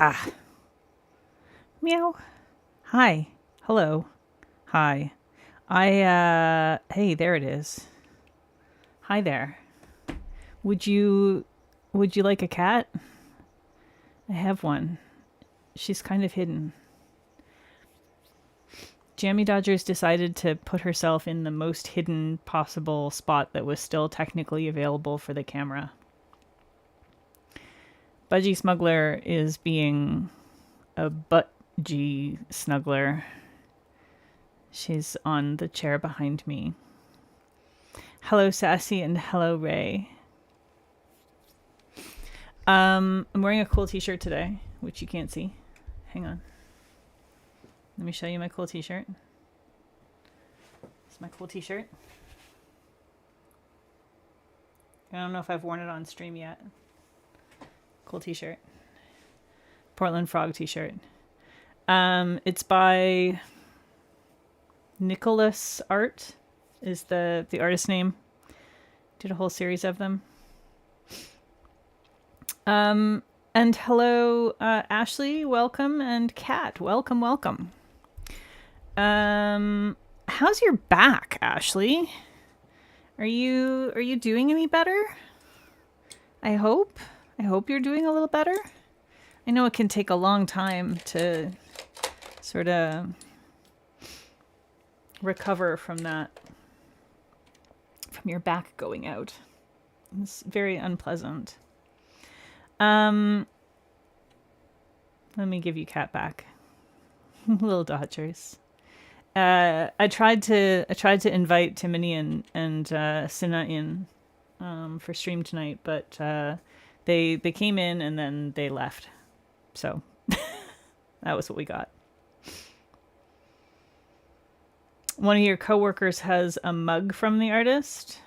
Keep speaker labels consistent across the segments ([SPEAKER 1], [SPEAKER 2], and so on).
[SPEAKER 1] Ah, meow. Hi. Hello. Hi. Hey, there it is. Hi there. Would you, would you like a cat? I have one. She's kind of hidden. Jammy Dodgers decided to put herself in the most hidden possible spot that was still technically available for the camera. Budgie Smuggler is being a butt-G snuggler. She's on the chair behind me. Hello, Sassy, and hello, Ray. I'm wearing a cool t-shirt today, which you can't see. Hang on. Let me show you my cool t-shirt. It's my cool t-shirt. I don't know if I've worn it on stream yet. Cool t-shirt. Portland Frog t-shirt. It's by Nicholas Art is the artist name. Did a whole series of them. And hello, Ashley, welcome, and Kat, welcome. How's your back, Ashley? Are you doing any better? I hope you're doing a little better. I know it can take a long time to sort of recover from that, from your back going out. It's very unpleasant. Let me give you Cat back. Little Dodgers. I tried to invite Timony and Cinna in for stream tonight, but they came in and then they left. So that was what we got. One of your coworkers has a mug from the artist.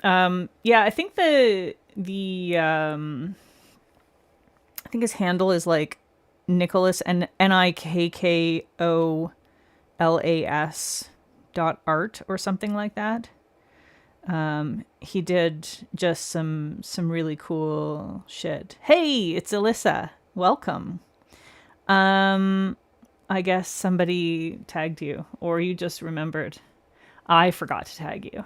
[SPEAKER 1] Yeah, I think I think his handle is like Nicholas and NIKKOLAS.art or something like that. He did just some really cool shit. Hey, it's Alyssa. Welcome. I guess somebody tagged you, or you just remembered. I forgot to tag you.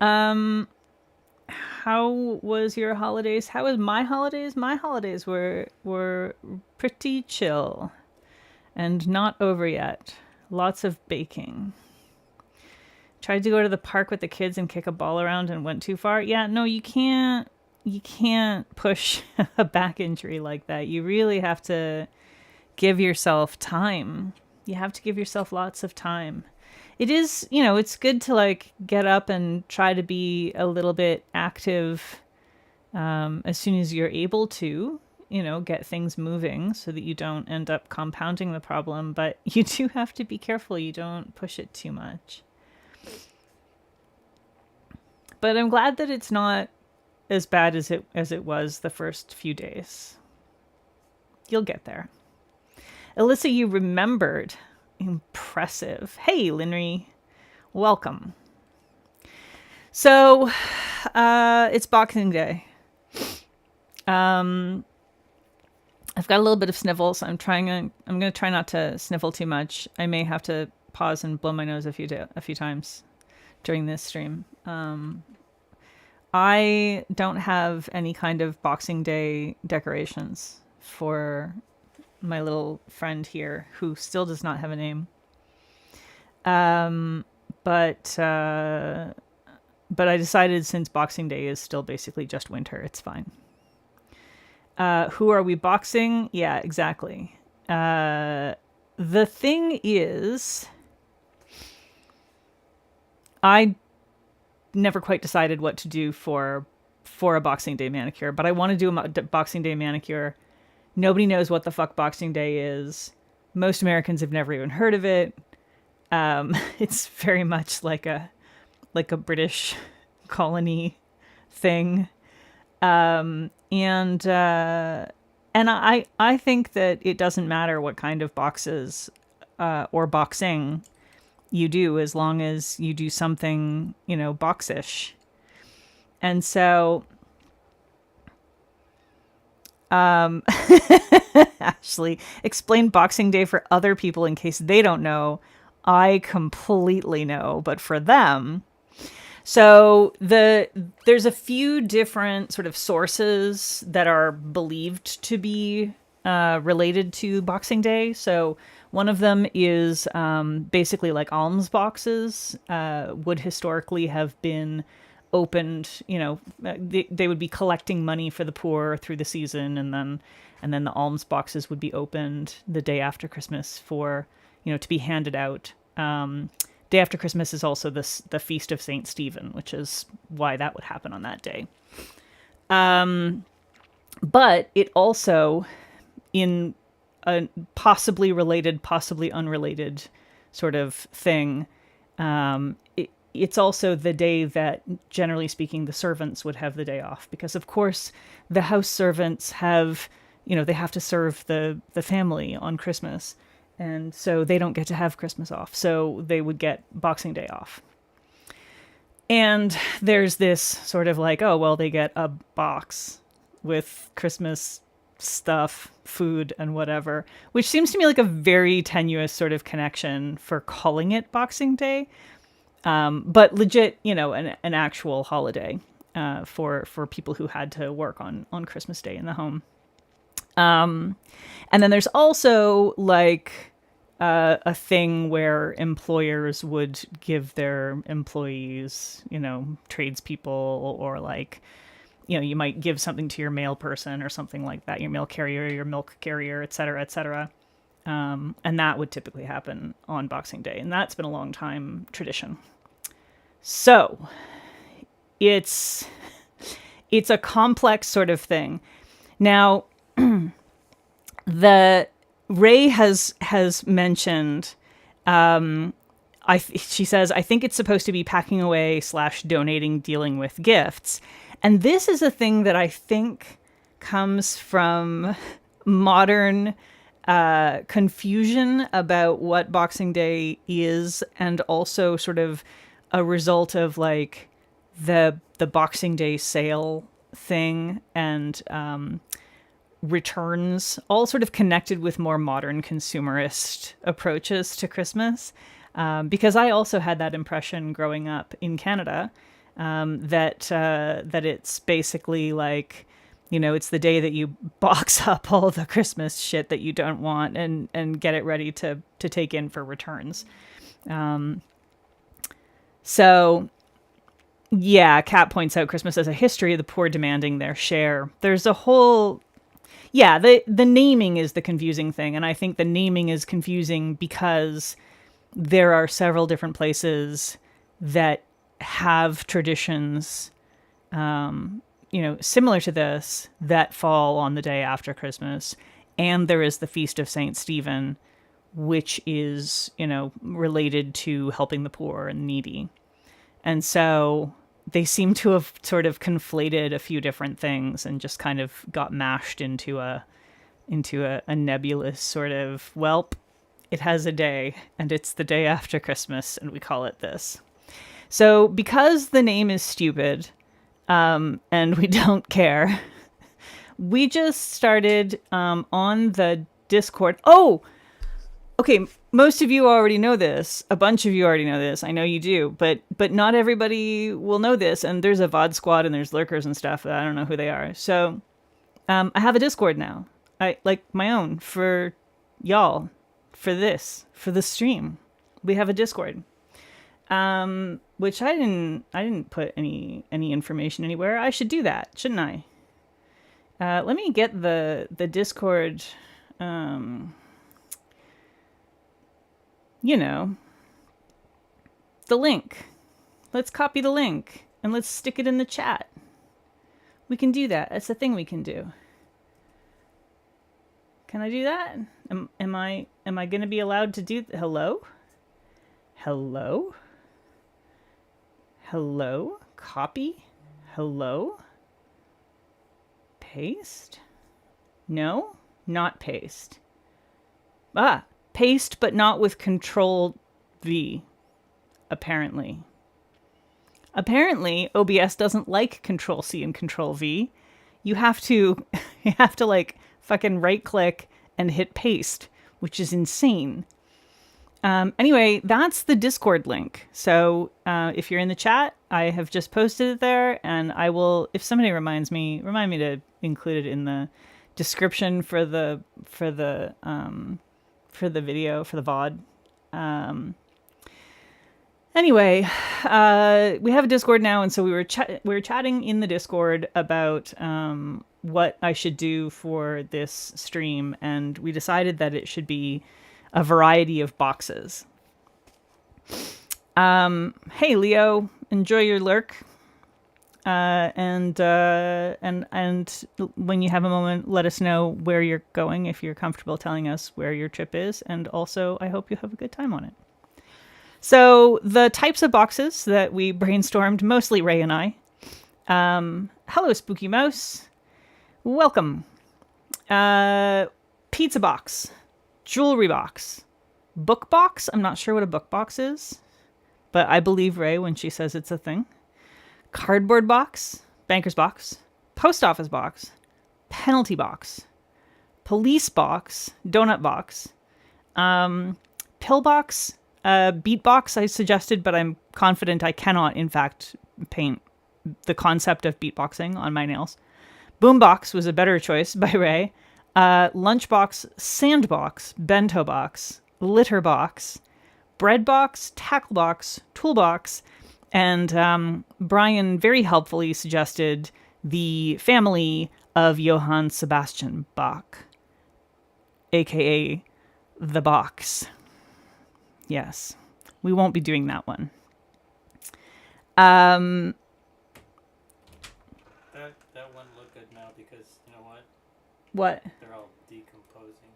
[SPEAKER 1] How was your holidays? How was my holidays? My holidays were pretty chill and not over yet. Lots of baking. Tried to go to the park with the kids and kick a ball around and went too far. Yeah, no, you can't push a back injury like that. You really have to give yourself time. You have to give yourself lots of time. It is, it's good to like get up and try to be a little bit active as soon as you're able to, get things moving so that you don't end up compounding the problem. But you do have to be careful you don't push it too much. But I'm glad that it's not as bad as it was the first few days. You'll get there. Alyssa, you remembered. Impressive. Hey, Linry. Welcome. So, it's Boxing Day. I've got a little bit of sniffle, so I'm going to try not to sniffle too much. I may have to pause and blow my nose a few times during this stream. I don't have any kind of Boxing Day decorations for my little friend here, who still does not have a name. But I decided since Boxing Day is still basically just winter, it's fine. Who are we boxing? Yeah, exactly. The thing is, I never quite decided what to do for a Boxing Day manicure, but I want to do a Boxing Day manicure. Nobody knows what the fuck Boxing Day is. Most Americans have never even heard of it. It's very much like a British colony thing. And I think that it doesn't matter what kind of boxes or boxing you do, as long as you do something, boxish. And so Ashley, explain Boxing Day for other people in case they don't know. I completely know, but for them, so there's a few different sort of sources that are believed to be related to Boxing Day. So one of them is basically like alms boxes would historically have been opened. They would be collecting money for the poor through the season, and then the alms boxes would be opened the day after Christmas for to be handed out. Day after Christmas is also the feast of Saint Stephen, which is why that would happen on that day. But it also, in a possibly related, possibly unrelated sort of thing, it's also the day that, generally speaking, the servants would have the day off, because of course the house servants have, they have to serve the family on Christmas. And so they don't get to have Christmas off. So they would get Boxing Day off. And there's this sort of like, oh, well, they get a box with Christmas stuff, food, and whatever, which seems to me like a very tenuous sort of connection for calling it Boxing Day. But legit, an actual holiday for people who had to work on Christmas Day in the home. And then there's also like a thing where employers would give their employees, tradespeople, or like, you might give something to your mail person or something like that, your mail carrier, your milk carrier, et cetera, et cetera. And that would typically happen on Boxing Day. And that's been a long time tradition. So it's a complex sort of thing. Now, the Ray has mentioned, she says, I think it's supposed to be packing away / donating, dealing with gifts. And this is a thing that I think comes from modern confusion about what Boxing Day is, and also sort of a result of like the Boxing Day sale thing, and returns, all sort of connected with more modern consumerist approaches to Christmas. Because I also had that impression growing up in Canada, that it's basically like, it's the day that you box up all the Christmas shit that you don't want and get it ready to take in for returns. So yeah, Kat points out Christmas as a history of the poor demanding their share. There's a whole... Yeah, the naming is the confusing thing, and I think the naming is confusing because there are several different places that have traditions, similar to this, that fall on the day after Christmas, and there is the Feast of Saint Stephen, which is, related to helping the poor and needy. And so they seem to have sort of conflated a few different things and just kind of got mashed into a nebulous sort of, welp, it has a day, and it's the day after Christmas, and we call it this. So because the name is stupid, and we don't care, we just started on the Discord. Oh, okay, most of you already know this. A bunch of you already know this. I know you do, but not everybody will know this. And there's a VOD squad and there's lurkers and stuff. I don't know who they are. So I have a Discord now. I like my own for y'all, for the stream. We have a Discord, which I didn't put any information anywhere. I should do that, shouldn't I? Let me get the Discord. The link. Let's copy the link and let's stick it in the chat. We can do that. That's a thing we can do. Can I do that? Am I going to be allowed to do? Hello? Copy? Hello? Paste? No, not paste. Paste, but not with Control V, apparently. Apparently, OBS doesn't like Control C and Control V. you have to you have to like fucking right click and hit paste, which is insane. Anyway, that's the Discord link. So if you're in the chat, I have just posted it there, and I will, if somebody remind me to include it in the description for the video, for the VOD. Anyway, we have a Discord now, and so we were chatting in the Discord about what I should do for this stream, and we decided that it should be a variety of boxes. Hey Leo, enjoy your lurk. And when you have a moment, let us know where you're going if you're comfortable telling us where your trip is. And also, I hope you have a good time on it. So the types of boxes that we brainstormed, mostly Ray and I. Hello, Spooky Mouse. Welcome. Pizza box, jewelry box, book box. I'm not sure what a book box is, but I believe Ray when she says it's a thing. Cardboard box, banker's box, post office box, penalty box, police box, donut box, pill box, beatbox I suggested, but I'm confident I cannot, in fact, paint the concept of beatboxing on my nails. Boombox was a better choice by Ray. Lunchbox, sandbox, bento box, litter box, bread box, tackle box, toolbox, and Brian very helpfully suggested the family of Johann Sebastian Bach, aka the box. Yes, we won't be doing that one.
[SPEAKER 2] That wouldn't look good now because you know what?
[SPEAKER 1] What?
[SPEAKER 2] They're all decomposing.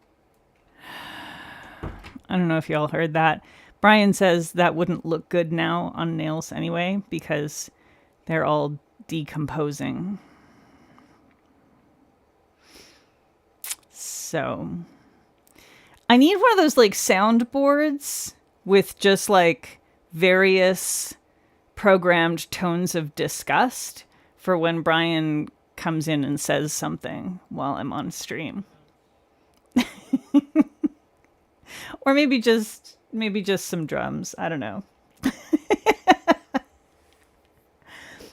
[SPEAKER 1] I don't know if y'all heard that. Brian says that wouldn't look good now on nails anyway because they're all decomposing. So I need one of those like soundboards with just like various programmed tones of disgust for when Brian comes in and says something while I'm on stream. Or maybe just some drums. I don't know.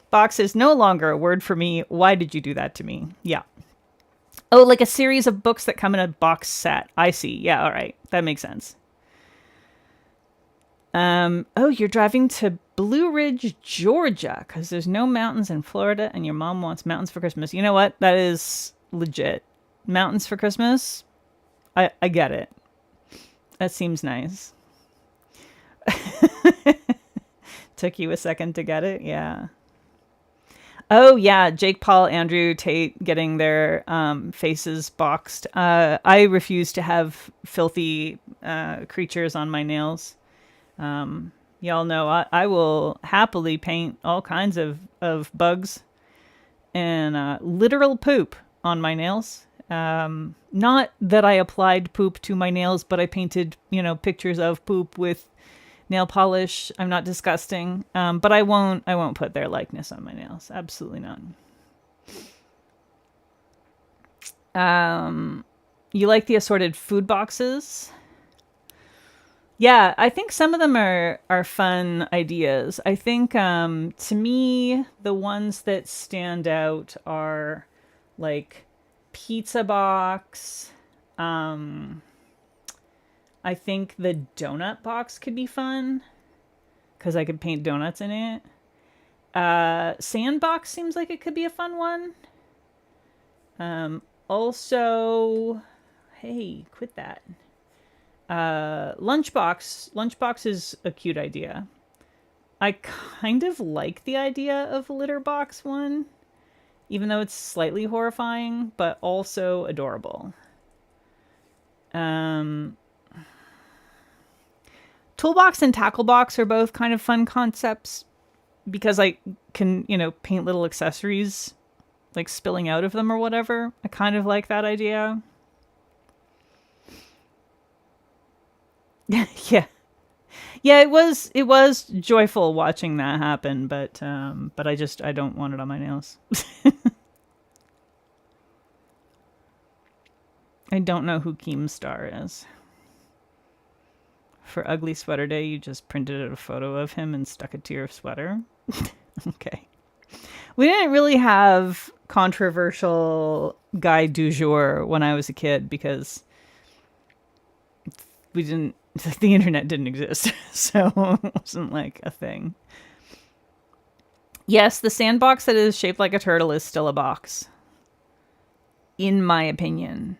[SPEAKER 1] Box is no longer a word for me. Why did you do that to me? Yeah. Oh, like a series of books that come in a box set. I see. Yeah, all right. That makes sense. Oh, you're driving to Blue Ridge, Georgia, because there's no mountains in Florida, and your mom wants mountains for Christmas. You know what? That is legit. Mountains for Christmas? I get it. That seems nice. Took you a second to get it? Yeah. Oh, yeah. Jake Paul, Andrew Tate getting their faces boxed. I refuse to have filthy creatures on my nails. Y'all know I will happily paint all kinds of bugs and literal poop on my nails. Not that I applied poop to my nails, but I painted, pictures of poop with nail polish. I'm not disgusting. But I won't put their likeness on my nails. Absolutely not. You like the assorted food boxes? Yeah, I think some of them are fun ideas. I think, to me, the ones that stand out are like pizza box. I think the donut box could be fun because I could paint donuts in it. Sandbox seems like it could be a fun one. Also, hey, quit that. Lunchbox is a cute idea. I kind of like the idea of a litter box one, even though it's slightly horrifying, but also adorable. Toolbox and tackle box are both kind of fun concepts because I can, paint little accessories like spilling out of them or whatever. I kind of like that idea. Yeah. Yeah, it was joyful watching that happen, but I don't want it on my nails. I don't know who Keemstar is. For Ugly Sweater Day, you just printed out a photo of him and stuck it to your sweater. Okay. We didn't really have controversial guy du jour when I was a kid because the internet didn't exist. So it wasn't like a thing. Yes, the sandbox that is shaped like a turtle is still a box. In my opinion.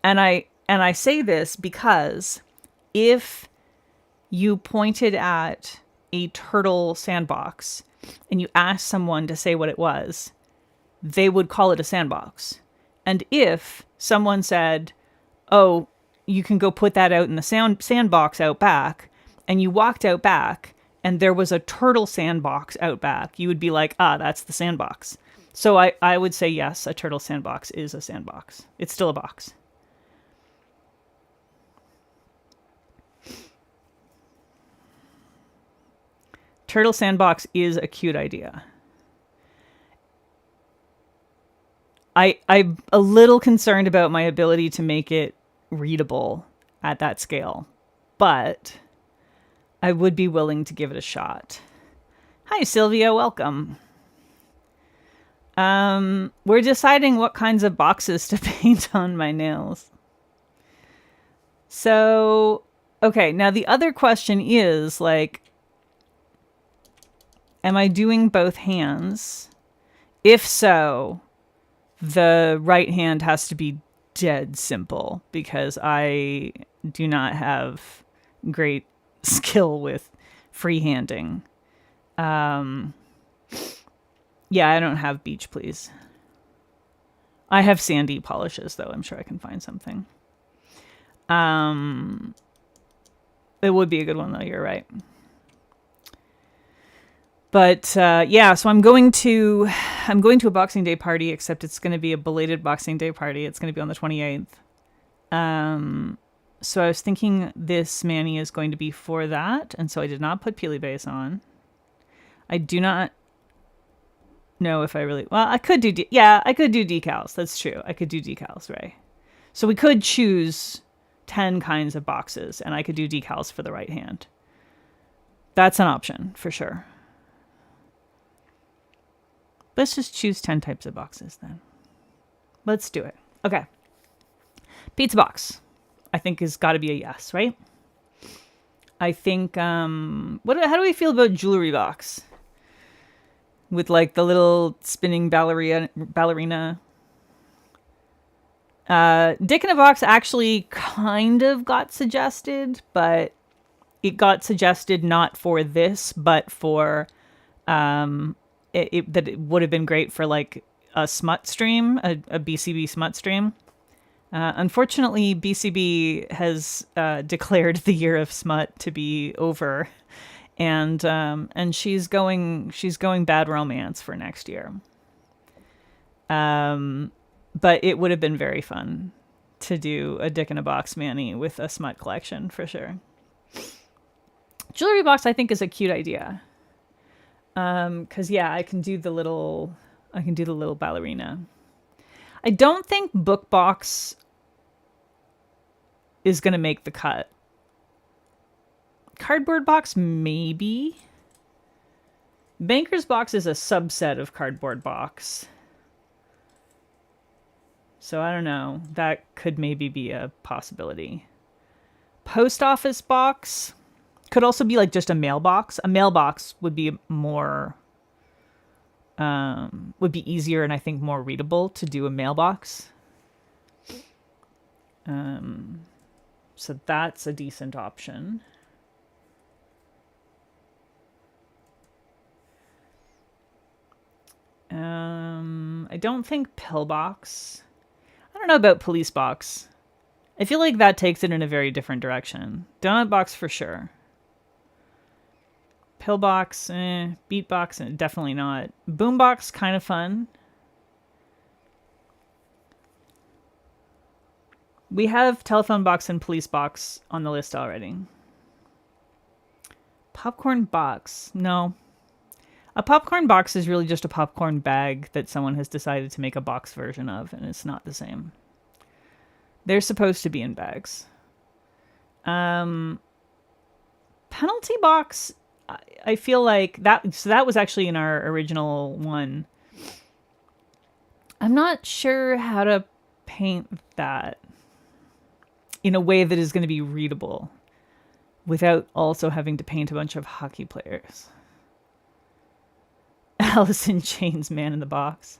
[SPEAKER 1] And I say this because if you pointed at a turtle sandbox and you asked someone to say what it was, they would call it a sandbox. And if someone said, oh, you can go put that out in the sandbox out back, and you walked out back and there was a turtle sandbox out back, you would be like, that's the sandbox. So I would say yes, a turtle sandbox is a sandbox. It's still a box. Turtle sandbox is a cute idea. I'm a little concerned about my ability to make it readable at that scale, but I would be willing to give it a shot. Hi, Sylvia. Welcome. We're deciding what kinds of boxes to paint on my nails. So, okay. Now the other question is like, am I doing both hands? If so, the right hand has to be dead simple because I do not have great skill with freehanding. Yeah, I don't have beach, please. I have sandy polishes, though. I'm sure I can find something. It would be a good one, though. You're right. But yeah, so I'm going to a Boxing Day party, except it's going to be a belated Boxing Day party. It's going to be on the 28th. So I was thinking this Manny is going to be for that, and so I did not put Peely Base on. I do not know if I really... Well, I could do... I could do decals. That's true. I could do decals, right? So we could choose 10 kinds of boxes, and I could do decals for the right hand. That's an option, for sure. Let's just choose 10 types of boxes, then. Let's do it. Okay. Pizza box, I think, has got to be a yes, right? I think... how do we feel about jewelry box? With, like, the little spinning ballerina. Dick in a Box actually kind of got suggested, but it got suggested not for this, but for... that it would have been great for, like, a smut stream, a BCB smut stream. Unfortunately, BCB has declared the year of smut to be over, and she's going bad romance for next year. But it would have been very fun to do a Dick in a Box Manny with a smut collection for sure. Jewelry box, I think, is a cute idea. 'Cause yeah, I can do the little ballerina. I don't think book box is going to make the cut. Cardboard box, maybe. Banker's box is a subset of cardboard box. So I don't know. That could maybe be a possibility. Post office box could also be like just a mailbox. A mailbox would be more... would be easier and I think more readable to do a mailbox. So that's a decent option. I don't think pillbox. I don't know about police box. I feel like that takes it in a very different direction. Donut box for sure. Pillbox, beatbox, definitely not. Boombox, kind of fun. We have telephone box and police box on the list already. Popcorn box, no. A popcorn box is really just a popcorn bag that someone has decided to make a box version of, and it's not the same. They're supposed to be in bags. Penalty box, I feel like that. So that was actually in our original one. I'm not sure how to paint that in a way that is going to be readable without also having to paint a bunch of hockey players. Alice in Chains, Man in the Box.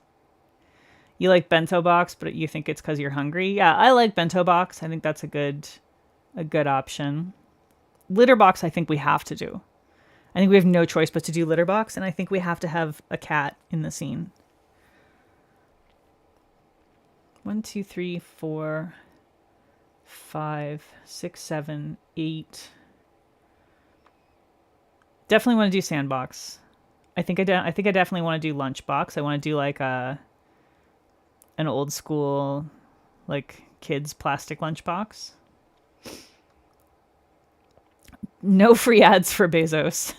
[SPEAKER 1] You like bento box, but you think it's because you're hungry. Yeah, I like bento box. I think that's a good option. Litter box, I think we have to do. I think we have no choice but to do litter box, and I think we have to have a cat in the scene. 1, 2, 3, 4, 5, 6, 7, 8. Definitely want to do sandbox. I think I definitely want to do lunchbox. I want to do like an old school, like kids plastic lunchbox. No free ads for Bezos.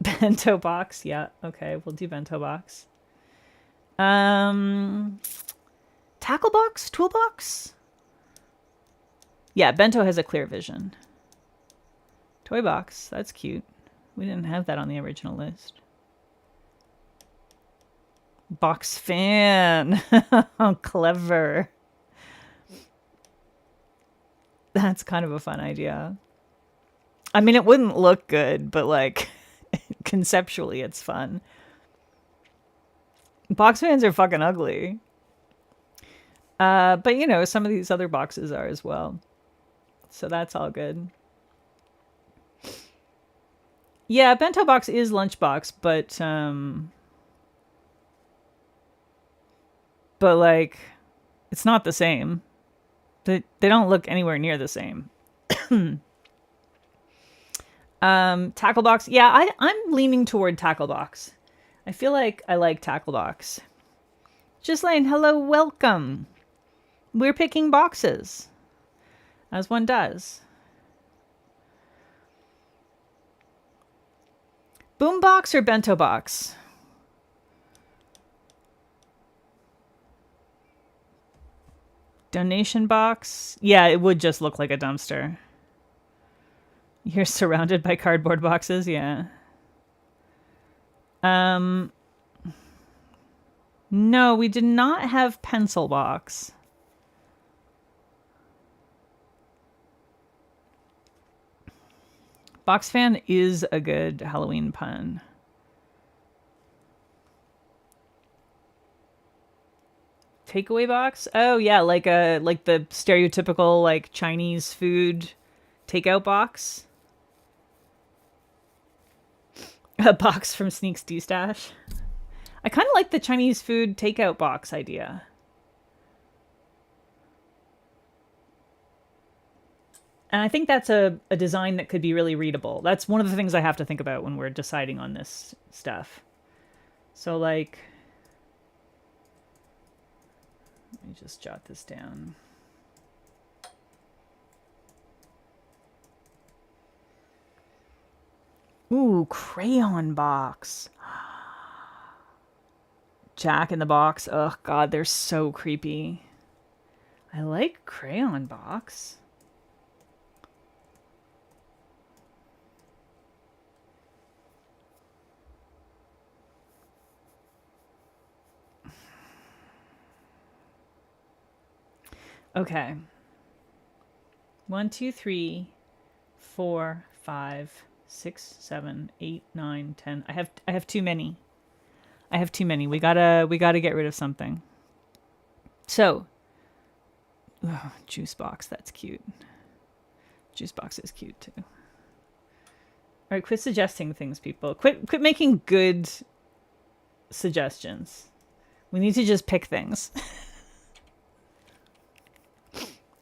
[SPEAKER 1] Bento box, yeah, okay, we'll do bento box. Tackle box, toolbox. Yeah, bento has a clear vision. Toy box, that's cute. We didn't have that on the original list. Box fan. Oh, clever. That's kind of a fun idea. I mean, it wouldn't look good, but like conceptually it's fun. Box fans are fucking ugly. But you know, some of these other boxes are as well. So that's all good. Yeah, bento box is lunchbox, but like it's not the same. They don't look anywhere near the same. Tackle box. Yeah, I'm leaning toward tackle box. I feel like I like tackle box. Ghislaine, hello, welcome. We're picking boxes, as one does. Boombox or bento box? Donation box? Yeah, it would just look like a dumpster. You're surrounded by cardboard boxes? Yeah. No, we did not have pencil box. Box fan is a good Halloween pun. Takeaway box? Oh yeah, like the stereotypical like Chinese food takeout box. A box from Sneaks D-Stash. I kind of like the Chinese food takeout box idea. And I think that's a design that could be really readable. That's one of the things I have to think about when we're deciding on this stuff. So like, let me just jot this down. Ooh, crayon box. Jack in the Box. Oh god, they're so creepy. I like crayon box. Okay. 1, 2, 3, 4, 5, 6, 7, 8, 9, 10. I have too many. I have too many. We gotta get rid of something. So, juice box. That's cute. Juice box is cute too. All right, quit suggesting things, people. Quit making good suggestions. We need to just pick things.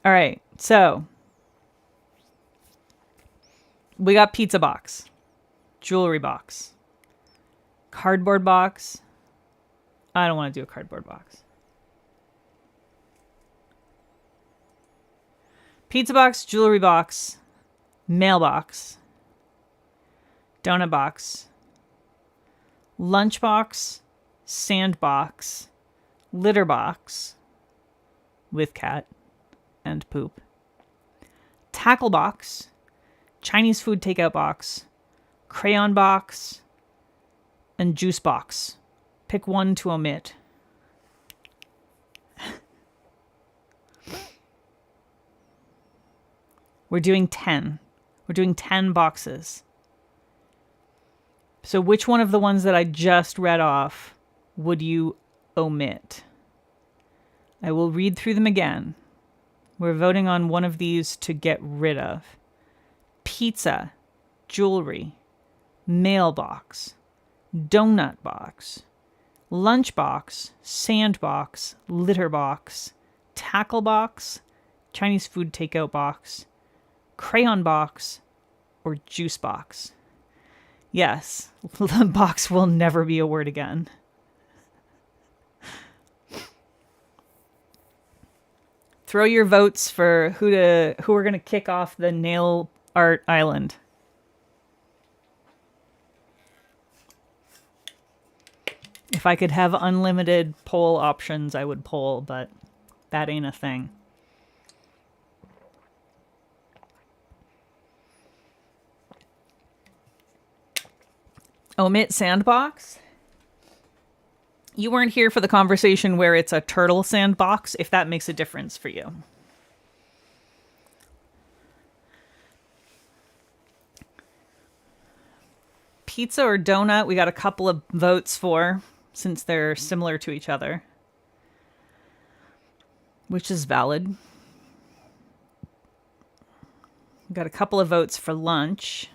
[SPEAKER 1] All right, so we got pizza box, jewelry box, cardboard box. I don't want to do a cardboard box. Pizza box, jewelry box, mailbox, donut box, lunchbox, sandbox, litter box, with cat and poop. Tackle box, Chinese food takeout box, crayon box, and juice box. Pick one to omit. We're doing 10. We're doing 10 boxes. So which one of the ones that I just read off would you omit? I will read through them again. We're voting on one of these to get rid of. Pizza, jewelry, mailbox, donut box, lunchbox, sandbox, litter box, tackle box, Chinese food takeout box, crayon box, or juice box. Yes, the box will never be a word again. Throw your votes for who we're gonna kick off the nail art island. If I could have unlimited poll options, I would poll, but that ain't a thing. Omit sandbox. You weren't here for the conversation where it's a turtle sandbox, if that makes a difference for you. Pizza or donut, we got a couple of votes for, since they're similar to each other, which is valid. We got a couple of votes for lunch.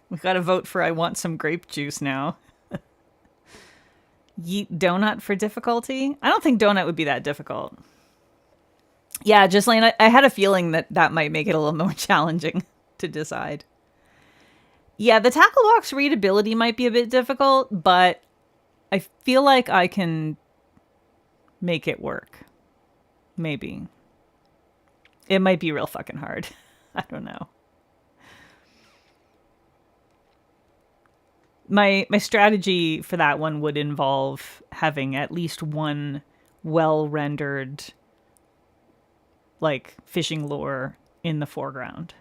[SPEAKER 1] We got to vote for I want some grape juice now. Yeet donut for difficulty? I don't think donut would be that difficult. Yeah, Ghislaine, I had a feeling that might make it a little more challenging to decide. Yeah, the tackle box readability might be a bit difficult, but I feel like I can make it work. Maybe. It might be real fucking hard. I don't know. My strategy for that one would involve having at least one well-rendered, like, fishing lure in the foreground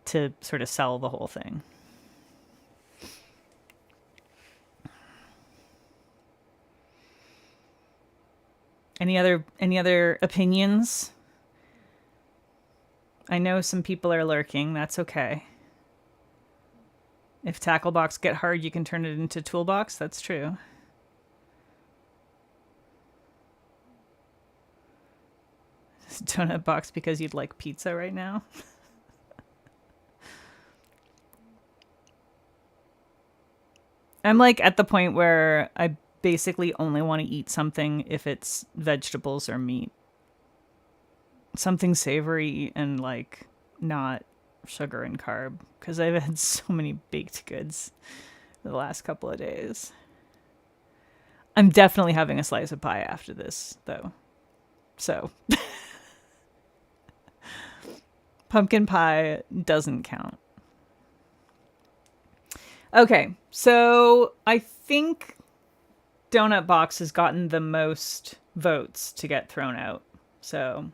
[SPEAKER 1] to sort of sell the whole thing. Any other opinions? I know some people are lurking. That's okay. If tackle box get hard, you can turn it into toolbox. That's true. Donut box because you'd like pizza right now. I'm like at the point where I basically only want to eat something if it's vegetables or meat. Something savory and like not sugar and carb, because I've had so many baked goods the last couple of days. I'm definitely having a slice of pie after this, though. So pumpkin pie doesn't count. Okay, so I think donut box has gotten the most votes to get thrown out. So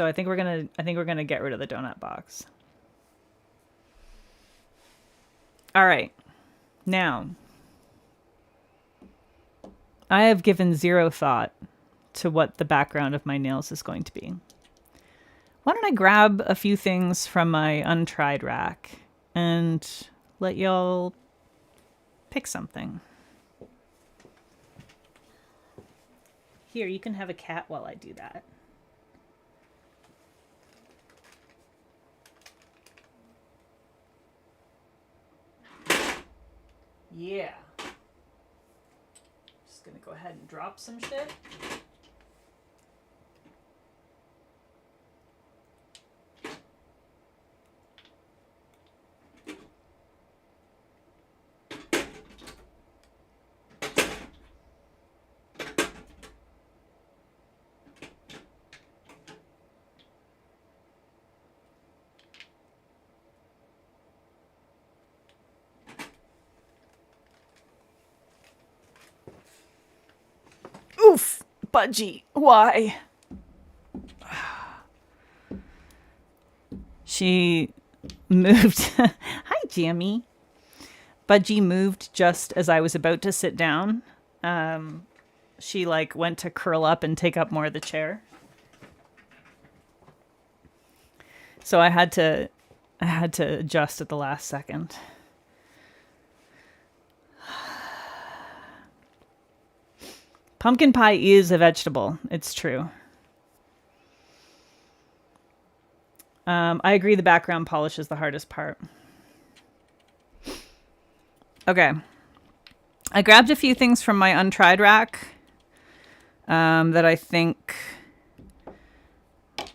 [SPEAKER 1] I think we're gonna get rid of the donut box. All right. Now, I have given zero thought to what the background of my nails is going to be. Why don't I grab a few things from my untried rack and let y'all pick something. Here, you can have a cat while I do that. Yeah. Just gonna go ahead and drop some shit. Budgie, why? She moved. Hi, Jamie. Budgie moved just as I was about to sit down. She like went to curl up and take up more of the chair. So I had to adjust at the last second. Pumpkin pie is a vegetable. It's true. I agree the background polish is the hardest part. Okay. I grabbed a few things from my untried rack that I think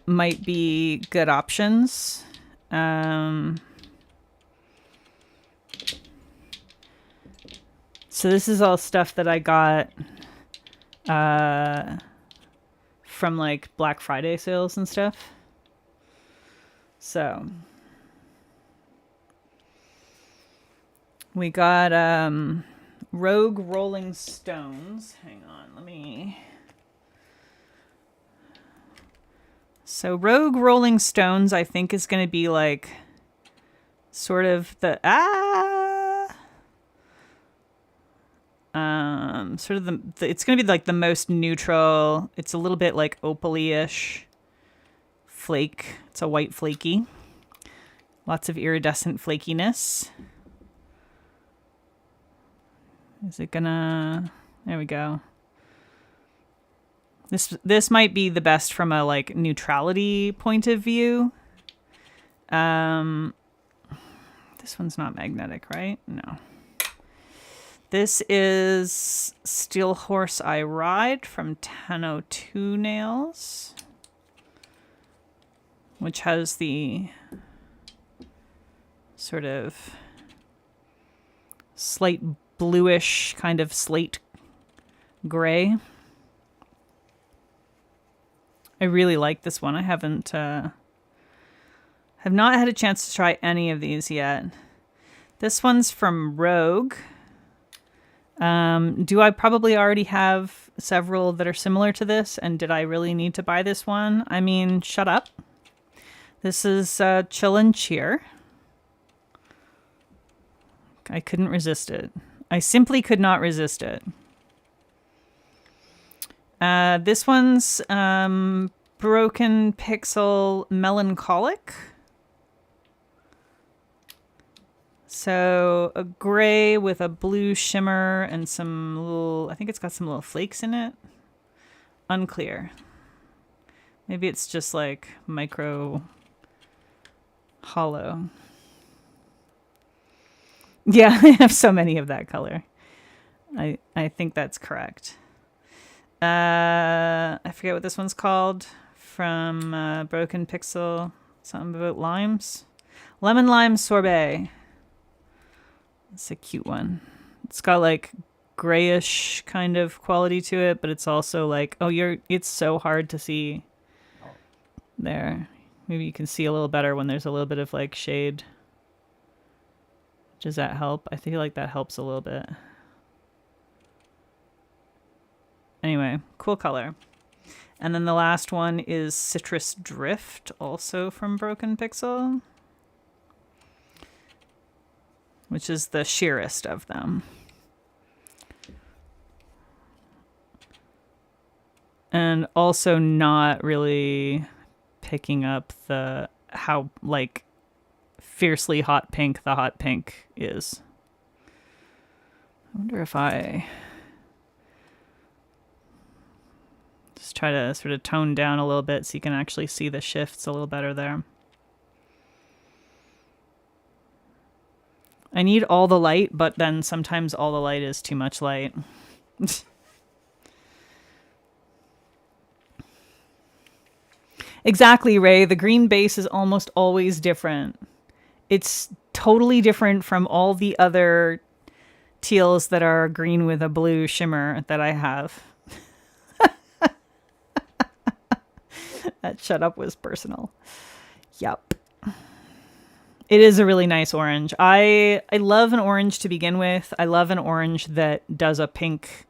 [SPEAKER 1] might be good options. So this is all stuff that I got from like Black Friday sales and stuff. So we got Rogue Rolling Stones. Hang on, let me. So Rogue Rolling Stones, I think, is going to be like sort of the sort of the it's going to be like the most neutral. It's a little bit like opal-y-ish flake. It's a white flaky. Lots of iridescent flakiness. Is it gonna... There we go. This might be the best from a like neutrality point of view. This one's not magnetic, right? No. This is Steel Horse I Ride from 1002 Nails, which has the sort of slight bluish kind of slate gray. I really like this one. I have not had a chance to try any of these yet. This one's from Rogue. Do I probably already have several that are similar to this? And did I really need to buy this one? I mean, shut up. This is Chill and Cheer. I couldn't resist it. I simply could not resist it. This one's Broken Pixel Melancholic. So a gray with a blue shimmer and some little, I think it's got some little flakes in it. Unclear. Maybe it's just like micro hollow. Yeah, I have so many of that color. I think that's correct. I forget what this one's called. From Broken Pixel. Something about limes. Lemon lime sorbet. It's a cute one. It's got like grayish kind of quality to it, but it's also like, it's so hard to see there. Maybe you can see a little better when there's a little bit of like shade. Does that help? I feel like that helps a little bit. Anyway, cool color. And then the last one is Citrus Drift, also from Broken Pixel, which is the sheerest of them. And also not really picking up how like fiercely hot pink the hot pink is. I wonder if I just try to sort of tone down a little bit so you can actually see the shifts a little better there. I need all the light, but then sometimes all the light is too much light. Exactly, Ray. The green base is almost always different. It's totally different from all the other teals that are green with a blue shimmer that I have. That shut up was personal. Yep. It is a really nice orange. I love an orange to begin with. I love an orange that does a pink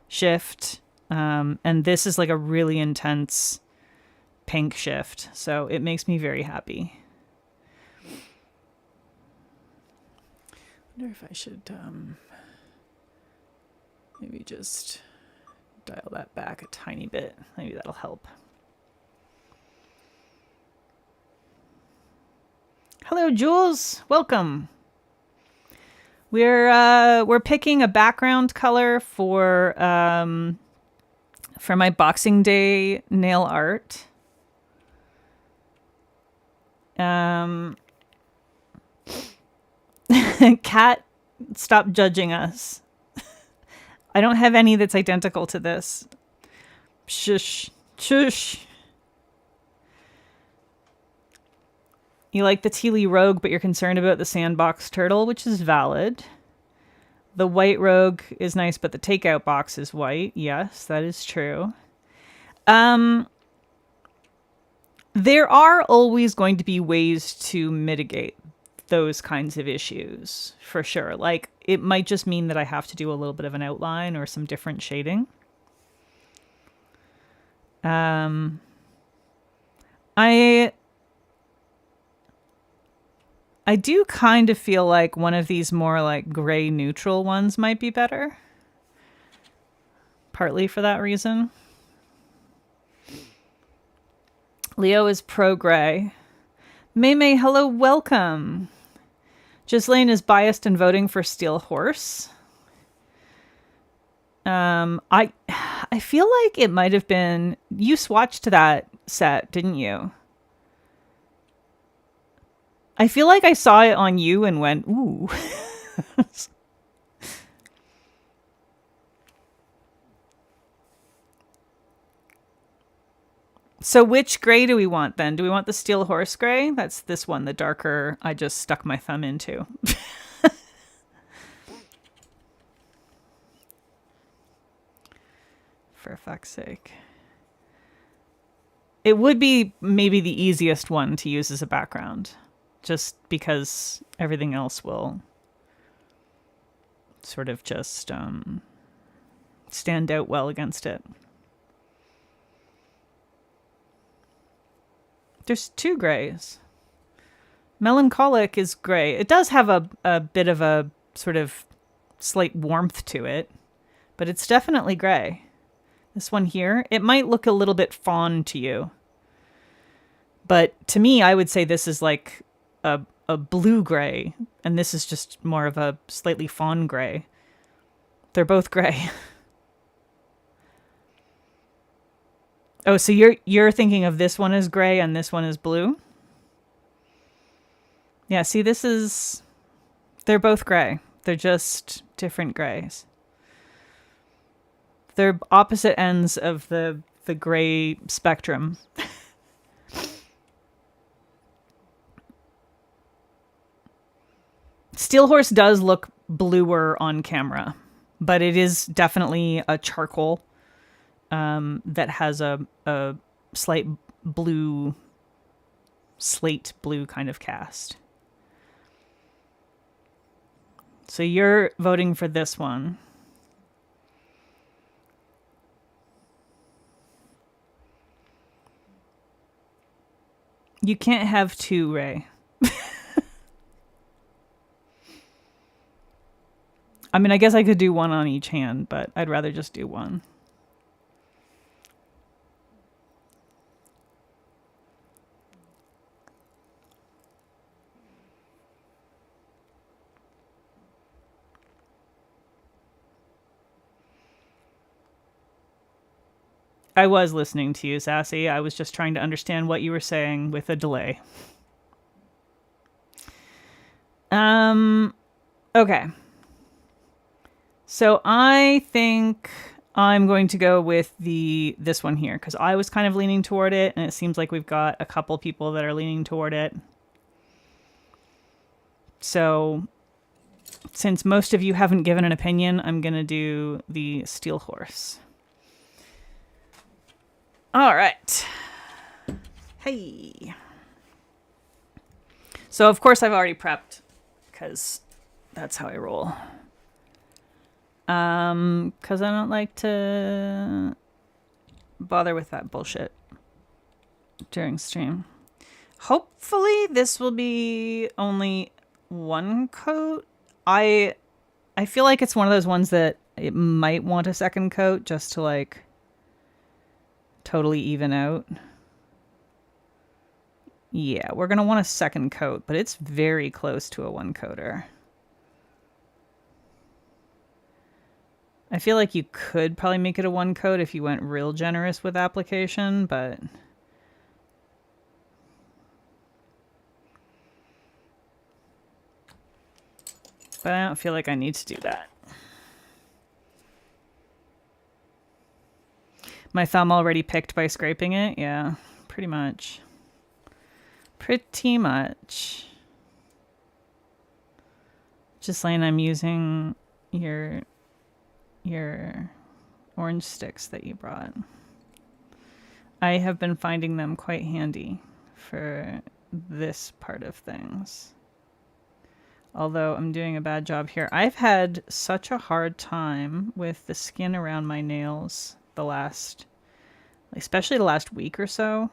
[SPEAKER 1] shift. And this is like a really intense pink shift. So it makes me very happy. I wonder if I should maybe just dial that back a tiny bit. Maybe that'll help. Hello, Jules. Welcome. We're picking a background color for my Boxing Day nail art. Kat, stop judging us. I don't have any that's identical to this. Shush. Shush. You like the Tealy Rogue, but you're concerned about the sandbox turtle, which is valid. The white Rogue is nice, but the takeout box is white. Yes, that is true. There are always going to be ways to mitigate those kinds of issues, for sure. Like, it might just mean that I have to do a little bit of an outline or some different shading. I do kind of feel like one of these more like gray neutral ones might be better. Partly for that reason. Leo is pro gray. May, hello, welcome. Ghislaine is biased and voting for Steel Horse. I feel like it might have been, you swatched that set, didn't you? I feel like I saw it on you and went, ooh. So which gray do we want then? Do we want the Steel Horse gray? That's this one, the darker I just stuck my thumb into. For fuck's sake. It would be maybe the easiest one to use as a background, just because everything else will sort of just stand out well against it. There's two grays. Melancholic is gray. It does have a bit of a sort of slight warmth to it, but it's definitely gray. This one here, it might look a little bit fawn to you. But to me, I would say this is like a blue gray, and this is just more of a slightly fawn gray. They're both gray. Oh, so you're thinking of this one as gray and this one as blue? Yeah, see, they're both gray. They're just different grays. They're opposite ends of the gray spectrum. Steel Horse does look bluer on camera, but it is definitely a charcoal that has a slight blue, slate blue kind of cast. So you're voting for this one. You can't have two, Ray. I mean, I guess I could do one on each hand, but I'd rather just do one. I was listening to you, Sassy. I was just trying to understand what you were saying with a delay. Okay. So I think I'm going to go with this one here, because I was kind of leaning toward it, and it seems like we've got a couple people that are leaning toward it. So since most of you haven't given an opinion, I'm going to do the Steel Horse. All right. Hey. So, of course, I've already prepped, because that's how I roll. Because I don't like to bother with that bullshit during stream. Hopefully this will be only one coat. I feel like it's one of those ones that it might want a second coat just to like totally even out. Yeah, we're going to want a second coat, but it's very close to a one coater. I feel like you could probably make it a one coat if you went real generous with application, but I don't feel like I need to do that. My thumb already picked by scraping it? Yeah, pretty much. Pretty much. Just saying I'm using your orange sticks that you brought. I have been finding them quite handy for this part of things. Although I'm doing a bad job here. I've had such a hard time with the skin around my nails especially the last week or so,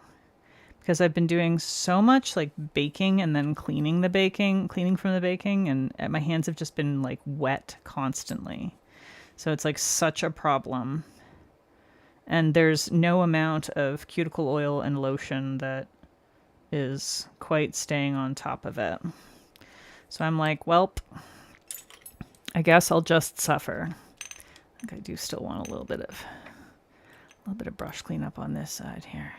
[SPEAKER 1] because I've been doing so much like baking and then cleaning from the baking, and my hands have just been like wet constantly. So it's like such a problem. And there's no amount of cuticle oil and lotion that is quite staying on top of it. So I'm like, welp, I guess I'll just suffer. I think I do still want a little bit of brush cleanup on this side here.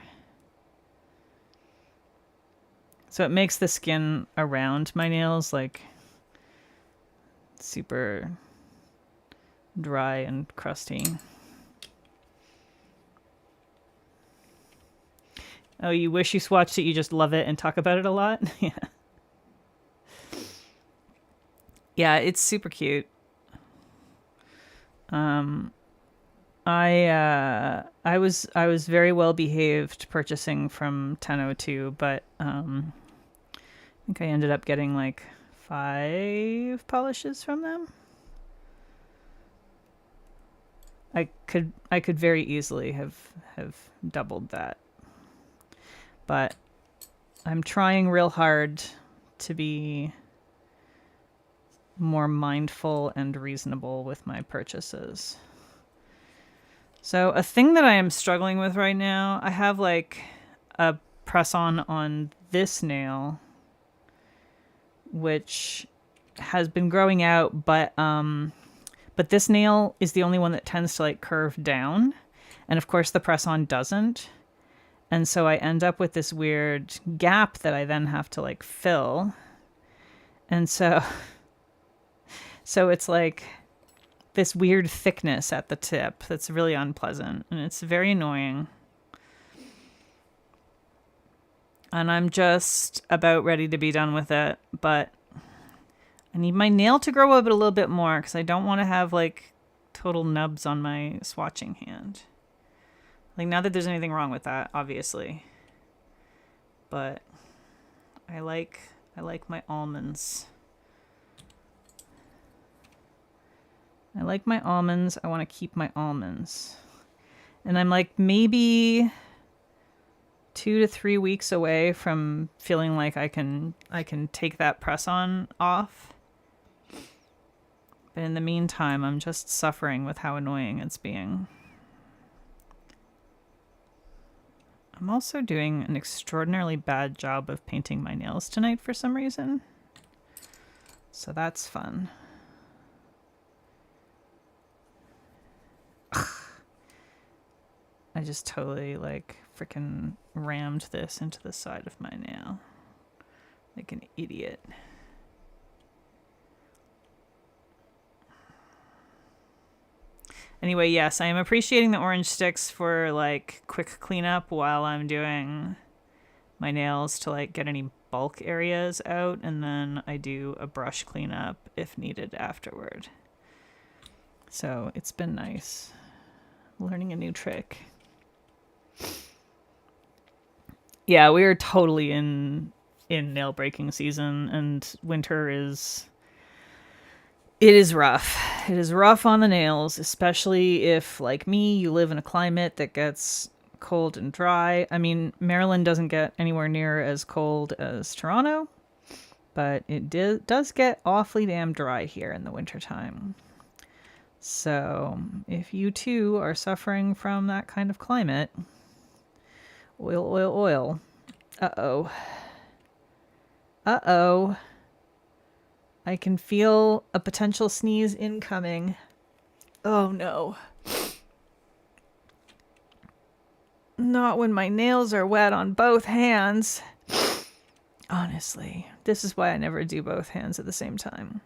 [SPEAKER 1] So it makes the skin around my nails like super dry and crusty. Oh, you wish you swatched it, you just love it and talk about it a lot? Yeah. Yeah, it's super cute. I was very well behaved purchasing from 1002, but I think I ended up getting like 5 polishes from them. I could very easily have doubled that. But I'm trying real hard to be more mindful and reasonable with my purchases. So a thing that I am struggling with right now, I have like a press-on this nail, which has been growing out, but this nail is the only one that tends to like curve down. And of course the press-on doesn't. And so I end up with this weird gap that I then have to like fill. And so it's like this weird thickness at the tip that's really unpleasant, and it's very annoying. And I'm just about ready to be done with it, but I need my nail to grow up a little bit more because I don't want to have like total nubs on my swatching hand. Like, not that there's anything wrong with that, obviously, but I like my almonds. I like my almonds. I want to keep my almonds. And I'm like maybe 2 to 3 weeks away from feeling like I can take that press-on off. But in the meantime, I'm just suffering with how annoying it's being. I'm also doing an extraordinarily bad job of painting my nails tonight for some reason. So that's fun. I just totally like freaking rammed this into the side of my nail like an idiot. Anyway, yes, I am appreciating the orange sticks for like quick cleanup while I'm doing my nails to like get any bulk areas out, and then I do a brush cleanup if needed afterward. So it's been nice learning a new trick. Yeah, we are totally in nail breaking season, and winter is rough. It is rough on the nails, especially if, like me, you live in a climate that gets cold and dry. I mean, Maryland doesn't get anywhere near as cold as Toronto, but it does get awfully damn dry here in the wintertime. So if you too are suffering from that kind of climate, oil, oil, oil. Uh-oh. Uh-oh. I can feel a potential sneeze incoming. Oh no. Not when my nails are wet on both hands. Honestly, this is why I never do both hands at the same time.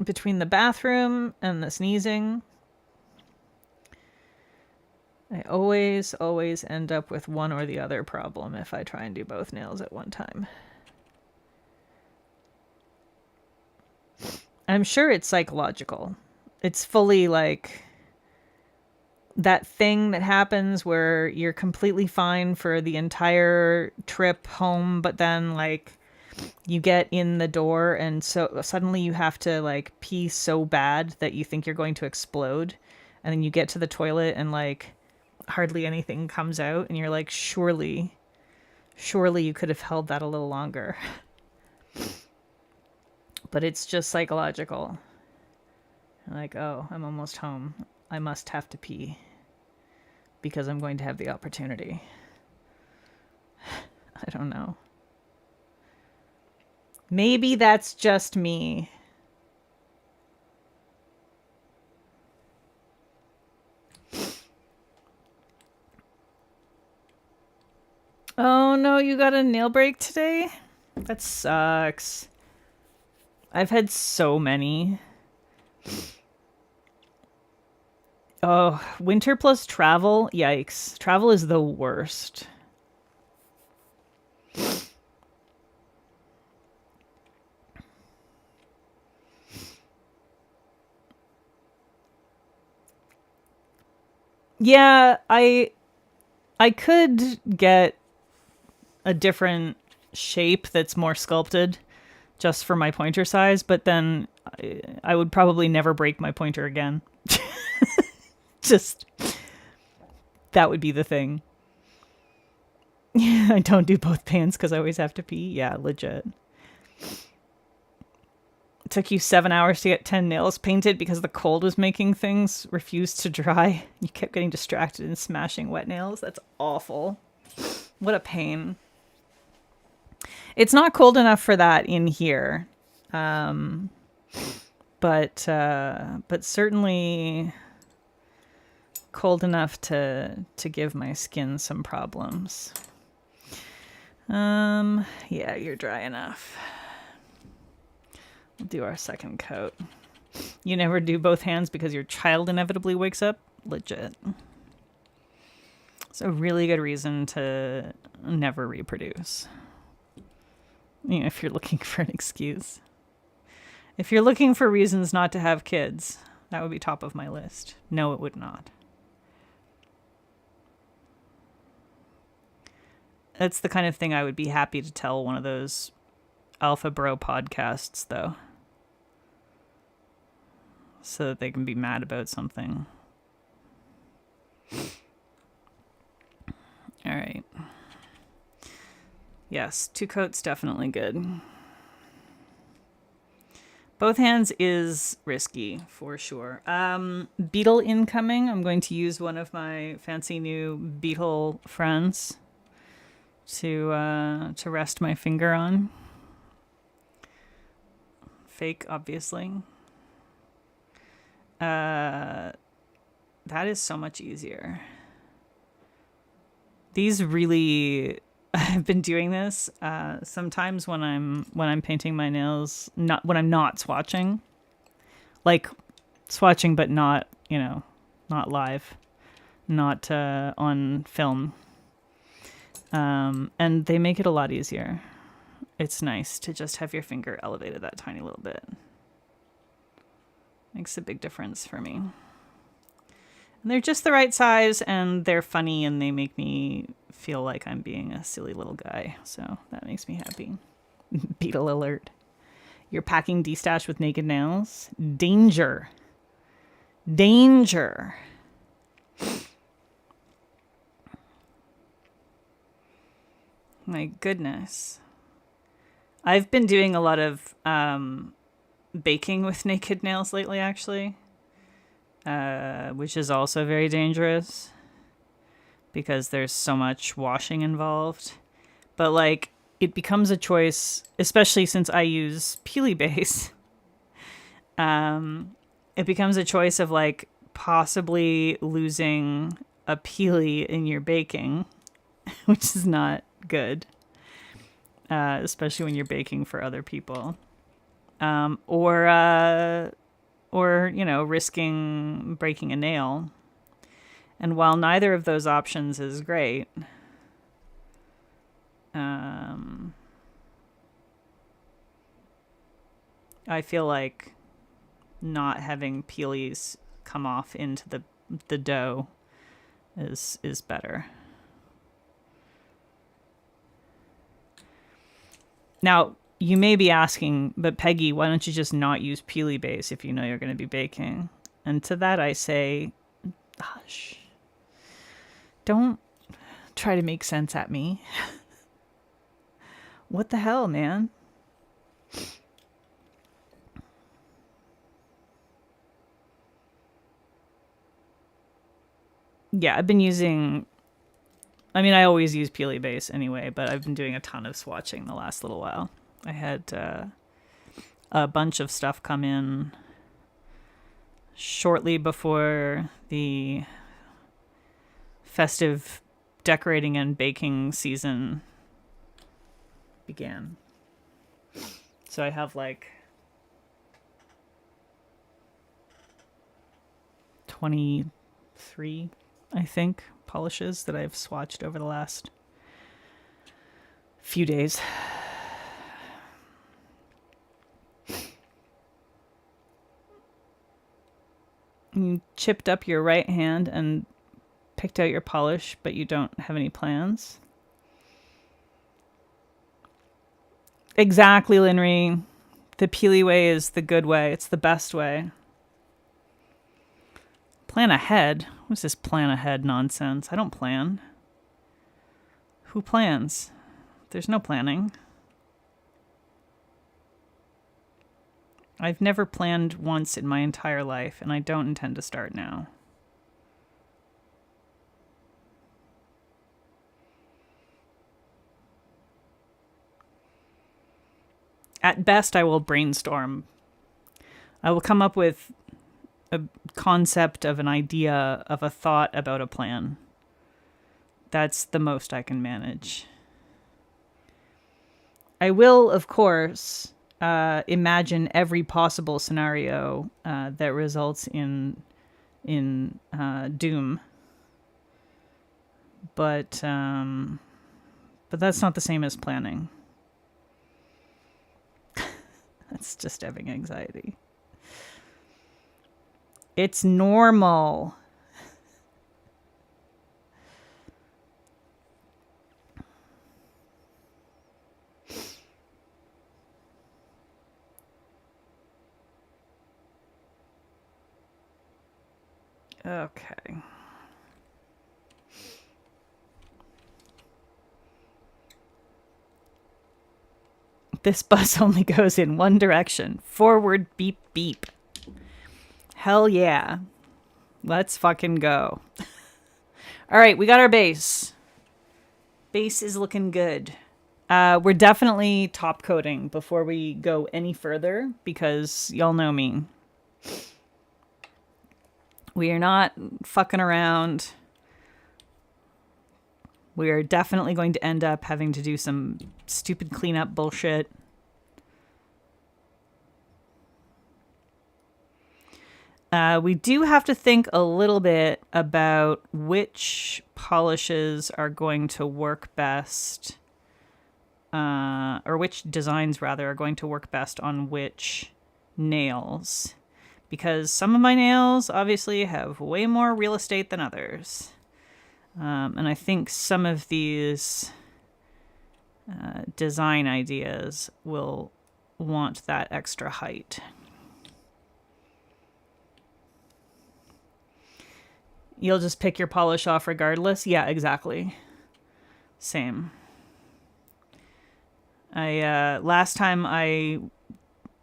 [SPEAKER 1] Between the bathroom and the sneezing, I always end up with one or the other problem if I try and do both nails at one time. I'm sure it's psychological. It's fully like that thing that happens where you're completely fine for the entire trip home, but then like you get in the door and so suddenly you have to like pee so bad that you think you're going to explode, and then you get to the toilet and like hardly anything comes out and you're like, surely you could have held that a little longer. But it's just psychological. Like, oh, I'm almost home. I must have to pee because I'm going to have the opportunity. I don't know. Maybe that's just me. Oh no, you got a nail break today? That sucks. I've had so many. Oh, winter plus travel? Yikes. Travel is the worst. Yeah, I could get a different shape that's more sculpted just for my pointer size, but then I would probably never break my pointer again. Just, that would be the thing. I don't do both pants because I always have to pee. Yeah, legit. It took you 7 hours to get 10 nails painted because the cold was making things refuse to dry. You kept getting distracted and smashing wet nails. That's awful. What a pain. It's not cold enough for that in here. But certainly cold enough to give my skin some problems. Yeah, you're dry enough. We'll do our second coat. You never do both hands because your child inevitably wakes up? Legit. It's a really good reason to never reproduce. You know, if you're looking for an excuse. If you're looking for reasons not to have kids, that would be top of my list. No, it would not. That's the kind of thing I would be happy to tell one of those Alpha Bro podcasts, though. So that they can be mad about something. All right. Yes, 2 coats definitely good. Both hands is risky, for sure. Beetle incoming. I'm going to use one of my fancy new beetle friends to rest my finger on. Fake, obviously. That is so much easier. These really... I've been doing this sometimes when I'm painting my nails, not when I'm not swatching, like swatching, but not, not live, not on film. And they make it a lot easier. It's nice to just have your finger elevated that tiny little bit. Makes a big difference for me. And they're just the right size, and they're funny, and they make me feel like I'm being a silly little guy. So that makes me happy. Beetle alert. You're packing D-Stash with naked nails? Danger. Danger. My goodness. I've been doing a lot of baking with naked nails lately, actually, which is also very dangerous because there's so much washing involved. But, like, it becomes a choice, especially since I use Peely Base. It becomes a choice of, like, possibly losing a peely in your baking, which is not good, especially when you're baking for other people, or you know, risking breaking a nail. And while neither of those options is great, I feel like not having peelies come off into the dough is better. Now, you may be asking, but Peggy, why don't you just not use Peely Base if you know you're going to be baking? And to that I say, hush. Don't try to make sense at me. What the hell, man? Yeah, I've been using... I mean, I always use Peely Base anyway, but I've been doing a ton of swatching the last little while. I had a bunch of stuff come in shortly before the festive decorating and baking season began. So I have like 23, I think, polishes that I've swatched over the last few days. You chipped up your right hand and picked out your polish, but you don't have any plans. Exactly, Linry. The Peely way is the good way. It's the best way. Plan ahead? What's this plan ahead nonsense? I don't plan. Who plans? There's no planning. I've never planned once in my entire life, and I don't intend to start now. At best, I will brainstorm. I will come up with a concept of an idea, of a thought about a plan. That's the most I can manage. I will, of course, imagine every possible scenario that results in doom. But that's not the same as planning. That's just having anxiety. It's normal. Okay. This bus only goes in one direction. Forward, beep, beep. Hell yeah. Let's fucking go. All right, we got our base. Base is looking good. We're definitely top coating before we go any further because y'all know me. We are not fucking around. We are definitely going to end up having to do some stupid cleanup bullshit. We do have to think a little bit about which polishes are going to work best, or which designs, rather, are going to work best on which nails. Because some of my nails, obviously, have way more real estate than others. And I think some of these design ideas will want that extra height. You'll just pick your polish off regardless? Yeah, exactly. Same. Last time I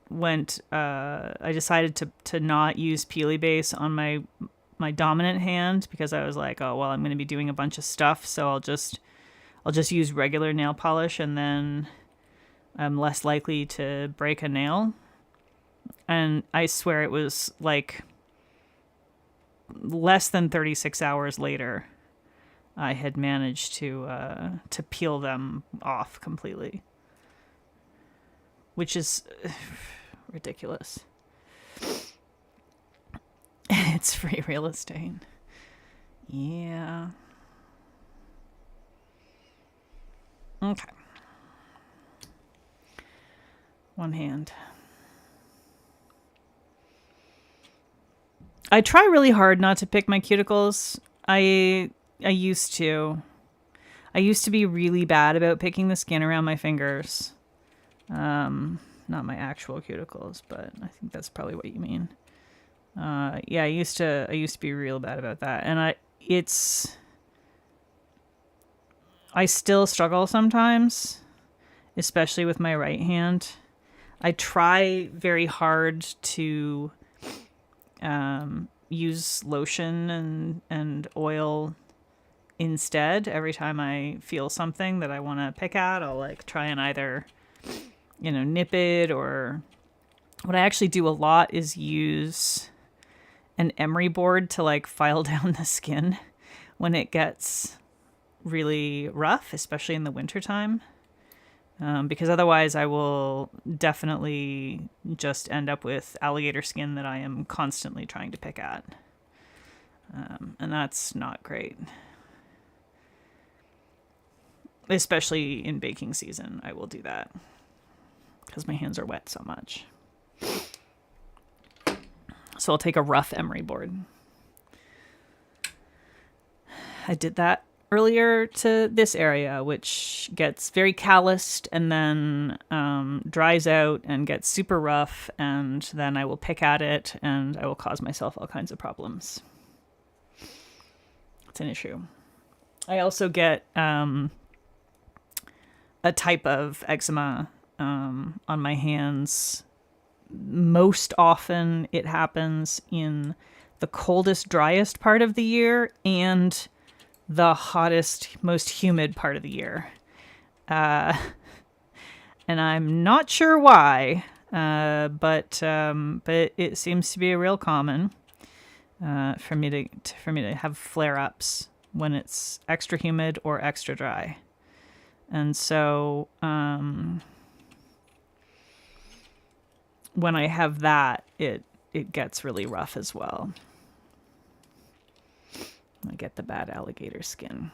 [SPEAKER 1] went, I decided to not use Peely Base on my dominant hand because I was like, oh well, I'm going to be doing a bunch of stuff, so I'll just use regular nail polish, and then I'm less likely to break a nail. And I swear it was like less than 36 hours later, I had managed to peel them off completely, which is ridiculous. It's free real estate. Yeah. Okay. One hand. I try really hard not to pick my cuticles. I used to. I used to be really bad about picking the skin around my fingers. Not my actual cuticles, but I think that's probably what you mean. Yeah, I used to be real bad about that. And I still struggle sometimes, especially with my right hand. I try very hard to use lotion and oil instead. Every time I feel something that I want to pick at, I'll like try and either, nip it, or what I actually do a lot is use an emery board to like file down the skin when it gets really rough, especially in the wintertime. Because otherwise I will definitely just end up with alligator skin that I am constantly trying to pick at. And that's not great. Especially in baking season, I will do that because my hands are wet so much. So I'll take a rough emery board. I did that earlier to this area, which gets very calloused and then dries out and gets super rough, and then I will pick at it and I will cause myself all kinds of problems. It's an issue. I also get a type of eczema on my hands. Most often it happens in the coldest, driest part of the year and the hottest, most humid part of the year. And I'm not sure why, but it seems to be real common for me to have flare-ups when it's extra humid or extra dry. And so when I have that, it gets really rough as well. I get the bad alligator skin.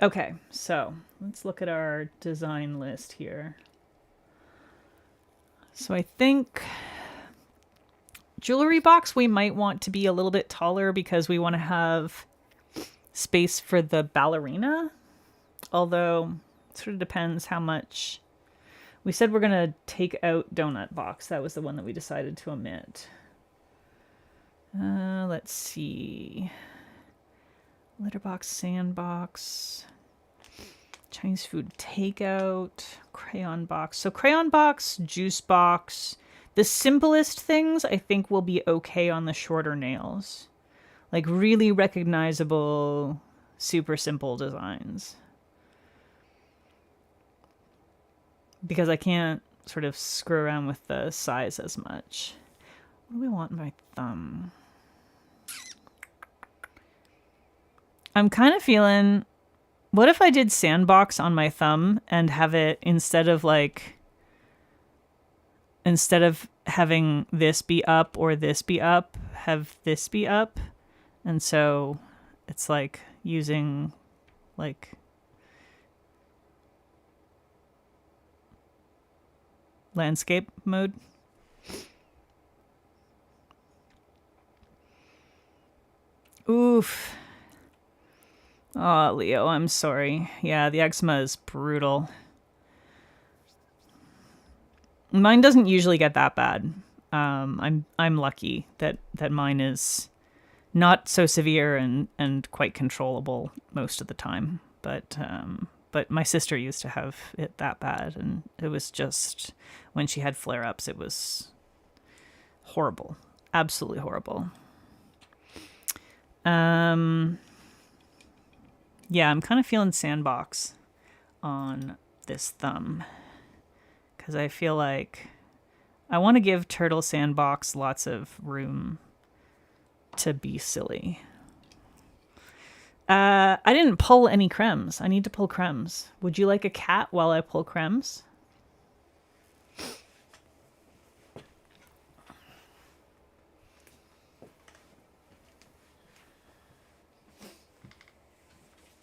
[SPEAKER 1] Okay, so let's look at our design list here. So I think jewelry box, we might want to be a little bit taller because we want to have space for the ballerina. Although it sort of depends how much. We said we're going to take out donut box. That was the one that we decided to omit. Let's see. Litter box, sandbox, Chinese food takeout, crayon box. So crayon box, juice box. The simplest things I think will be okay on the shorter nails. Like really recognizable, super simple designs. Because I can't sort of screw around with the size as much. What do we want in my thumb? I'm kind of feeling, what if I did sandbox on my thumb and have it, instead of having this be up or this be up, have this be up? And so it's like using like landscape mode. Oof. Oh, Leo, I'm sorry. Yeah, the eczema is brutal. Mine doesn't usually get that bad. I'm lucky that mine is not so severe and quite controllable most of the time. But my sister used to have it that bad, and it was just when she had flare ups, it was horrible, absolutely horrible. Yeah, I'm kind of feeling sandbox on this thumb because I feel like I want to give Turtle Sandbox lots of room to be silly. I didn't pull any cremes. I need to pull cremes. Would you like a cat while I pull cremes?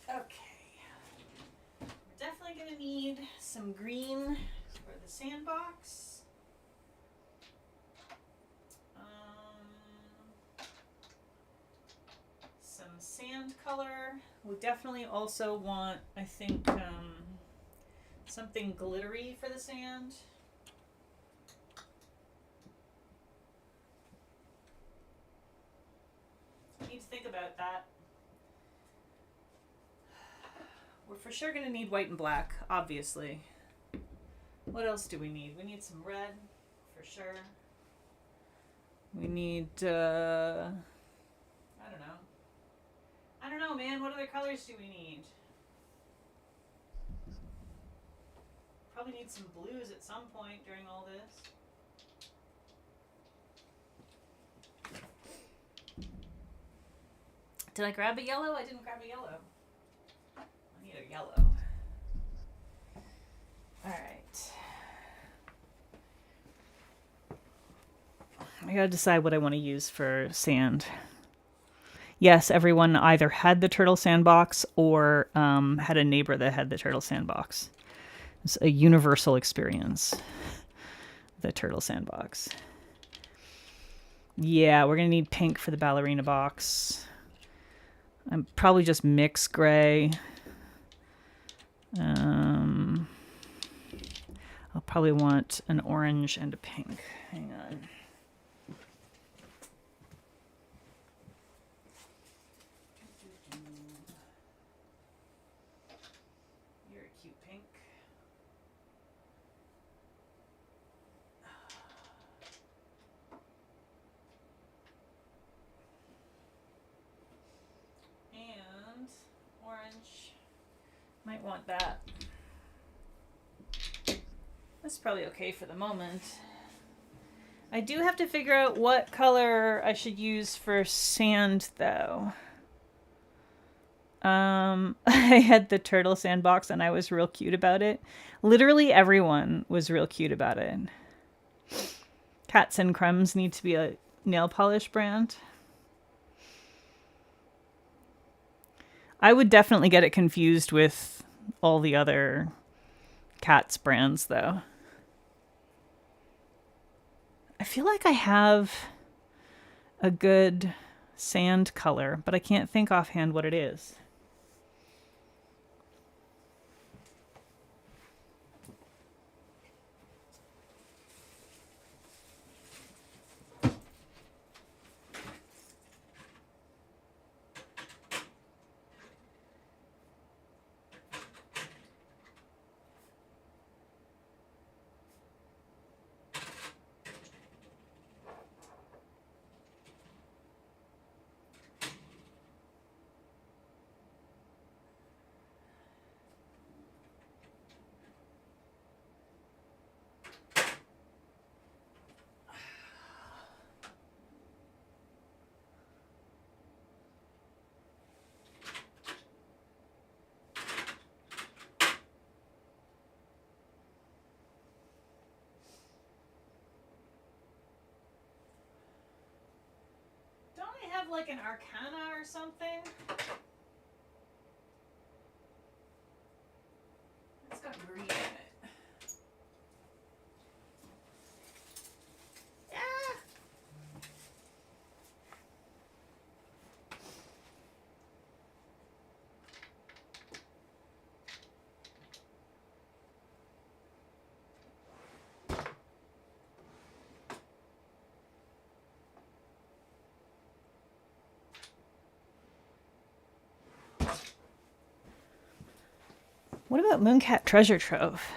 [SPEAKER 1] Okay. We're definitely going to need some green for the sandbox. Some sand color. We definitely also want, I think, something glittery for the sand. I need to think about that. We're for sure going to need white and black, obviously. What else do we need? We need some red, for sure. We need, I don't know, man. What other colors do we need? Probably need some blues at some point during all this. Did I grab a yellow? I didn't grab a yellow. I need a yellow. Alright. I gotta decide what I want to use for sand. Yes, everyone either had the Turtle Sandbox or had a neighbor that had the Turtle Sandbox. It's a universal experience, the Turtle Sandbox. Yeah, we're going to need pink for the ballerina box. I'm probably just mix gray. I'll probably want an orange and a pink. Hang on. You're a cute pink. And orange. Might want that. That's probably okay for the moment. I do have to figure out what color I should use for sand, though. I had the Turtle Sandbox and I was real cute about it. Literally everyone was real cute about it. Cats and Crumbs need to be a nail polish brand. I would definitely get it confused with all the other Cats brands, though. I feel like I have a good sand color, but I can't think offhand what it is. Have like an Arcana or something? It's got green in it. Ah! What about Mooncat Treasure Trove?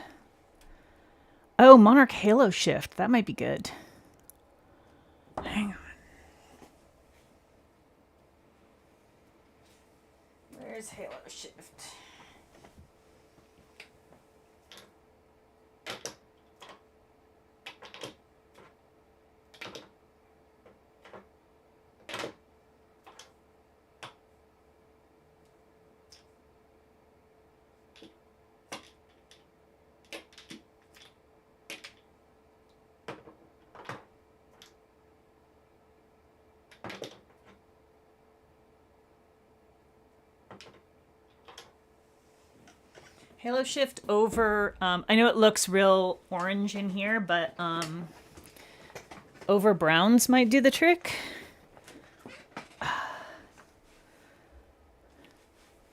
[SPEAKER 1] Oh, Monarch Halo Shift. That might be good. Hang on. Where's Halo Shift? Halo Shift over, I know it looks real orange in here, but over browns might do the trick.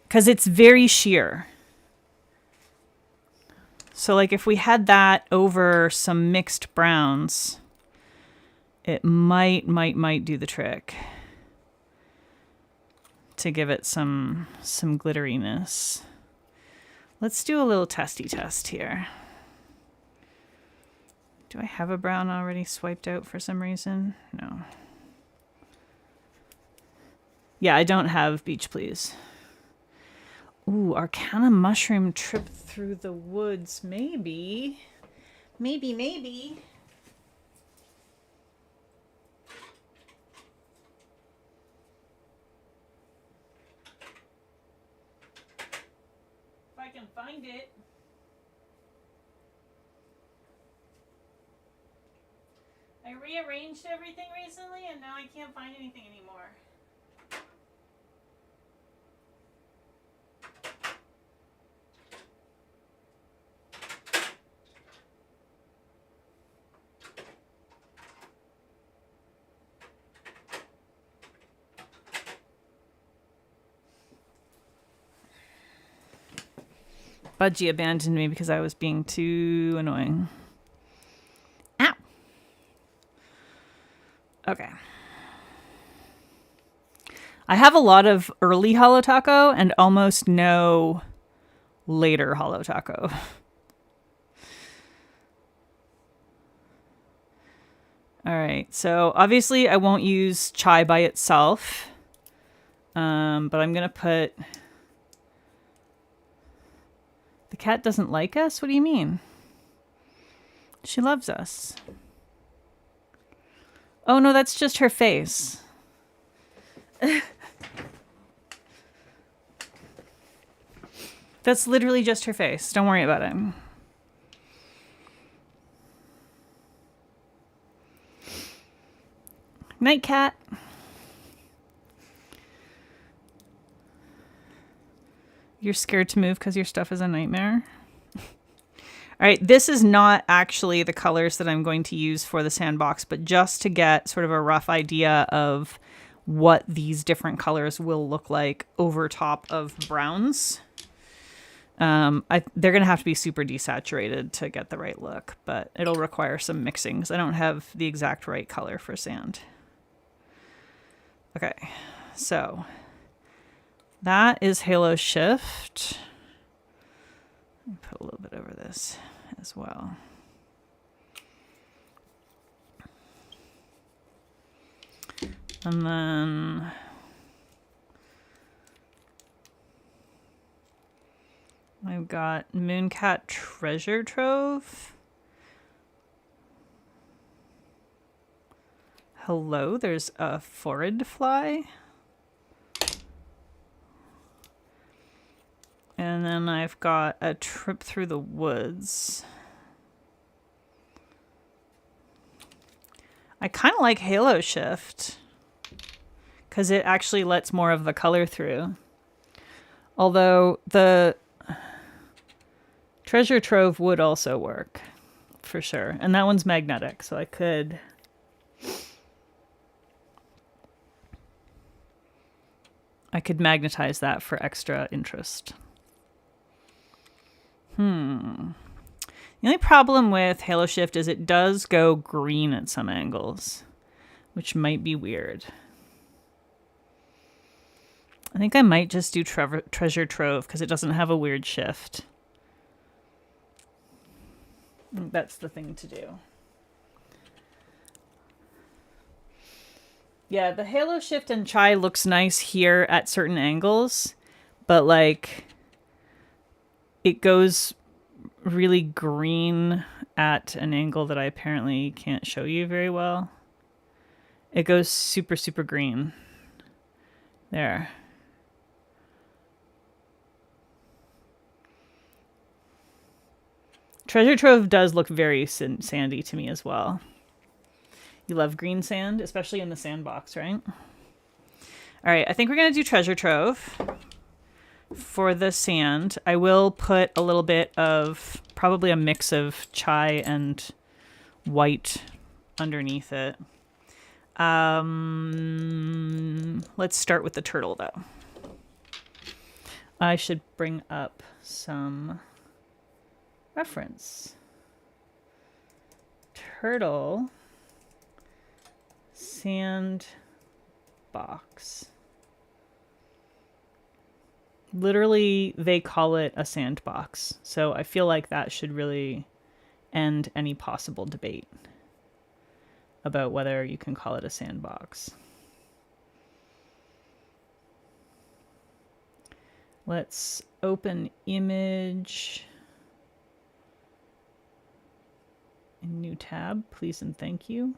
[SPEAKER 1] Because it's very sheer. So like if we had that over some mixed browns, it might do the trick. To give it some glitteriness. Let's do a little testy test here. Do I have a brown already swiped out for some reason? No. Yeah, I don't have Beach Please. Ooh, Arcana Mushroom Trip Through the Woods. Maybe. Maybe. If I can find it. I rearranged everything recently and now I can't find anything anymore. Budgie abandoned me because I was being too annoying. Ow! Okay. I have a lot of early Holo Taco and almost no later Holo Taco. All right, so obviously I won't use chai by itself, but I'm gonna put... The cat doesn't like us? What do you mean? She loves us. Oh no, that's just her face. That's literally just her face. Don't worry about it. Night, cat. You're scared to move because your stuff is a nightmare? All right, this is not actually the colors that I'm going to use for the sandbox, but just to get sort of a rough idea of what these different colors will look like over top of browns. They're going to have to be super desaturated to get the right look, but it'll require some mixing because I don't have the exact right color for sand. Okay, so... that is Halo Shift. Put a little bit over this as well. And then I've got Mooncat Treasure Trove. Hello, there's a Phorid Fly. And then I've got a Trip Through the Woods. I kind of like Halo Shift because it actually lets more of the color through. Although the Treasure Trove would also work for sure. And that one's magnetic, so I could... magnetize that for extra interest. The only problem with Halo Shift is it does go green at some angles, which might be weird. I think I might just do Treasure Trove because it doesn't have a weird shift. That's the thing to do. Yeah, the halo shift and chai looks nice here at certain angles, but like it goes really green at an angle that I apparently can't show you very well. It goes super, super green. There. Treasure Trove does look very sandy to me as well. You love green sand, especially in the sandbox, right? All right, I think we're going to do Treasure Trove for the sand. I will put a little bit of, probably a mix of chai and white underneath it. Let's start with the turtle, though. I should bring up some reference. Turtle sand box. Literally, they call it a sandbox. So I feel like that should really end any possible debate about whether you can call it a sandbox. Let's open image. New tab, please and thank you.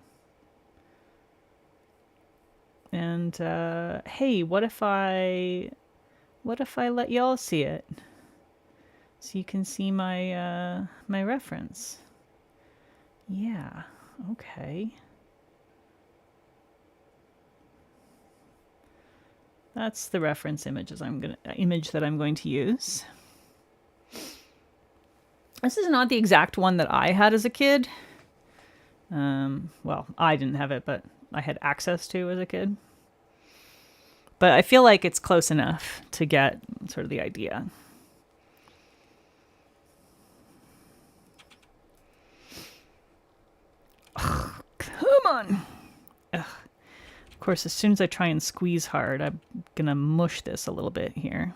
[SPEAKER 1] And hey, what if I let y'all see it, so you can see my my reference? Yeah, okay. That's the reference image that I'm going to use. This is not the exact one that I had as a kid. Well, I didn't have it, but I had access to as a kid. But I feel like it's close enough to get sort of the idea. Ugh, come on. Ugh. Of course, as soon as I try and squeeze hard, I'm gonna mush this a little bit here.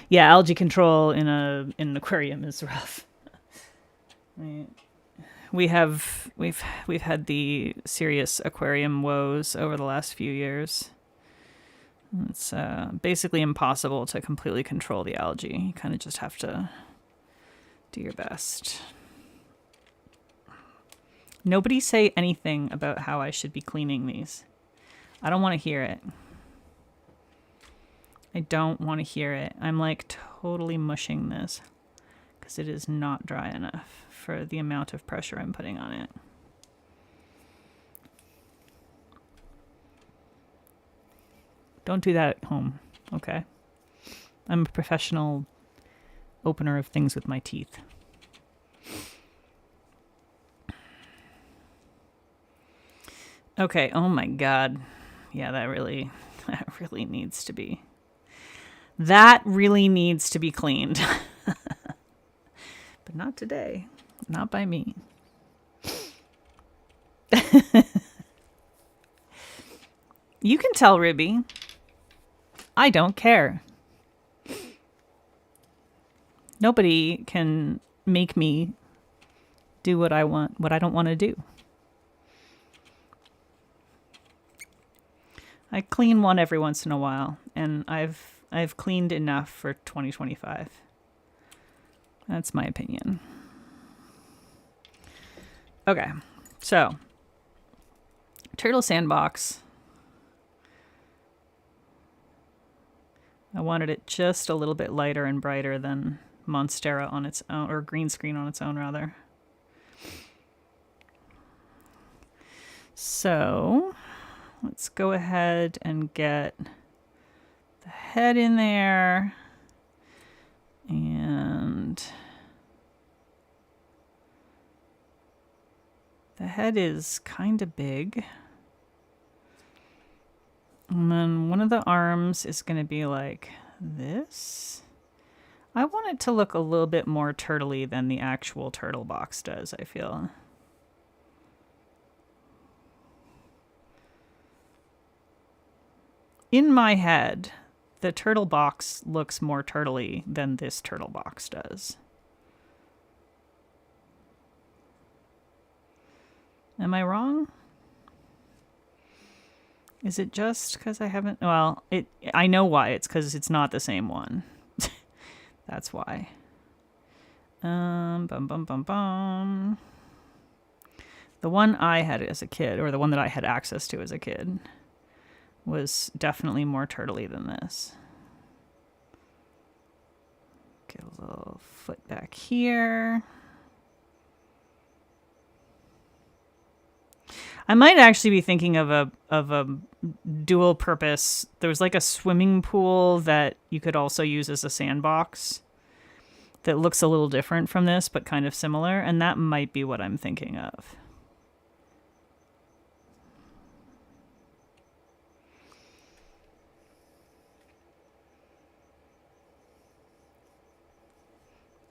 [SPEAKER 1] Yeah, algae control in an aquarium is rough. We've had the serious aquarium woes over the last few years. It's basically impossible to completely control the algae. You kind of just have to do your best. Nobody say anything about how I should be cleaning these. I don't want to hear it. I don't want to hear it. I'm like totally mushing this because it is not dry enough for the amount of pressure I'm putting on it. Don't do that at home, okay? I'm a professional opener of things with my teeth. Okay, oh my god. Yeah, that really needs to be. That really needs to be cleaned. But not today. Not by me. You can tell Ribby. I don't care. Nobody can make me do what I want, what I don't want to do. I clean one every once in a while, and I've cleaned enough for 2025. That's my opinion. Okay, so turtle sandbox. I wanted it just a little bit lighter and brighter than Monstera on its own, or green screen on its own, rather. So let's go ahead and get the head in there. And the head is kind of big. And then one of the arms is going to be like this. I want it to look a little bit more turtle-y than the actual turtle box does, I feel. In my head, the turtle box looks more turtley than this turtle box does. Am I wrong? Is it just because I haven't... Well, I know why. It's because it's not the same one. That's why. Bum, bum, bum, bum. The one I had as a kid, or the one that I had access to as a kid, was definitely more turtley than this. Get a little foot back here. I might actually be thinking of a dual purpose. There was like a swimming pool that you could also use as a sandbox that looks a little different from this, but kind of similar, and that might be what I'm thinking of.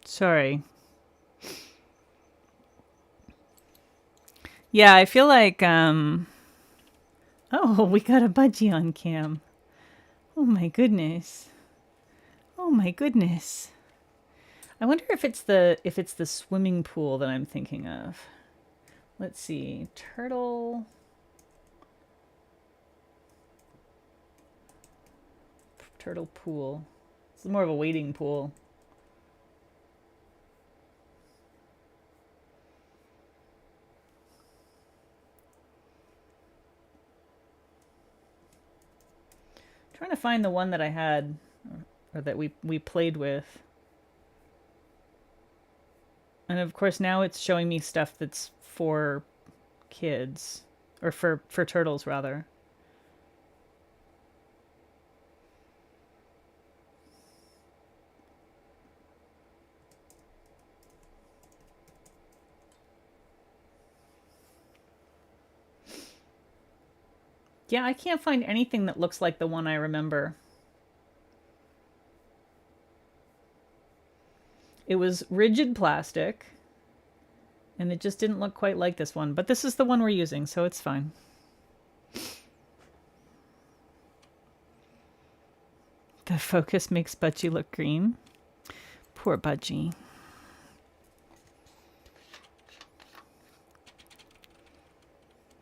[SPEAKER 1] Sorry. Yeah, I feel like, oh, we got a budgie on cam. Oh my goodness. Oh my goodness. I wonder if it's the swimming pool that I'm thinking of. Let's see. Turtle pool. It's more of a wading pool. Trying to find the one that I had, or that we played with. And of course now it's showing me stuff that's for kids, or for turtles rather. Yeah, I can't find anything that looks like the one I remember. It was rigid plastic, and it just didn't look quite like this one. But this is the one we're using, so it's fine. The focus makes Budgie look green. Poor Budgie.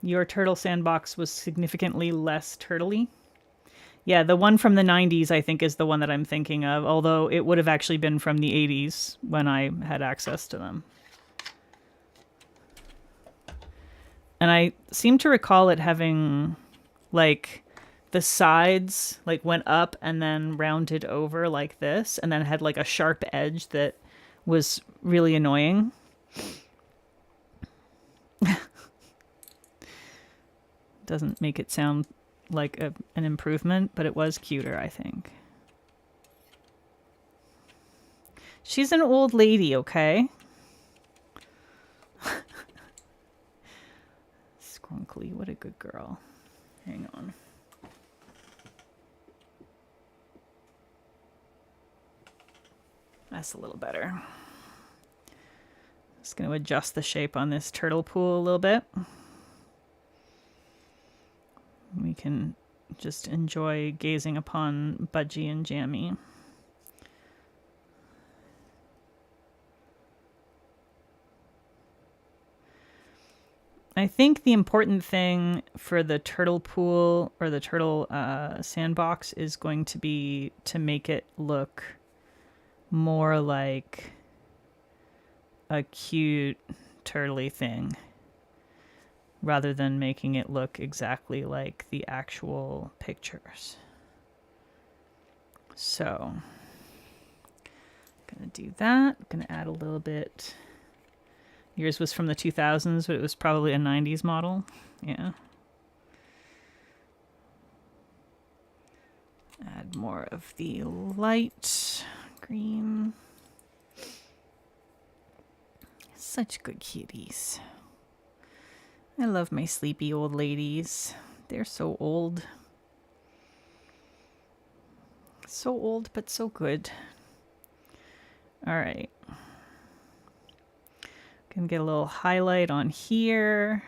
[SPEAKER 1] Your turtle sandbox was significantly less turtley. Yeah, the one from the 90s, I think, is the one that I'm thinking of, although it would have actually been from the 80s when I had access to them. And I seem to recall it having, like, the sides, like, went up and then rounded over like this, and then had, like, a sharp edge that was really annoying. Doesn't make it sound like an improvement, but it was cuter, I think. She's an old lady, okay? Scrunkly, what a good girl. Hang on. That's a little better. Just going to adjust the shape on this turtle pool a little bit. We can just enjoy gazing upon Budgie and Jammy. I think the important thing for the turtle pool or the turtle sandbox is going to be to make it look more like a cute turtley thing, rather than making it look exactly like the actual pictures. So, I'm gonna do that. I'm gonna add a little bit. Yours was from the 2000s, but it was probably a 90s model. Yeah. Add more of the light green. Such good kitties. I love my sleepy old ladies. They're so old. So old, but so good. All right. Can get a little highlight on here.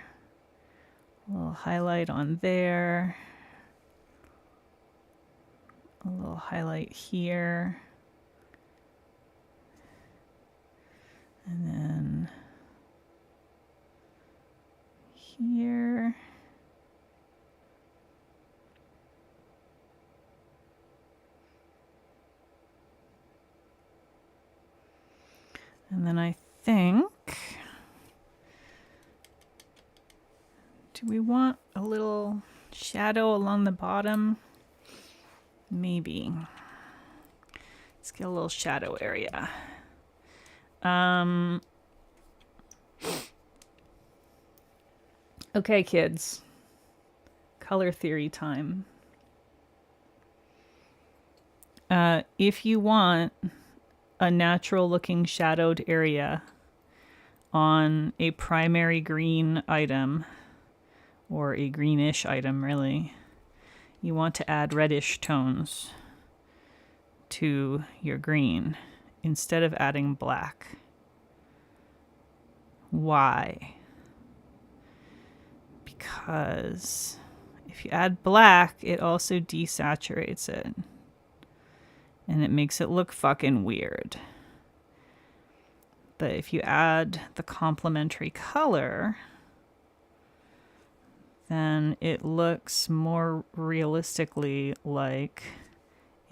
[SPEAKER 1] A little highlight on there. a little highlight here. And then here. And then I think, do we want a little shadow along the bottom? Maybe. Let's get a little shadow area. Okay, kids. Color theory time. If you want a natural looking shadowed area on a primary green item, or a greenish item really, you want to add reddish tones to your green instead of adding black. Why? Because if you add black, it also desaturates it. And it makes it look fucking weird. But if you add the complementary color, then it looks more realistically like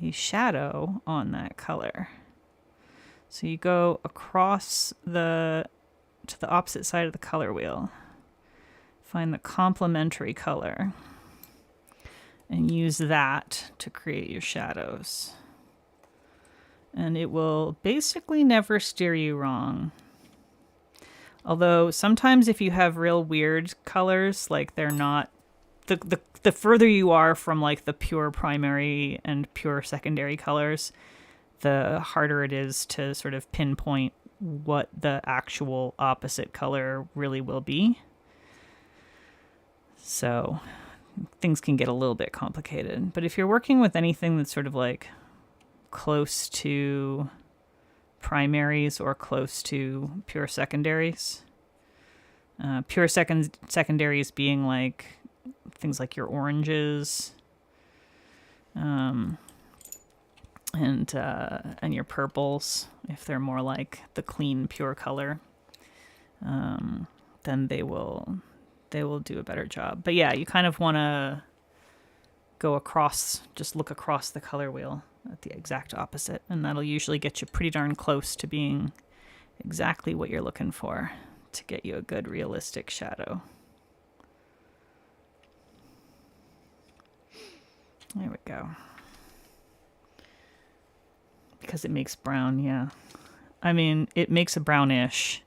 [SPEAKER 1] a shadow on that color. So you go across to the opposite side of the color wheel, find the complementary color, and use that to create your shadows. And it will basically never steer you wrong. Although sometimes if you have real weird colors, like they're not, the further you are from like the pure primary and pure secondary colors, the harder it is to sort of pinpoint what the actual opposite color really will be. So things can get a little bit complicated. But if you're working with anything that's sort of like close to primaries or close to pure secondaries. Secondaries being like things like your oranges, and your purples, if they're more like the clean pure color, then they will do a better job. But yeah, you kind of want to go across, just look across the color wheel at the exact opposite, and that'll usually get you pretty darn close to being exactly what you're looking for to get you a good realistic shadow. There we go. Because it makes brown, yeah. I mean, it makes a brownish,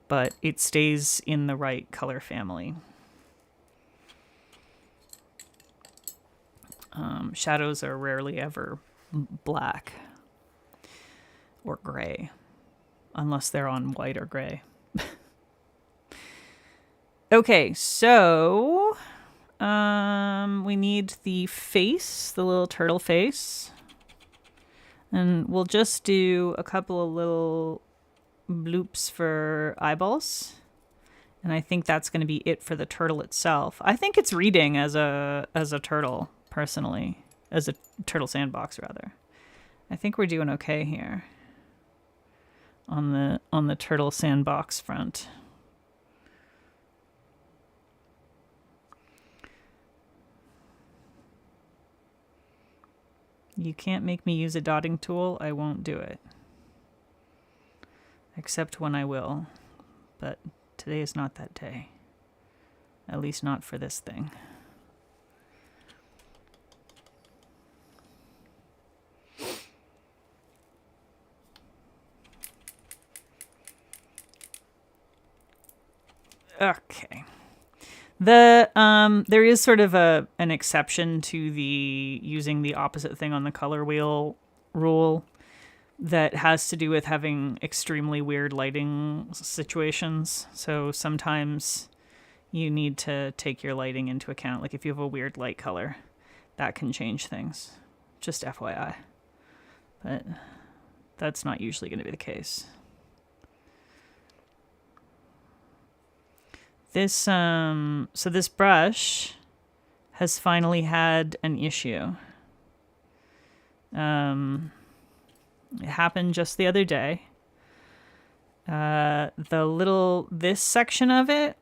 [SPEAKER 1] but it stays in the right color family. Shadows are rarely ever black or gray, unless they're on white or gray. Okay, so we need the face, the little turtle face. And we'll just do a couple of little bloops for eyeballs. And I think that's going to be it for the turtle itself. I think it's reading as a turtle, personally. As a turtle sandbox, rather. I think we're doing okay here on the turtle sandbox front. You can't make me use a dotting tool. I won't do it. Except when I will. But today is not that day. At least not for this thing. Okay. There is sort of an exception to the using the opposite thing on the color wheel rule that has to do with having extremely weird lighting situations. So sometimes you need to take your lighting into account. Like if you have a weird light color, that can change things. Just FYI. But that's not usually going to be the case. So this brush has finally had an issue. It happened just the other day. This section of it.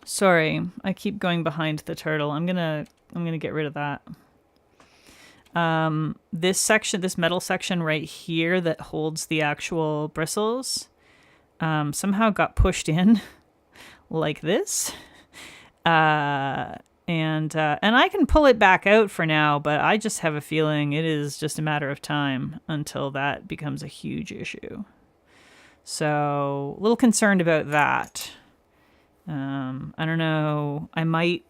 [SPEAKER 1] Sorry, I keep going behind the turtle. I'm gonna get rid of that. This metal section right here that holds the actual bristles, somehow got pushed in like this. And I can pull it back out for now, but I just have a feeling it is just a matter of time until that becomes a huge issue. So a little concerned about that. I don't know. I might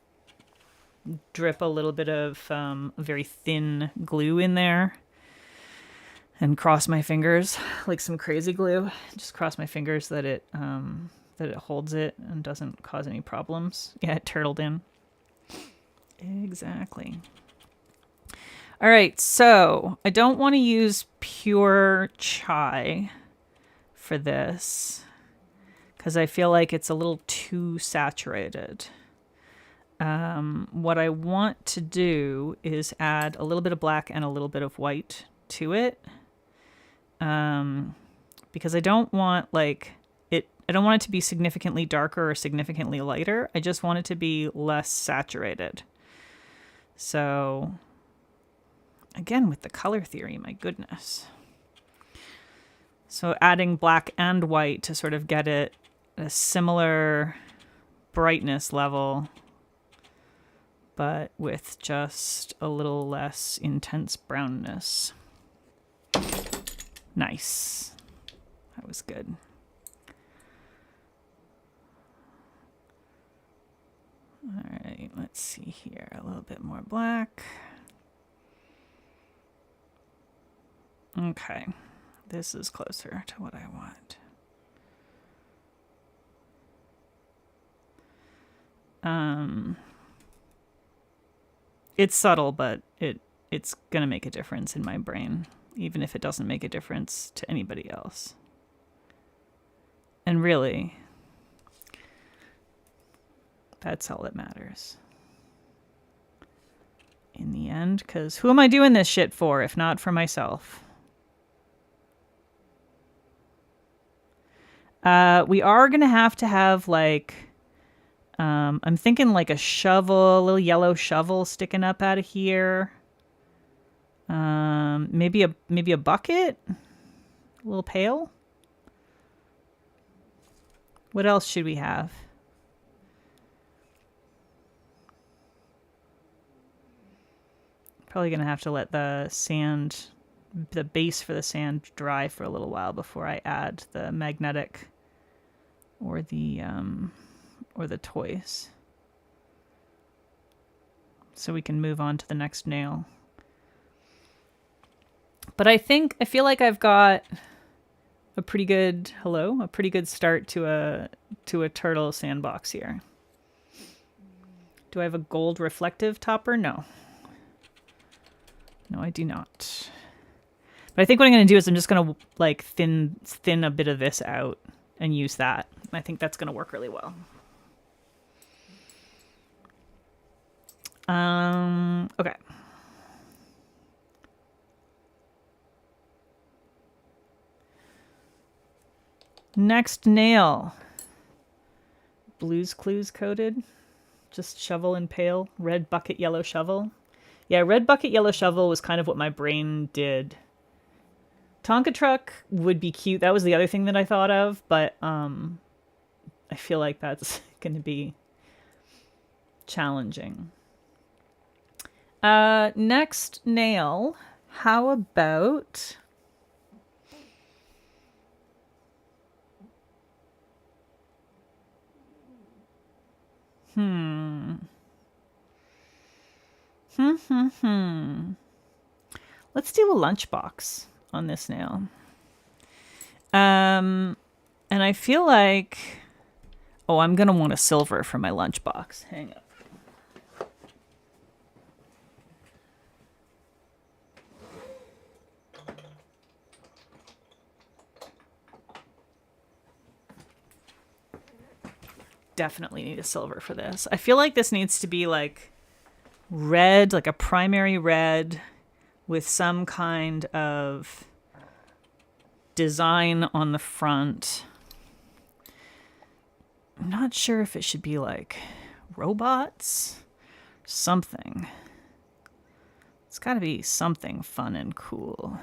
[SPEAKER 1] drip a little bit of very thin glue in there and cross my fingers like some crazy glue. Just cross my fingers that it holds it and doesn't cause any problems. Yeah, it turtled in. Exactly. All right, so I don't want to use pure chai for this because I feel like it's a little too saturated. What I want to do is add a little bit of black and a little bit of white to it, because I don't want I don't want it to be significantly darker or significantly lighter. I just want it to be less saturated. So again, with the color theory, my goodness. So adding black and white to sort of get it a similar brightness level, but with just a little less intense brownness. Nice. That was good. All right, let's see here. A little bit more black. Okay, this is closer to what I want. It's subtle, but it's gonna make a difference in my brain, even if it doesn't make a difference to anybody else. And really, that's all that matters in the end, because who am I doing this shit for if not for myself? We are going to have like, I'm thinking like a shovel, a little yellow shovel sticking up out of here. Maybe a bucket, a little pail. What else should we have? Probably going to have to let the base for the sand dry for a little while before I add the magnetic or the toys. So we can move on to the next nail. But I feel like I've got a pretty good start to a turtle sandbox here. Do I have a gold reflective topper? No. No, I do not. But I think what I'm going to do is I'm just going to like thin a bit of this out and use that. I think that's going to work really well. Okay. Next nail. Blue's Clues coated. Just shovel and pail. Red bucket, yellow shovel. Yeah, red bucket, yellow shovel was kind of what my brain did. Tonka truck would be cute. That was the other thing that I thought of, but I feel like that's going to be challenging. Next nail. How about... Let's do a lunchbox on this nail. And I feel like... Oh, I'm going to want a silver for my lunchbox. Hang up. Definitely need a silver for this. I feel like this needs to be like red, like a primary red with some kind of design on the front. I'm not sure if it should be like robots, something. It's got to be something fun and cool.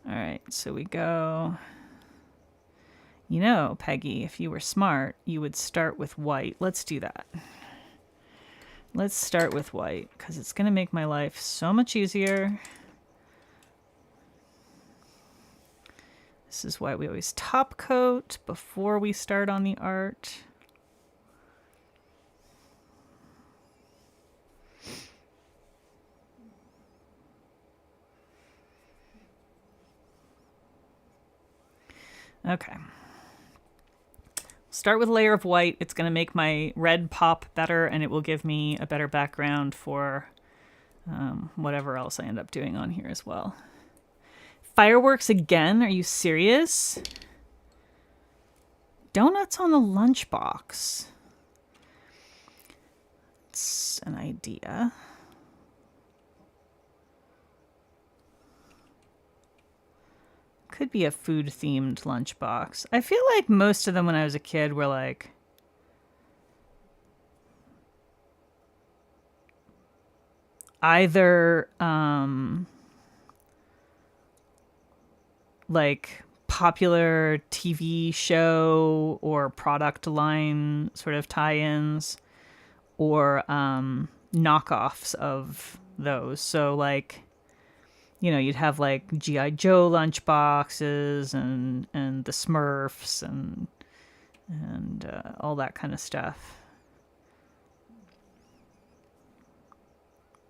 [SPEAKER 1] All right, so we go. You know, Peggy, if you were smart, you would start with white. Let's do that. Let's start with white because it's going to make my life so much easier. This is why we always top coat before we start on the art. Okay. Start with a layer of white. It's going to make my red pop better, and it will give me a better background for whatever else I end up doing on here as well. Fireworks again? Are you serious? Donuts on the lunchbox. It's an idea. Could be a food-themed lunchbox. I feel like most of them when I was a kid were like either like popular TV show or product line sort of tie-ins or knockoffs of those. So like, you know, you'd have like G.I. Joe lunchboxes and the Smurfs and all that kind of stuff.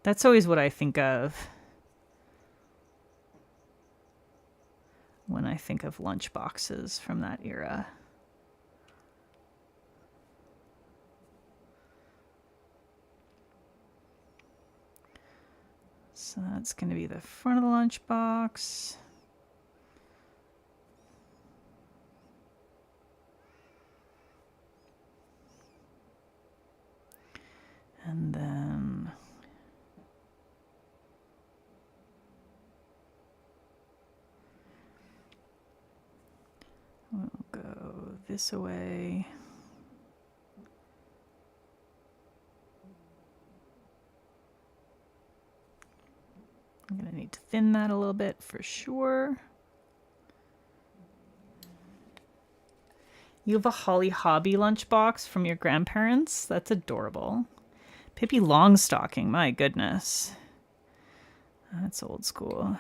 [SPEAKER 1] That's always what I think of when I think of lunchboxes from that era. So that's going to be the front of the lunchbox. And then we'll go this away. I'm going to need to thin that a little bit for sure. You have a Holly Hobby lunchbox from your grandparents? That's adorable. Pippi Longstocking, my goodness. That's old school.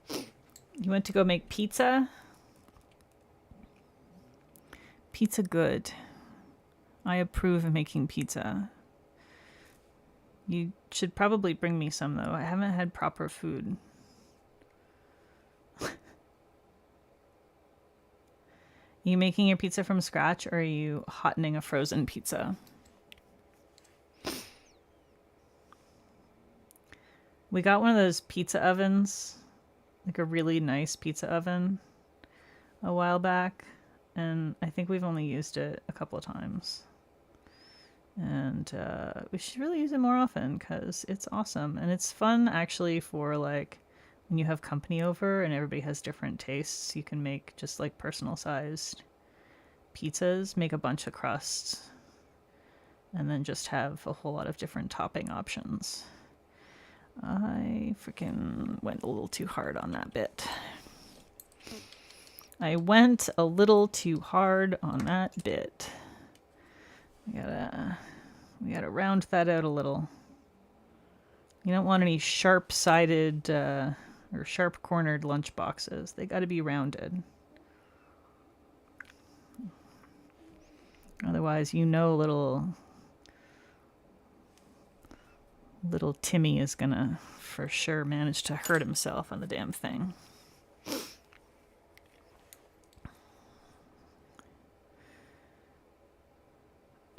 [SPEAKER 1] You went to go make pizza? Pizza good. I approve of making pizza. You should probably bring me some, though. I haven't had proper food. You making your pizza from scratch, or are you hottening a frozen pizza? We got one of those pizza ovens, like a really nice pizza oven, a while back, and I think we've only used it a couple of times. And we should really use it more often because it's awesome. And it's fun, actually, for like when you have company over and everybody has different tastes. You can make just like personal sized pizzas, make a bunch of crusts, and then just have a whole lot of different topping options. I freaking went a little too hard on that bit. I went a little too hard on that bit. We gotta round that out a little. You don't want any sharp-sided or sharp-cornered lunch boxes. They gotta be rounded. Otherwise, you know, little Timmy is gonna for sure manage to hurt himself on the damn thing.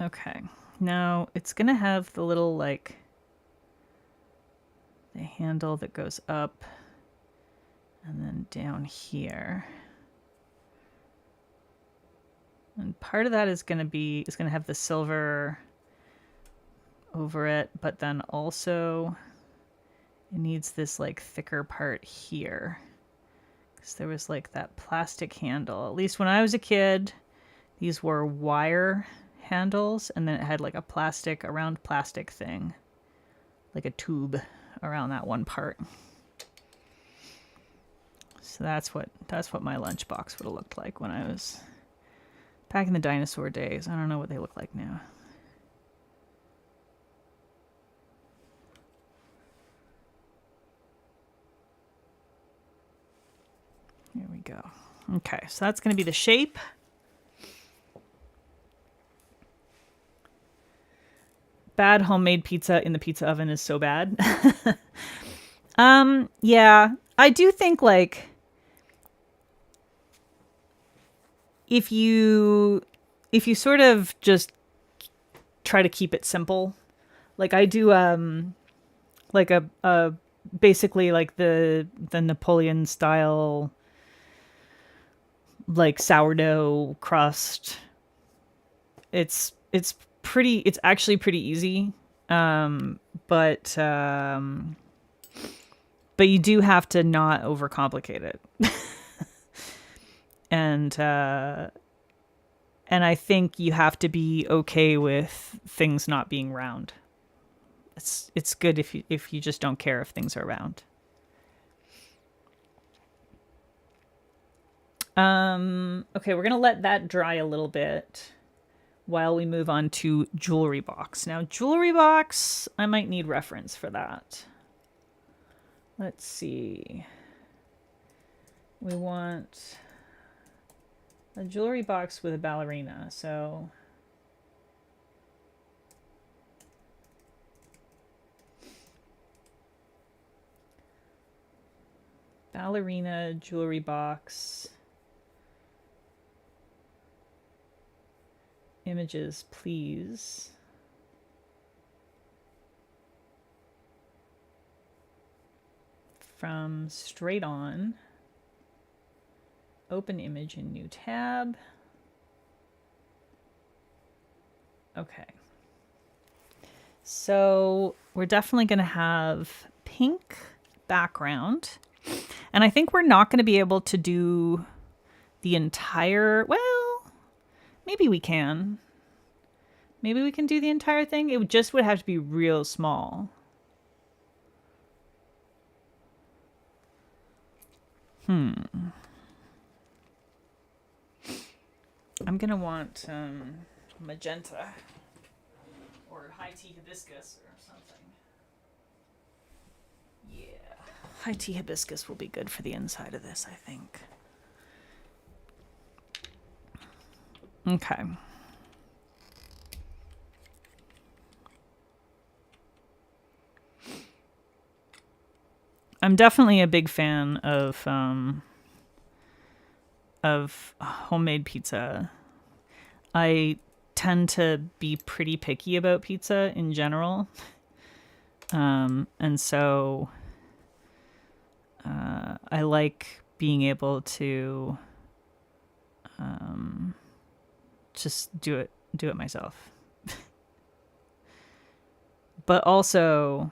[SPEAKER 1] Okay, now it's gonna have the little like the handle that goes up and then down here. And part of that is gonna have the silver over it, but then also it needs this like thicker part here. Because there was like that plastic handle. At least when I was a kid, these were wire handles, and then it had like a round plastic thing, like a tube around that one part. So that's what my lunchbox would have looked like when I was back in the dinosaur days. I don't know what they look like now. Here we go. Okay, so that's going to be the shape. Bad homemade pizza in the pizza oven is so bad. Yeah, I do think like if you sort of just try to keep it simple, like I do like a basically like the Napoleon style like sourdough crust. It's actually pretty easy. But you do have to not overcomplicate it. And I think you have to be okay with things not being round. It's good if you just don't care if things are round. Okay, we're gonna let that dry a little bit while we move on to jewelry box. Now, jewelry box, I might need reference for that. Let's see. We want a jewelry box with a ballerina, so ballerina jewelry box. Images, please. From Straight On. Open image in new tab. Okay. So we're definitely going to have pink background. And I think we're not going to be able to do the entire, well, maybe we can. Maybe we can do the entire thing. It just would have to be real small. I'm going to want magenta or high tea hibiscus or something. Yeah. High tea hibiscus will be good for the inside of this, I think. Okay. I'm definitely a big fan of homemade pizza. I tend to be pretty picky about pizza in general. And so I like being able to just do it myself. But also,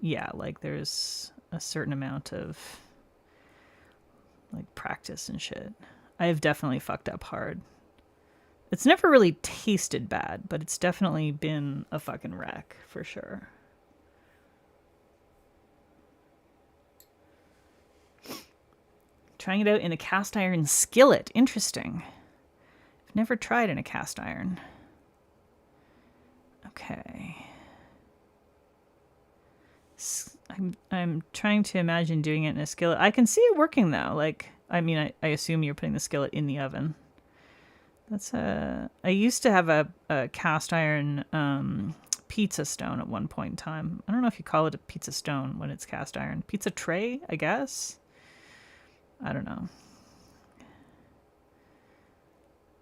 [SPEAKER 1] yeah, like there's a certain amount of like practice and shit. I have definitely fucked up hard. It's never really tasted bad, but it's definitely been a fucking wreck for sure. Trying it out in a cast iron skillet. Interesting. I've never tried in a cast iron. Okay. I'm trying to imagine doing it in a skillet. I can see it working though. Like, I mean, I assume you're putting the skillet in the oven. That's I used to have a cast iron pizza stone at one point in time. I don't know if you call it a pizza stone when it's cast iron. Pizza tray, I guess. I don't know.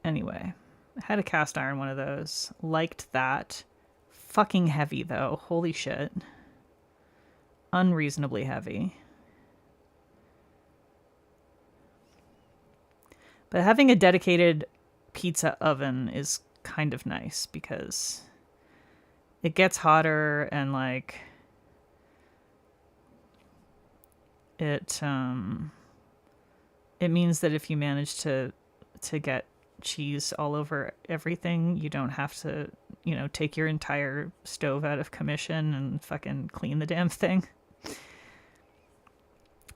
[SPEAKER 1] Anyway, I had a cast iron one of those. Liked that. Fucking heavy though. Holy shit. Unreasonably heavy. But having a dedicated pizza oven is kind of nice because it gets hotter, and like it means that if you manage to get cheese all over everything, you don't have to, take your entire stove out of commission and fucking clean the damn thing.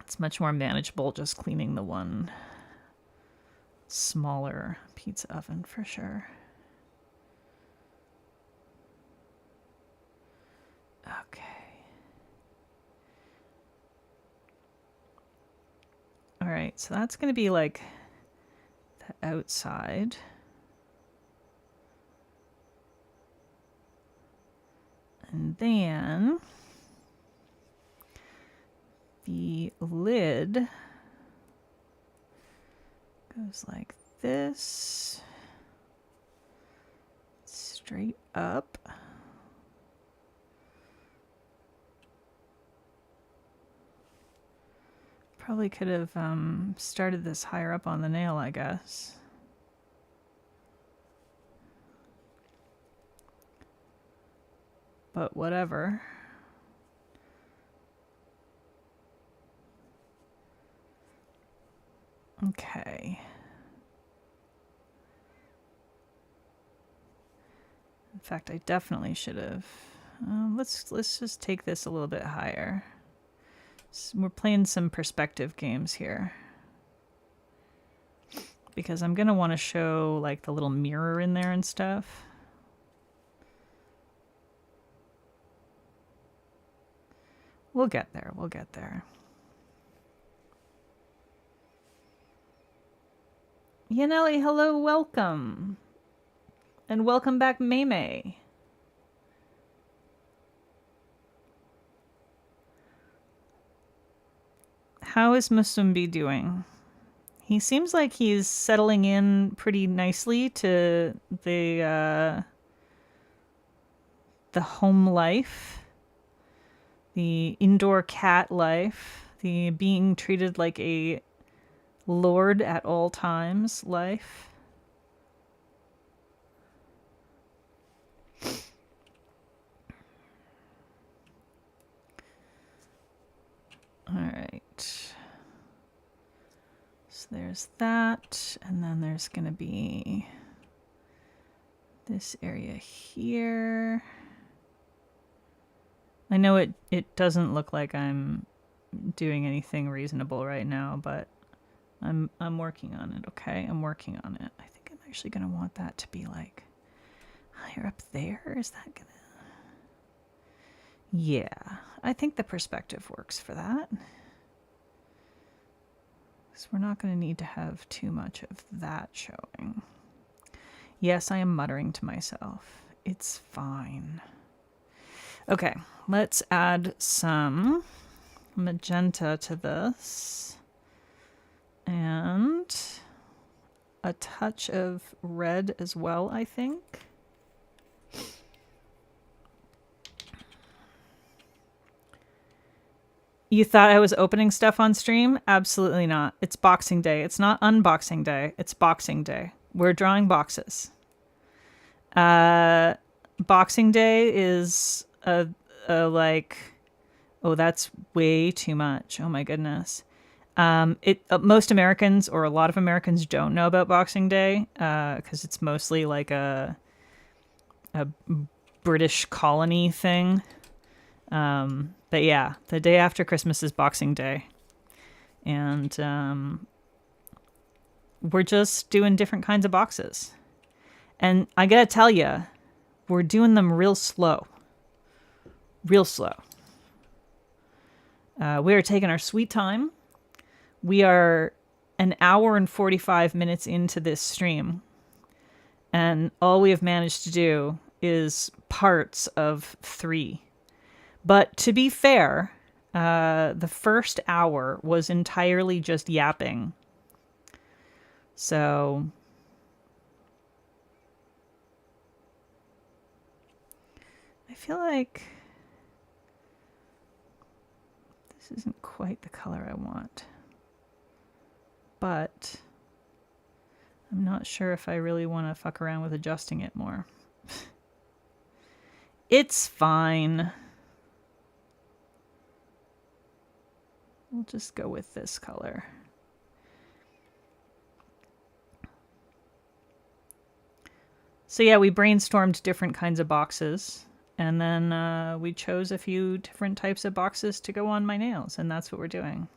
[SPEAKER 1] It's much more manageable just cleaning the one smaller pizza oven for sure. Okay. All right, so that's going to be like the outside. And then the lid goes like this, straight up. Probably could have started this higher up on the nail, I guess. But whatever. Okay. In fact, I definitely should have. Let's just take this a little bit higher. So we're playing some perspective games here, because I'm gonna want to show like the little mirror in there and stuff. We'll get there. We'll get there. Yaneli, hello, welcome. And welcome back, Maymay. How is Musumbi doing? He seems like he's settling in pretty nicely to the home life, the indoor cat life, the being treated like a lord at all times life. All right. So there's that, and then there's going to be this area here. I know it doesn't look like I'm doing anything reasonable right now, but I'm working on it, okay? I'm working on it. I think I'm actually going to want that to be like higher up there. Is that going to... Yeah, I think the perspective works for that. Because we're not going to need to have too much of that showing. Yes, I am muttering to myself. It's fine. Okay, let's add some magenta to this. And a touch of red as well, I think. You thought I was opening stuff on stream? Absolutely not. It's Boxing Day. It's not unboxing day. It's Boxing Day. We're drawing boxes. Boxing Day is a like, oh, that's way too much. Oh my goodness. Most Americans, or a lot of Americans, don't know about Boxing Day because it's mostly like a British colony thing. But yeah, the day after Christmas is Boxing Day. And we're just doing different kinds of boxes. And I gotta tell you, we're doing them real slow. Real slow. We are taking our sweet time. We are an hour and 45 minutes into this stream. And all we have managed to do is parts of 3. But to be fair, the first hour was entirely just yapping. So I feel like this isn't quite the color I want. But I'm not sure if I really want to fuck around with adjusting it more. It's fine. We'll just go with this color. So yeah, we brainstormed different kinds of boxes, and then we chose a few different types of boxes to go on my nails, and that's what we're doing.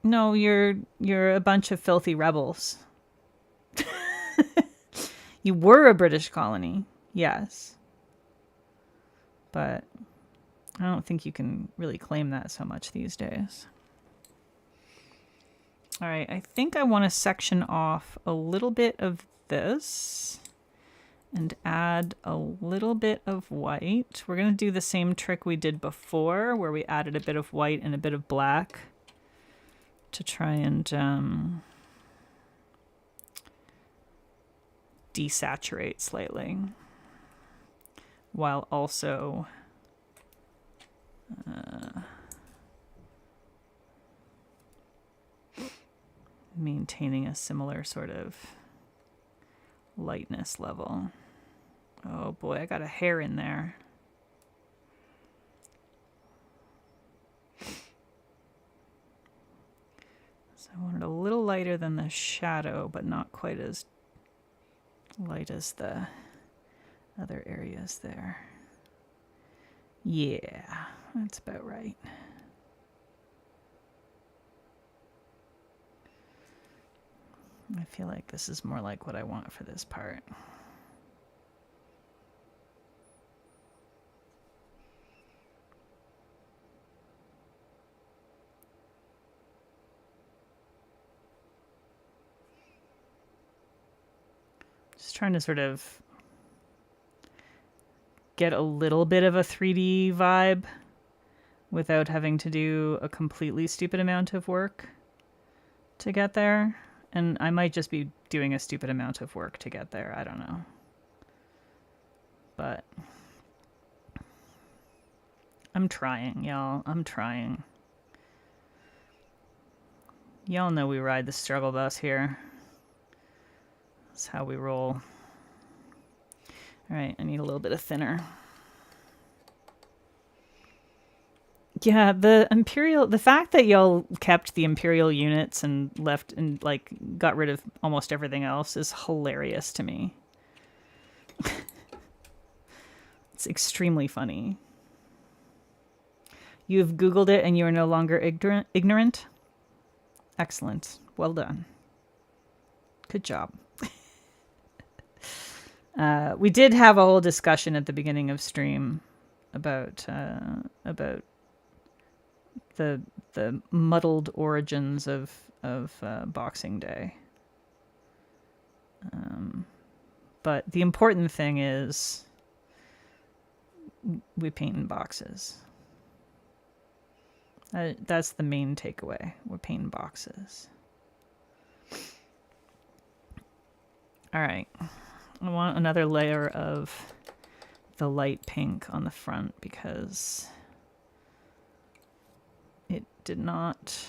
[SPEAKER 1] No, you're a bunch of filthy rebels. You were a British colony, yes. But I don't think you can really claim that so much these days. All right, I think I want to section off a little bit of this and add a little bit of white. We're going to do the same trick we did before, where we added a bit of white and a bit of black to try and desaturate slightly, while also maintaining a similar sort of lightness level. Oh boy, I got a hair in there. So I want it a little lighter than the shadow, but not quite as light as the other areas there. Yeah, that's about right. I feel like this is more like what I want for this part. Just trying to sort of get a little bit of a 3D vibe without having to do a completely stupid amount of work to get there. And I might just be doing a stupid amount of work to get there. I don't know. But I'm trying, y'all. I'm trying. Y'all know we ride the struggle bus here. That's how we roll. All right, I need a little bit of thinner. Yeah, the fact that y'all kept the Imperial units and left and like got rid of almost everything else is hilarious to me. It's extremely funny. You have Googled it and you are no longer ignorant? Excellent. Well done. Good job. We did have a whole discussion at the beginning of stream about the muddled origins of Boxing Day. But the important thing is we paint in boxes. That's the main takeaway. We're painting boxes. All right. I want another layer of the light pink on the front because it did not...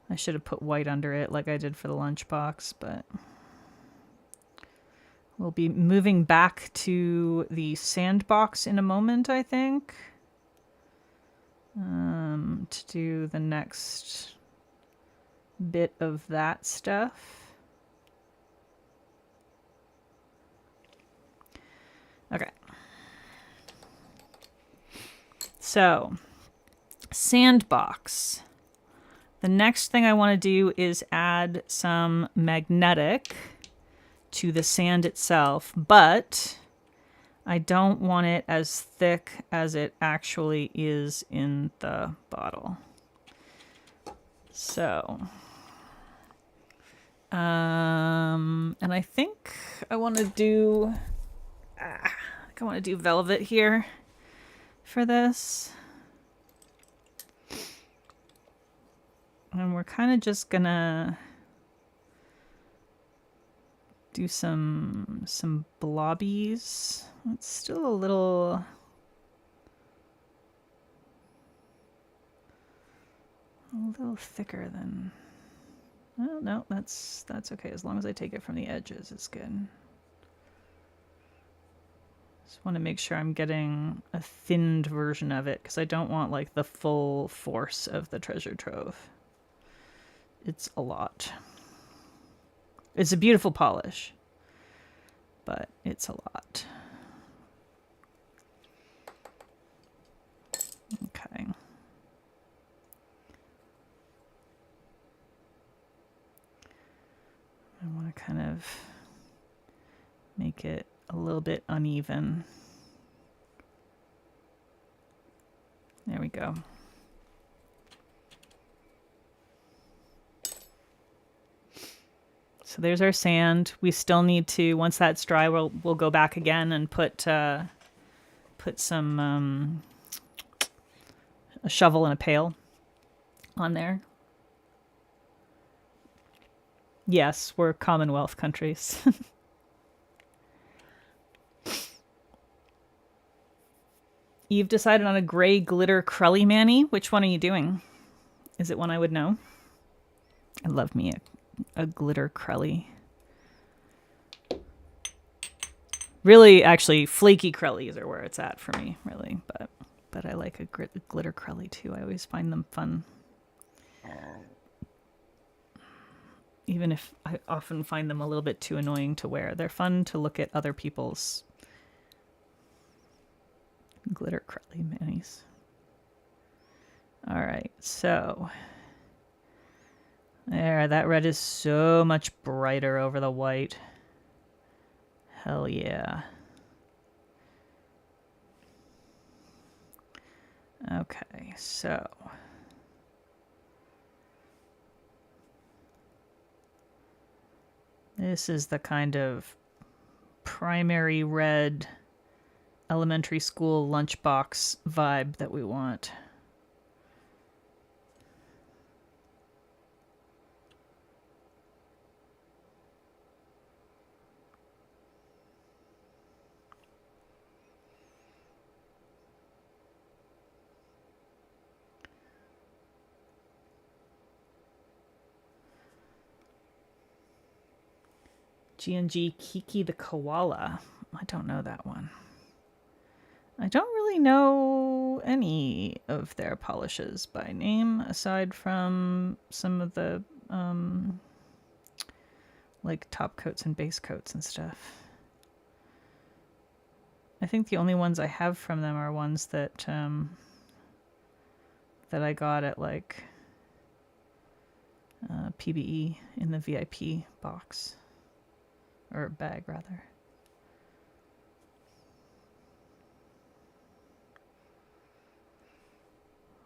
[SPEAKER 1] I should have put white under it like I did for the lunchbox, but we'll be moving back to the sandbox in a moment, I think, to do the next bit of that stuff. Okay. So, sandbox. The next thing I want to do is add some magnetic to the sand itself, but I don't want it as thick as it actually is in the bottle. So, and I think I want to do, velvet here for this. And we're kind of just gonna do some blobbies. It's still a little thicker than Well, no, that's okay. As long as I take it from the edges, it's good. Just want to make sure I'm getting a thinned version of it because I don't want like the full force of the treasure trove. It's a lot. It's a beautiful polish, but it's a lot. Okay. I want to kind of make it a little bit uneven. There we go. So there's our sand. We still need to, once that's dry, we'll go back again and put some a shovel and a pail on there. Yes, we're Commonwealth countries. You've decided on a gray glitter Crelly Manny. Which one are you doing? Is it one I would know? I love me a glitter Crelly. Really, actually, flaky Crellys are where it's at for me, really. But I like a glitter Crelly too. I always find them fun. Even if I often find them a little bit too annoying to wear. They're fun to look at other people's glitter Crelly Mannies. All right, so there, that red is so much brighter over the white. Hell yeah. Okay, so this is the kind of primary red elementary school lunchbox vibe that we want. G&G Kiki the Koala. I don't know that one. I don't really know any of their polishes by name, aside from some of the like top coats and base coats and stuff. I think the only ones I have from them are ones that that I got at like PBE in the VIP box. Or bag, rather.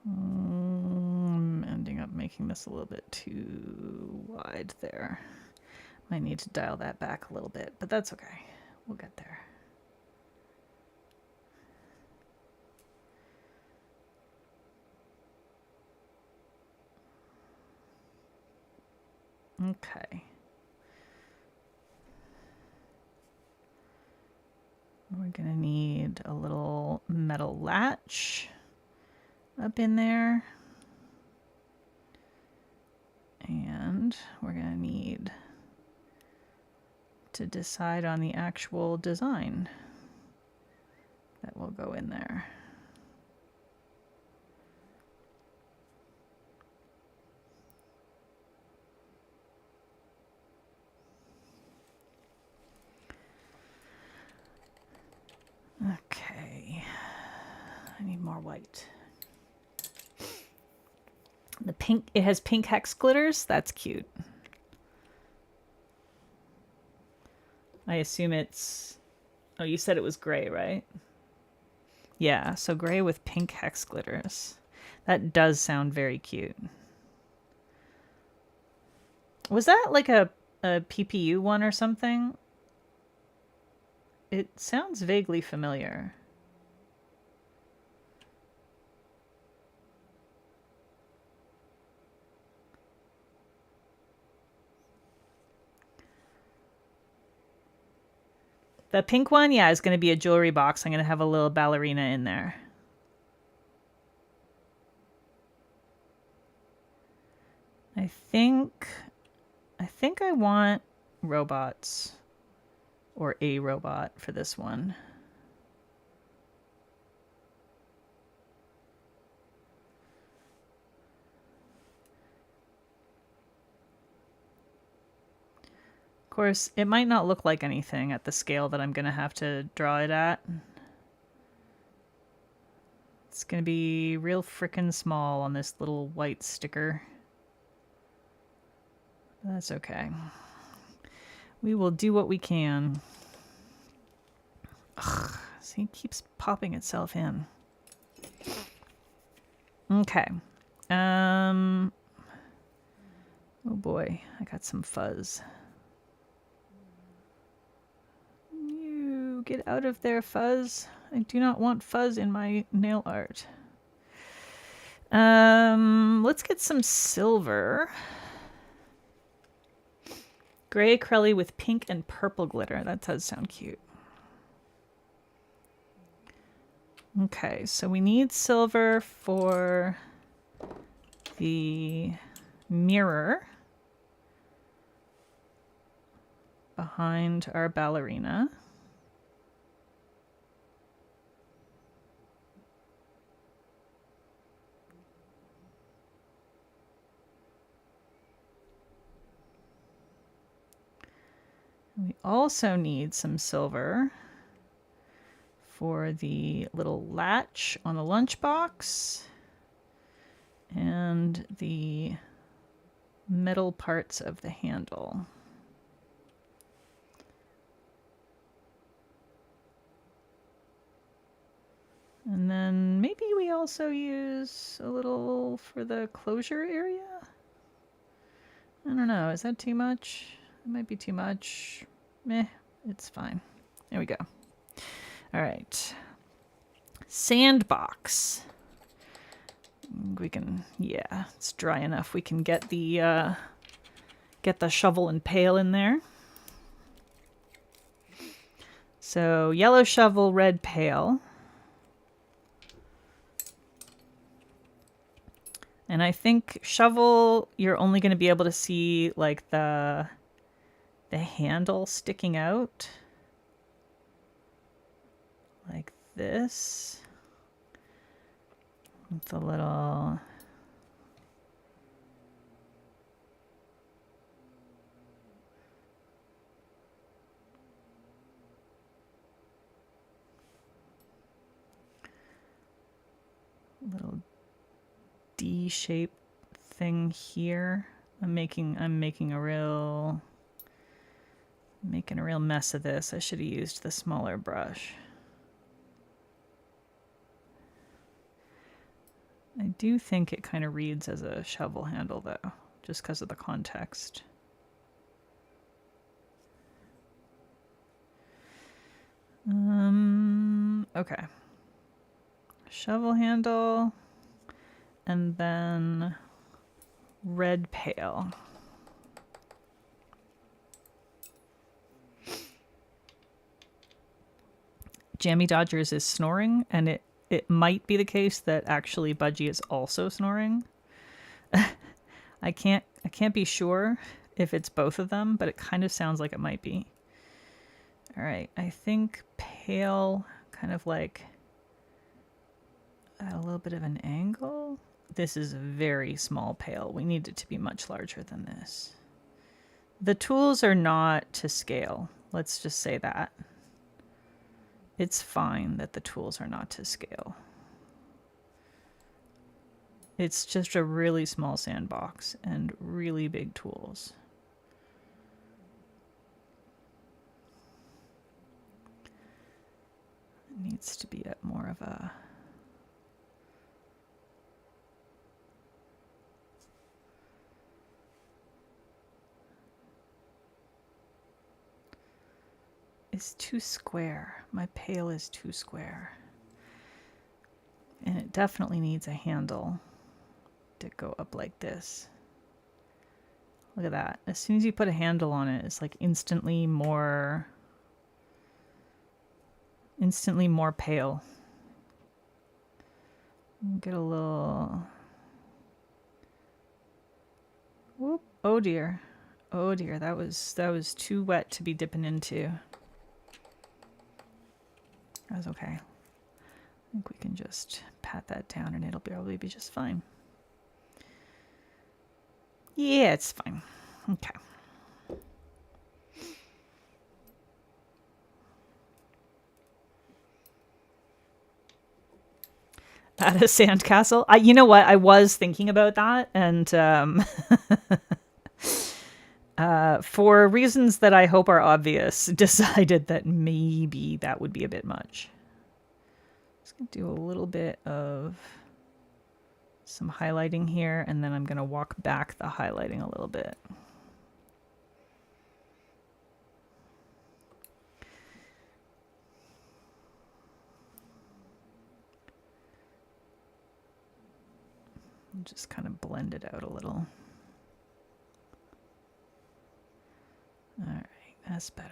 [SPEAKER 1] I'm ending up making this a little bit too wide there. Might need to dial that back a little bit, but that's okay. We'll get there. Okay. We're gonna need a little metal latch up in there. And we're gonna need to decide on the actual design that will go in there. Okay, I need more white. The pink, it has pink hex glitters. That's cute. I assume it's, oh, you said it was gray, right? Yeah, so gray with pink hex glitters. That does sound very cute. Was that like a PPU one or something? It sounds vaguely familiar. The pink one, yeah, is going to be a jewelry box. I'm going to have a little ballerina in there. I think I think I want robots or a robot for this one. Of course, it might not look like anything at the scale that I'm going to have to draw it at. It's going to be real frickin' small on this little white sticker. That's okay. We will do what we can. Ugh, see, it keeps popping itself in. Okay. Oh boy, I got some fuzz. You get out of there, fuzz. I do not want fuzz in my nail art. Let's get some silver. Gray acrylic with pink and purple glitter. That does sound cute. Okay, so we need silver for the mirror behind our ballerina. We also need some silver for the little latch on the lunchbox and the metal parts of the handle. And then maybe we also use a little for the closure area? I don't know, is that too much? It might be too much. Meh, it's fine. There we go. All right. Sandbox. We can, yeah, it's dry enough. We can get the shovel and pail in there. So yellow shovel, red pail. And I think shovel, you're only going to be able to see like the handle sticking out. Like this. With a little... little D-shaped thing here. I'm making a real mess of this. I should have used the smaller brush. I do think it kind of reads as a shovel handle though, just because of the context. Okay. Shovel handle, and then red pail. Jammy Dodgers is snoring, and it might be the case that actually Budgie is also snoring. I can't be sure if it's both of them, but it kind of sounds like it might be. All right, I think pail kind of like at a little bit of an angle. This is a very small pail. We need it to be much larger than this. The tools are not to scale. Let's just say that. It's fine that the tools are not to scale. It's just a really small sandbox and really big tools. It needs to be at more of a... It's too square. My pail is too square. And it definitely needs a handle to go up like this. Look at that. As soon as you put a handle on it, it's like instantly more pale. Get a little... Whoop. Oh dear. Oh dear, that was too wet to be dipping into. That's okay. I think we can just pat that down and it'll probably be just fine. Yeah, it's fine. Okay. At a sandcastle? You know what? I was thinking about that, and for reasons that I hope are obvious, decided that maybe that would be a bit much. Just gonna do a little bit of some highlighting here, and then I'm gonna walk back the highlighting a little bit. Just kind of blend it out a little. All right, that's better.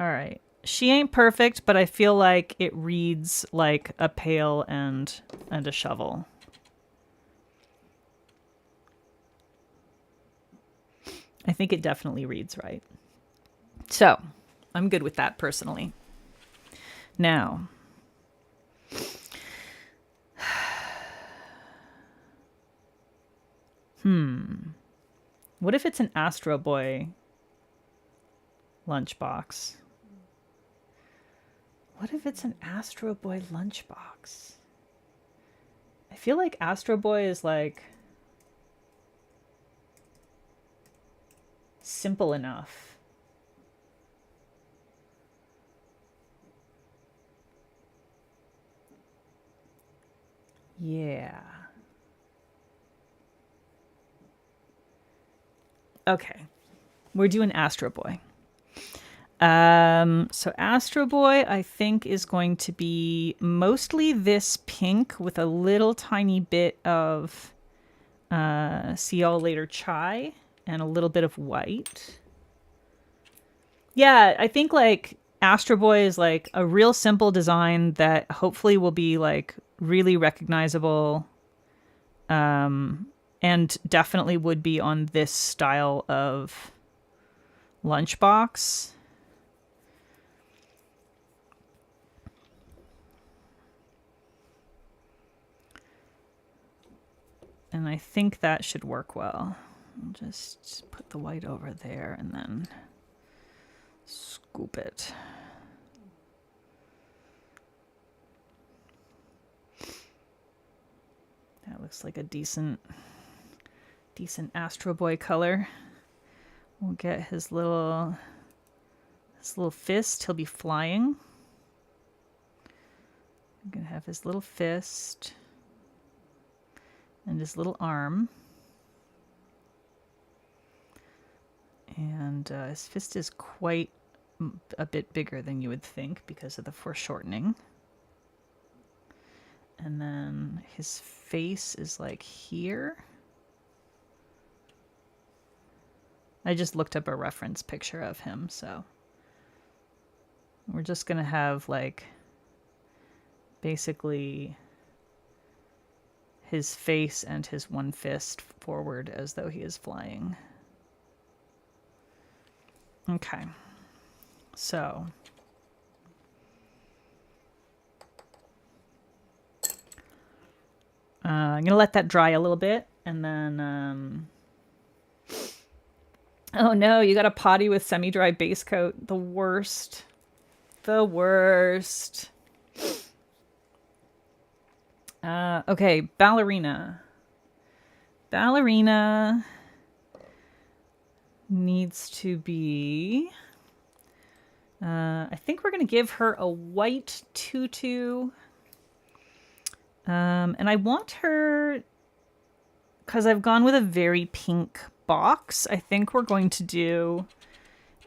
[SPEAKER 1] All right. She ain't perfect, but I feel like it reads like a pail and a shovel. I think it definitely reads right. So, I'm good with that personally. Now, what if it's an Astro Boy lunchbox? What if it's an Astro Boy lunchbox? I feel like Astro Boy is like simple enough. Yeah. Okay. We're doing Astro Boy. So Astro Boy, I think, is going to be mostly this pink with a little tiny bit of See Y'all Later Chai and a little bit of white. Yeah, I think like Astro Boy is like a real simple design that hopefully will be like really recognizable, and definitely would be on this style of lunchbox. And I think that should work well. I'll just put the white over there and then scoop it. That looks like a decent Astro Boy color. We'll get his little fist. He'll be flying. I'm gonna have his little fist and his little arm. And his fist is quite a bit bigger than you would think because of the foreshortening. And then his face is like here. I just looked up a reference picture of him, so we're just gonna have like basically his face and his one fist forward as though he is flying. Okay, so I'm gonna let that dry a little bit, and then oh no, you got a potty with semi-dry base coat. The worst. The worst. Okay, ballerina. Ballerina needs to be... I think we're going to give her a white tutu. And I want her... Because I've gone with a very pink box, I think we're going to do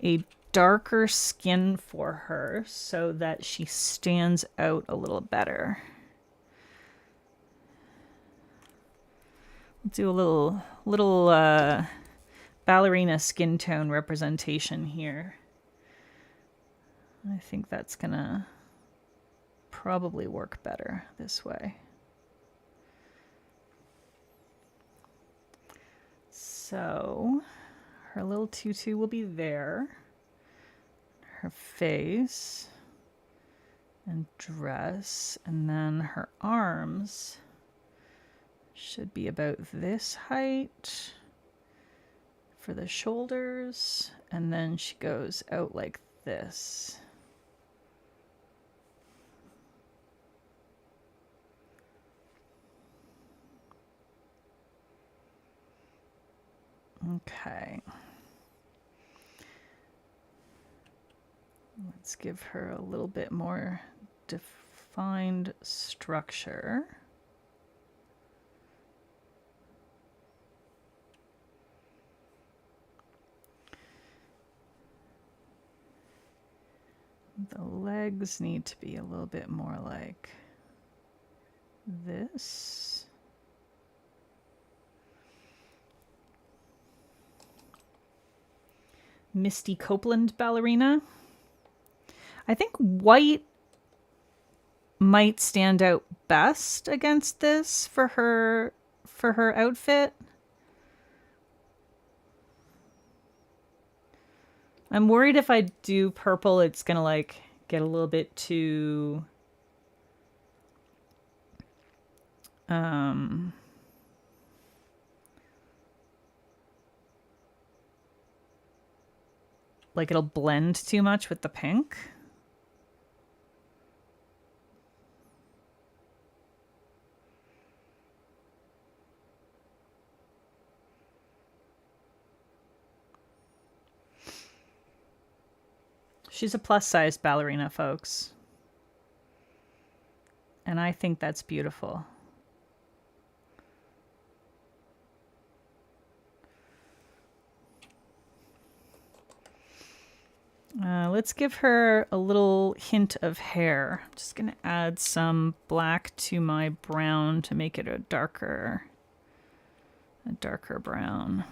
[SPEAKER 1] a darker skin for her so that she stands out a little better. Let's do a little ballerina skin tone representation here. I think that's gonna probably work better this way. So her little tutu will be there. Her face and dress, and then her arms should be about this height for the shoulders, and then she goes out like this. Okay. Let's give her a little bit more defined structure. The legs need to be a little bit more like this. Misty Copeland ballerina. I think white might stand out best against this for her outfit. I'm worried if I do purple, it's gonna like get a little bit too like it'll blend too much with the pink. She's a plus-size ballerina, folks. And I think that's beautiful. Let's give her a little hint of hair. I'm just going to add some black to my brown to make it a darker brown.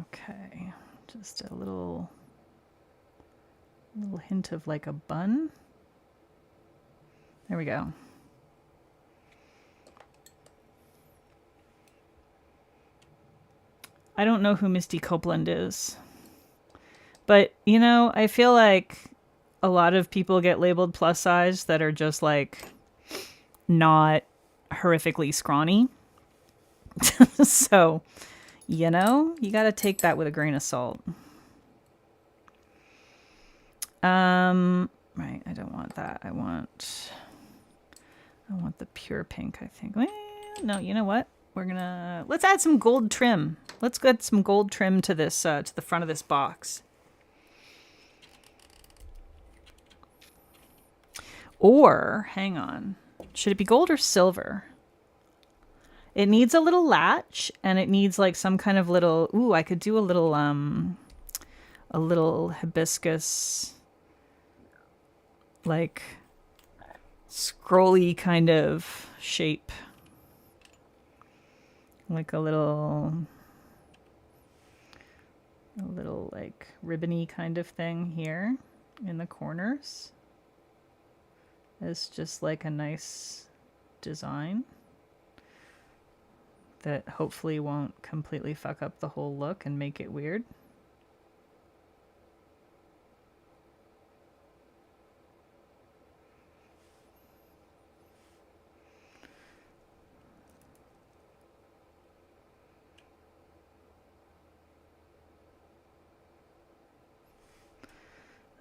[SPEAKER 1] Okay, just a little hint of like a bun. There we go. I don't know who Misty Copeland is, but you know, I feel like a lot of people get labeled plus size that are just like not horrifically scrawny. So, you know, you got to take that with a grain of salt. Right, I don't want that. I want the pure pink, I think. Well, no, you know what? Let's add some gold trim. Let's get some gold trim to this, to the front of this box. Or, hang on. Should it be gold or silver? It needs a little latch, and it needs like some kind of little, ooh, I could do a little hibiscus, like scrolly kind of shape. Like a little like ribbony kind of thing here in the corners. It's just like a nice design that hopefully won't completely fuck up the whole look and make it weird.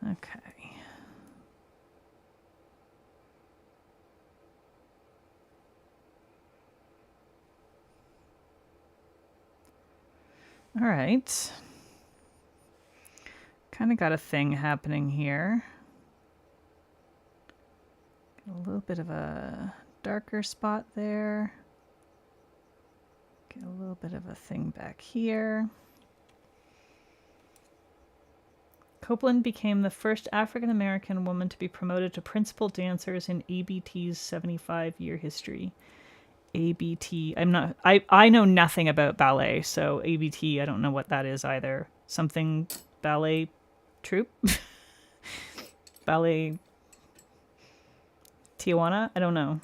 [SPEAKER 1] Okay. All right. Kind of got a thing happening here. Get a little bit of a darker spot there. Get a little bit of a thing back here. Copeland became the first African American woman to be promoted to principal dancers in ABT's 75-year history. ABT. I know nothing about ballet, so ABT, I don't know what that is either. Something ballet troupe? Ballet Tijuana? I don't know.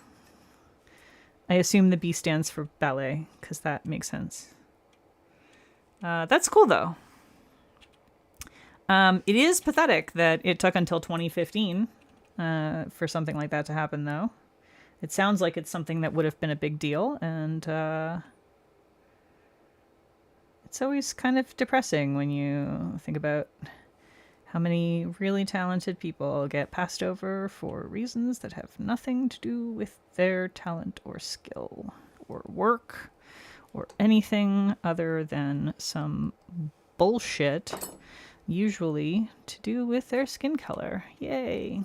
[SPEAKER 1] I assume the B stands for ballet, because that makes sense. That's cool, though. It is pathetic that it took until 2015 for something like that to happen, though. It sounds like it's something that would have been a big deal, and it's always kind of depressing when you think about how many really talented people get passed over for reasons that have nothing to do with their talent or skill or work or anything other than some bullshit, usually to do with their skin color. Yay.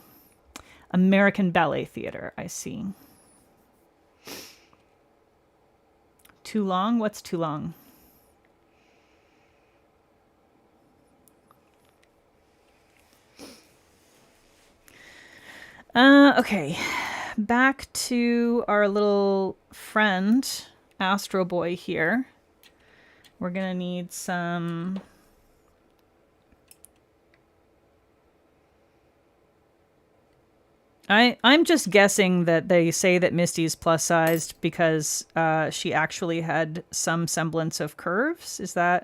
[SPEAKER 1] American Ballet Theater, I see. Too long? What's too long? Okay. Back to our little friend, Astro Boy here. We're gonna need some... I'm just guessing that they say that Misty's plus-sized because she actually had some semblance of curves.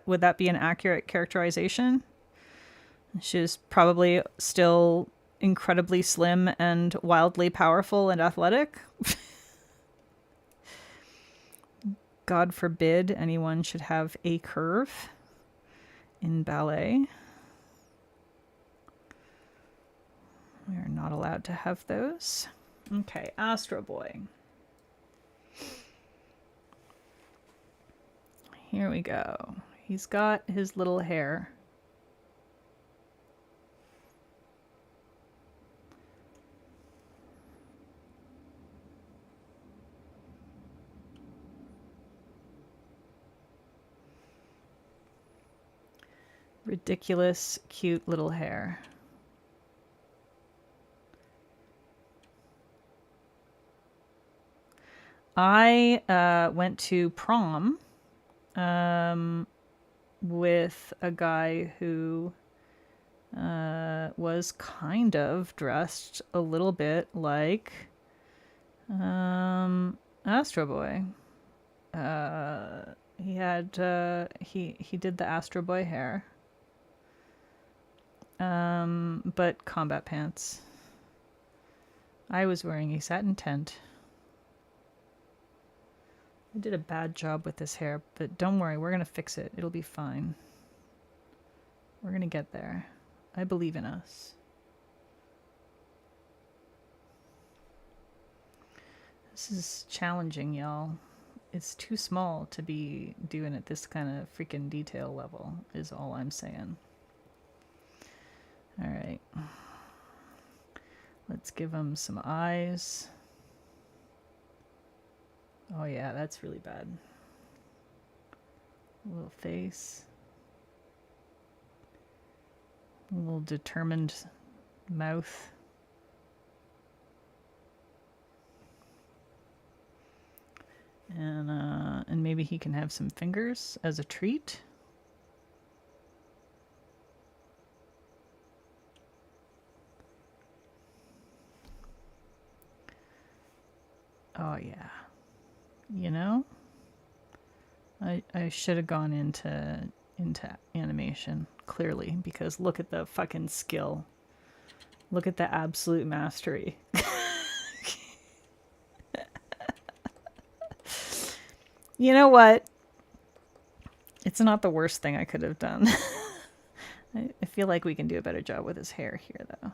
[SPEAKER 1] Would that be an accurate characterization? She's probably still incredibly slim and wildly powerful and athletic. God forbid anyone should have a curve in ballet. We are not allowed to have those. Okay, Astro Boy. Here we go. He's got his little hair. Ridiculous, cute little hair. I went to prom with a guy who was kind of dressed a little bit like Astro Boy. He had he did the Astro Boy hair, but combat pants. I was wearing a satin tent. I did a bad job with this hair, but don't worry, we're gonna fix it. It'll be fine. We're gonna get there. I believe in us. This is challenging, y'all. It's too small to be doing it this kind of freaking detail level, is all I'm saying. Alright. Let's give him some eyes. Oh yeah, that's really bad. A little face. A little determined mouth. And maybe he can have some fingers as a treat. Oh yeah. You know? I should have gone into animation, clearly, because look at the fucking skill. Look at the absolute mastery. You know what? It's not the worst thing I could have done. I feel like we can do a better job with his hair here, though.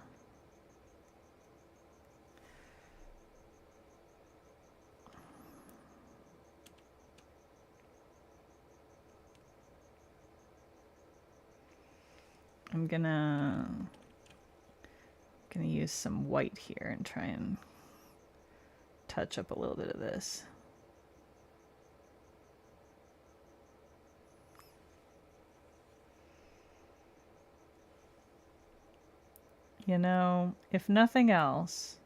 [SPEAKER 1] I'm gonna use some white here and try and touch up a little bit of this. you know, if nothing else,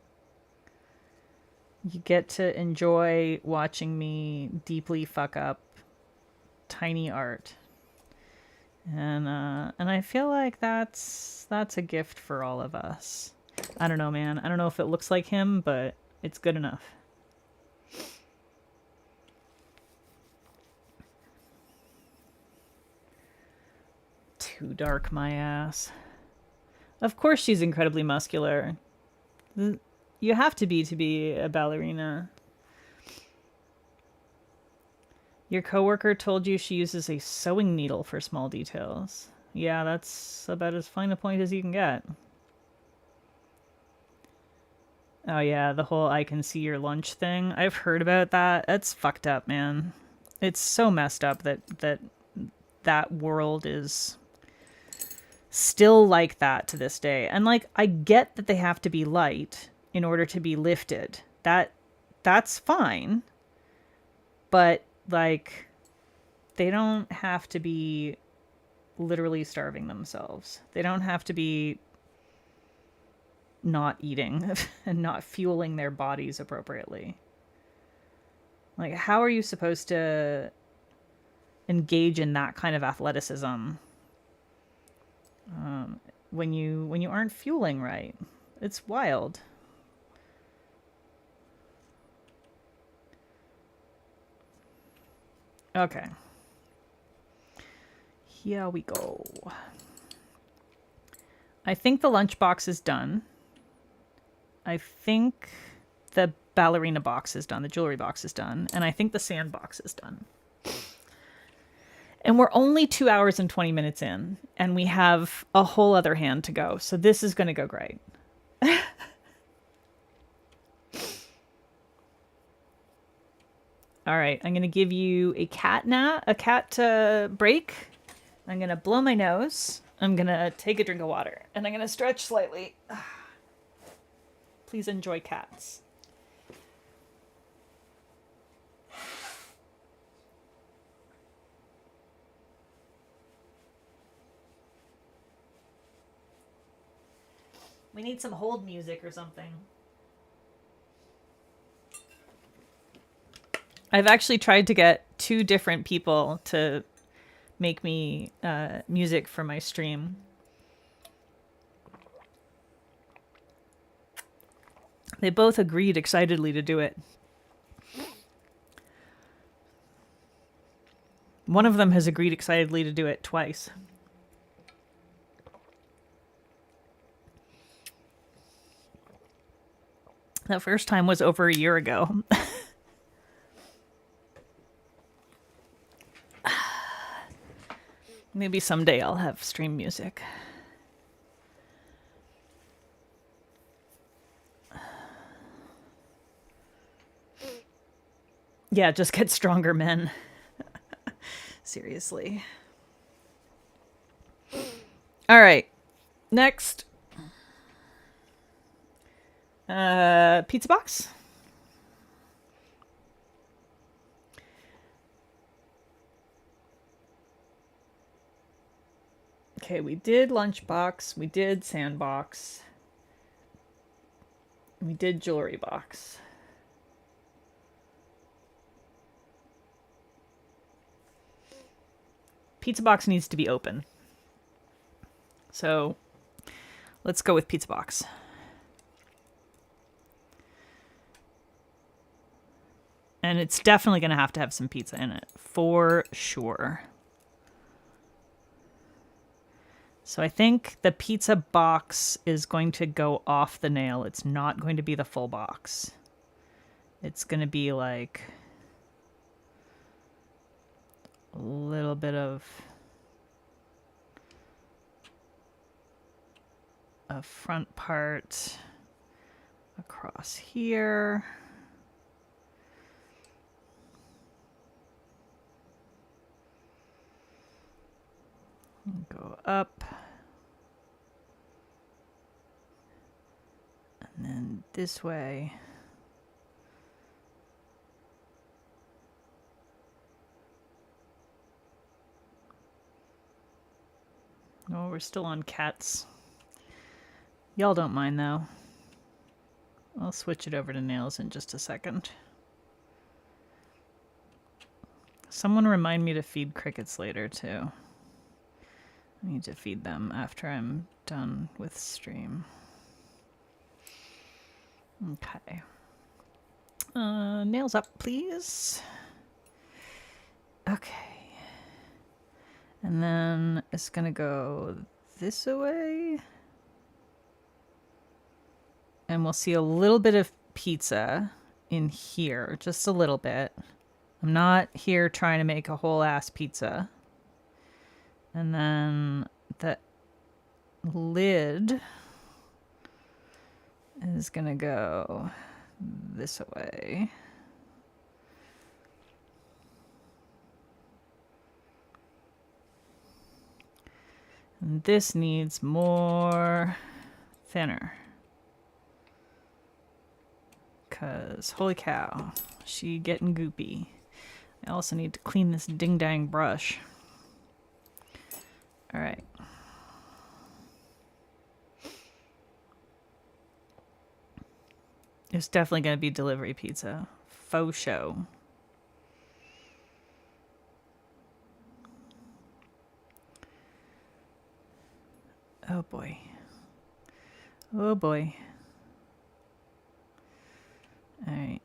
[SPEAKER 1] you get to enjoy watching me deeply fuck up tiny art. And I feel like that's a gift for all of us. I don't know, man. I don't know if it looks like him, but it's good enough. Too dark, my ass. Of course she's incredibly muscular. You have to be a ballerina. Your coworker told you she uses a sewing needle for small details. Yeah, that's about as fine a point as you can get. Oh yeah, the whole I can see your lunch thing. I've heard about that. That's fucked up, man. It's so messed up that world is still like that to this day. And like, I get that they have to be light in order to be lifted. That's fine. But like, they don't have to be literally starving themselves. They don't have to be not eating and not fueling their bodies appropriately. Like, how are you supposed to engage in that kind of athleticism when you aren't fueling right? It's wild. Okay. Here we go. I think the lunchbox is done. I think the ballerina box is done. The jewelry box is done. And I think the sandbox is done. And we're only 2 hours and 20 minutes in. And we have a whole other hand to go. So this is going to go great. All right. I'm going to give you a cat break. I'm going to blow my nose. I'm going to take a drink of water. And I'm going to stretch slightly. Please enjoy cats. We need some hold music or something. I've actually tried to get 2 different people to make me music for my stream. They both agreed excitedly to do it. One of them has agreed excitedly to do it twice. That first time was over a year ago. Maybe someday I'll have stream music. Yeah, just get stronger, men. Seriously. All right. Next. Pizza box. Okay, we did lunchbox. We did sandbox. We did jewelry box. Pizza box needs to be open. So let's go with pizza box. And it's definitely going to have some pizza in it, for sure. So I think the pizza box is going to go off the nail. It's not going to be the full box. It's going to be like a little bit of a front part across here. Go up. And then this way. Oh, we're still on cats. Y'all don't mind though. I'll switch it over to nails in just a second. Someone remind me to feed crickets later too. I need to feed them after I'm done with stream. Okay. Nails up, please. Okay. And then it's gonna go this way. And we'll see a little bit of pizza in here, just a little bit. I'm not here trying to make a whole ass pizza. And then the lid is gonna go this way. And this needs more thinner. Cause holy cow, she getting goopy. I also need to clean this ding dang brush. All right. It's definitely going to be delivery pizza. Faux show. Oh boy. Oh boy. All right.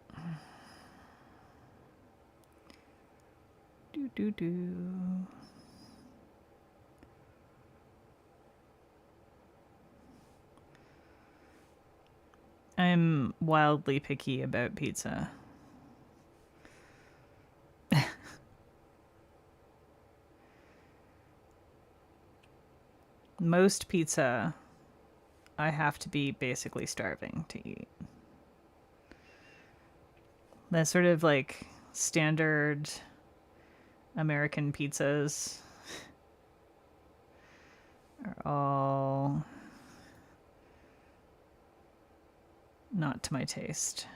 [SPEAKER 1] Do. I'm wildly picky about pizza. Most pizza, I have to be basically starving to eat. That sort of like standard American pizzas are all not to my taste.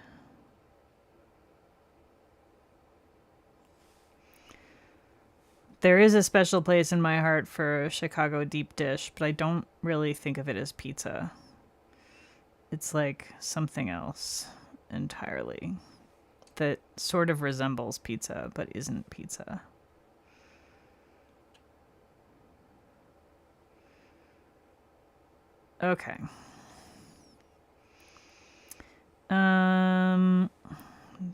[SPEAKER 1] There is a special place in my heart for Chicago deep dish, but I don't really think of it as pizza. It's like something else entirely that sort of resembles pizza, but isn't pizza. Okay.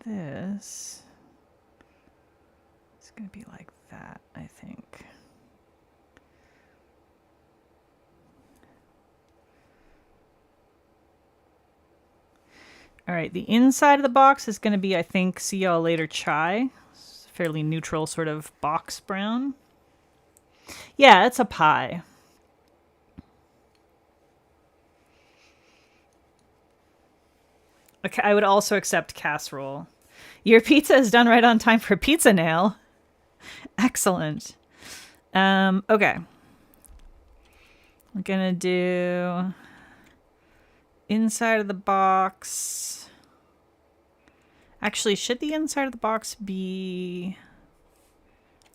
[SPEAKER 1] This is gonna be like that, I think. All right, the inside of the box is gonna be, I think, see y'all later chai. It's a fairly neutral sort of box brown. Yeah, it's a pie. Okay, I would also accept casserole. Your pizza is done right on time for pizza nail. Excellent. Okay. We're gonna do inside of the box. Actually, should the inside of the box be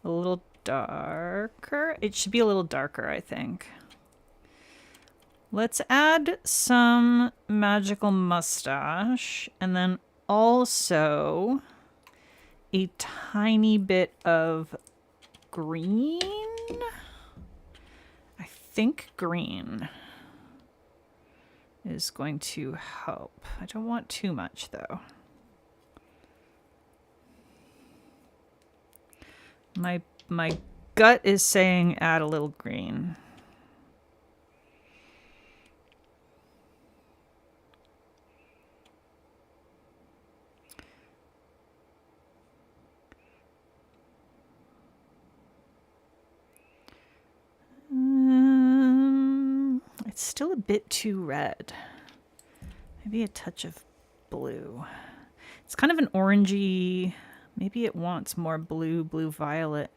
[SPEAKER 1] a little darker? It should be a little darker, I think. Let's add some magical mustache and then also a tiny bit of green. I think green is going to help. I don't want too much though. My gut is saying add a little green. It's still a bit too red. Maybe a touch of blue. It's kind of an orangey. Maybe it wants more blue, blue-violet.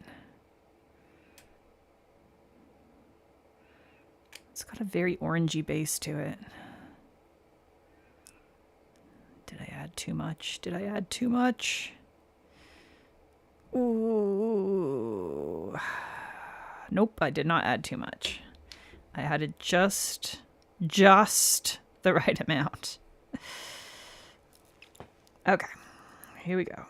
[SPEAKER 1] It's got a very orangey base to it. Did I add too much? Did I add too much? Ooh. Nope, I did not add too much. I added just just the right amount. Okay, here we go.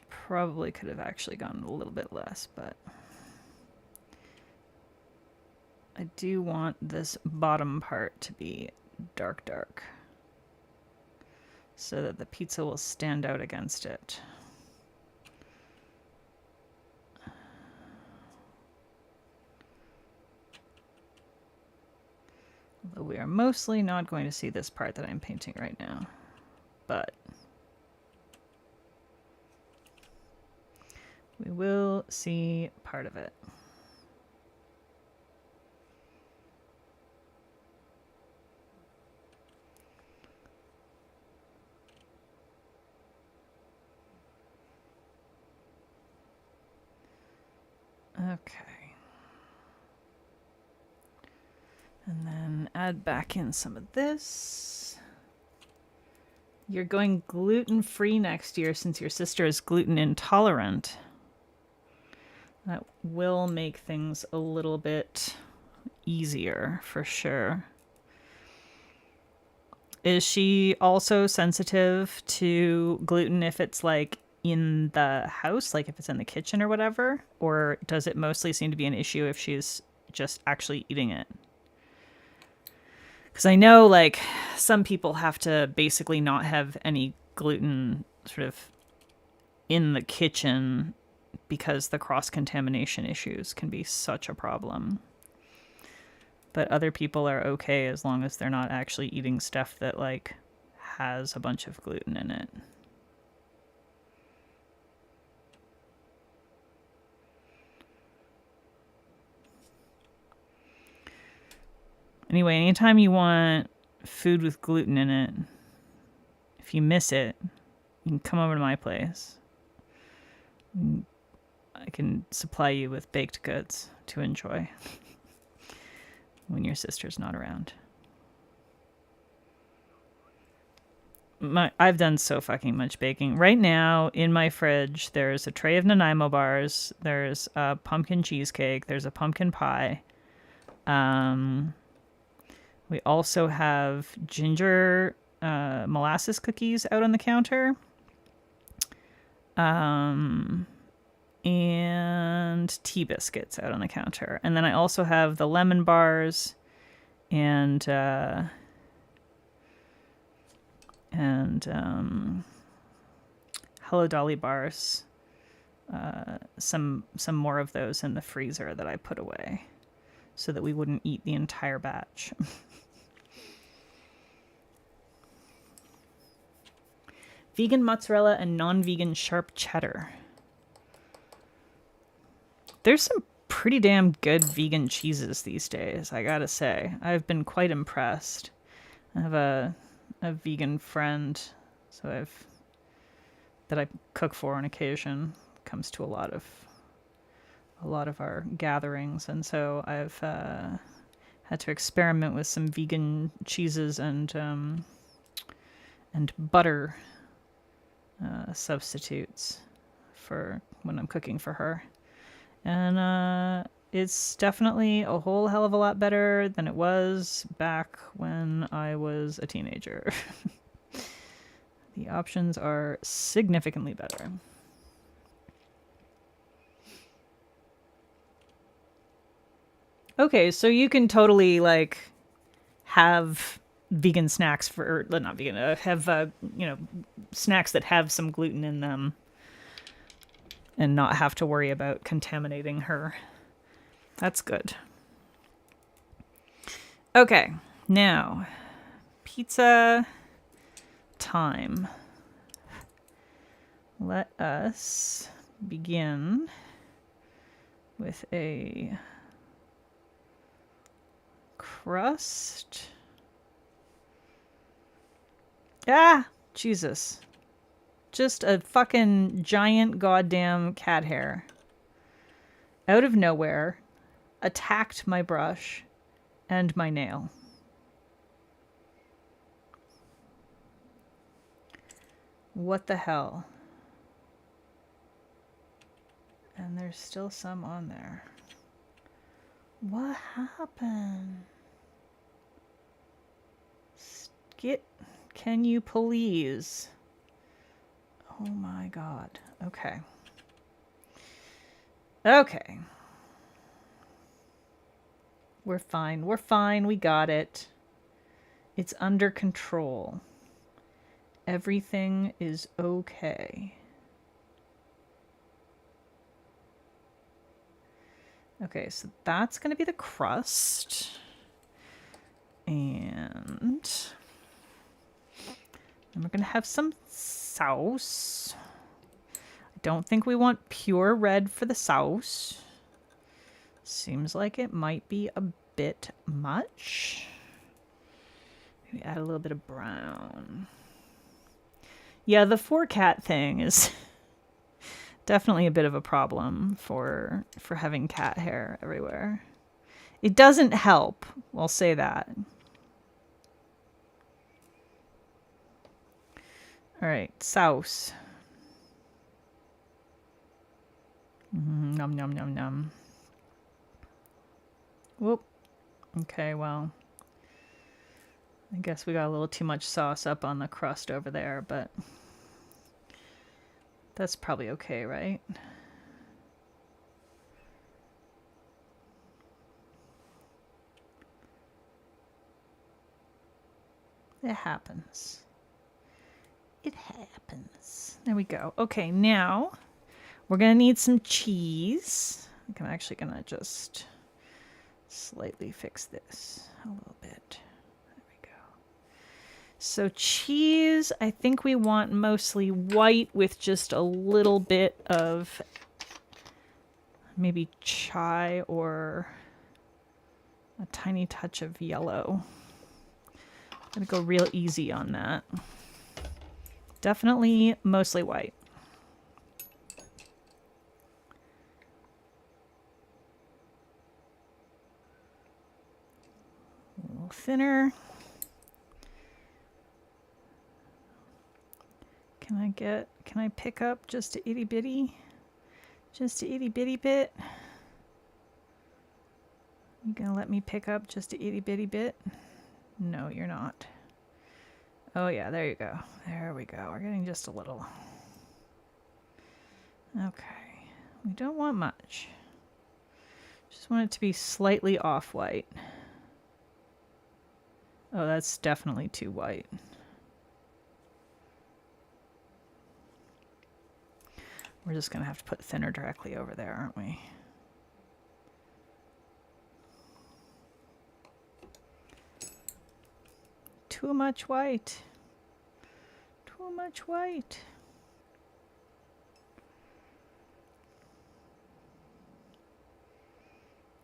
[SPEAKER 1] Probably could have actually gone a little bit less, but I do want this bottom part to be dark, dark, so that the pizza will stand out against it. Although we are mostly not going to see this part that I'm painting right now, but we will see part of it. Okay. And then add back in some of this. You're going gluten-free next year since your sister is gluten intolerant. That will make things a little bit easier for sure. Is she also sensitive to gluten if it's like in the house, like if it's in the kitchen or whatever? Or does it mostly seem to be an issue if she's just actually eating it? Because I know like some people have to basically not have any gluten sort of in the kitchen because the cross-contamination issues can be such a problem. But other people are okay as long as they're not actually eating stuff that like has a bunch of gluten in it. Anyway, anytime you want food with gluten in it, if you miss it, you can come over to my place. I can supply you with baked goods to enjoy when your sister's not around. I've done so fucking much baking. Right now, in my fridge, there's a tray of Nanaimo bars, there's a pumpkin cheesecake, there's a pumpkin pie. We also have ginger molasses cookies out on the counter. And tea biscuits out on the counter. And then I also have the lemon bars and Hello Dolly bars. Some more of those in the freezer that I put away so that we wouldn't eat the entire batch. Vegan mozzarella and non-vegan sharp cheddar. There's some pretty damn good vegan cheeses these days, I gotta say. I've been quite impressed. I have a vegan friend, that I cook for on occasion. Comes to a lot of our gatherings, and so I've had to experiment with some vegan cheeses and butter substitutes for when I'm cooking for her. And it's definitely a whole hell of a lot better than it was back when I was a teenager. The options are significantly better. Okay, so you can totally like have vegan snacks for, or not vegan, have snacks that have some gluten in them and not have to worry about contaminating her. That's good. Okay, now pizza time. Let us begin with a crust. Ah, Jesus. Just a fucking giant goddamn cat hair. Out of nowhere, attacked my brush and my nail. What the hell? And there's still some on there. What happened? Skit, can you please? Oh my god. Okay. Okay. We're fine. We're fine. We got it. It's under control. Everything is okay. Okay, so that's going to be the crust. And then we're going to have some sauce. I don't think we want pure red for the sauce. Seems like it might be a bit much. Maybe add a little bit of brown. Yeah, the 4-cat thing is definitely a bit of a problem for having cat hair everywhere. It doesn't help, I'll say that. All right, sauce. Num num num num. Whoop. Okay, well, I guess we got a little too much sauce up on the crust over there, but that's probably okay, right? It happens. It happens. There we go. Okay, now we're going to need some cheese. I'm actually going to just slightly fix this a little bit. There we go. So cheese, I think we want mostly white with just a little bit of maybe chai or a tiny touch of yellow. I'm going to go real easy on that. Definitely mostly white. A little thinner. Can I pick up just a itty bitty? Just a itty bitty bit? You gonna let me pick up just a itty bitty bit? No, you're not. Oh yeah, there you go. There we go. We're getting just a little. Okay. We don't want much. Just want it to be slightly off-white. Oh, that's definitely too white. We're just going to have to put thinner directly over there, aren't we? Too much white. Too much white.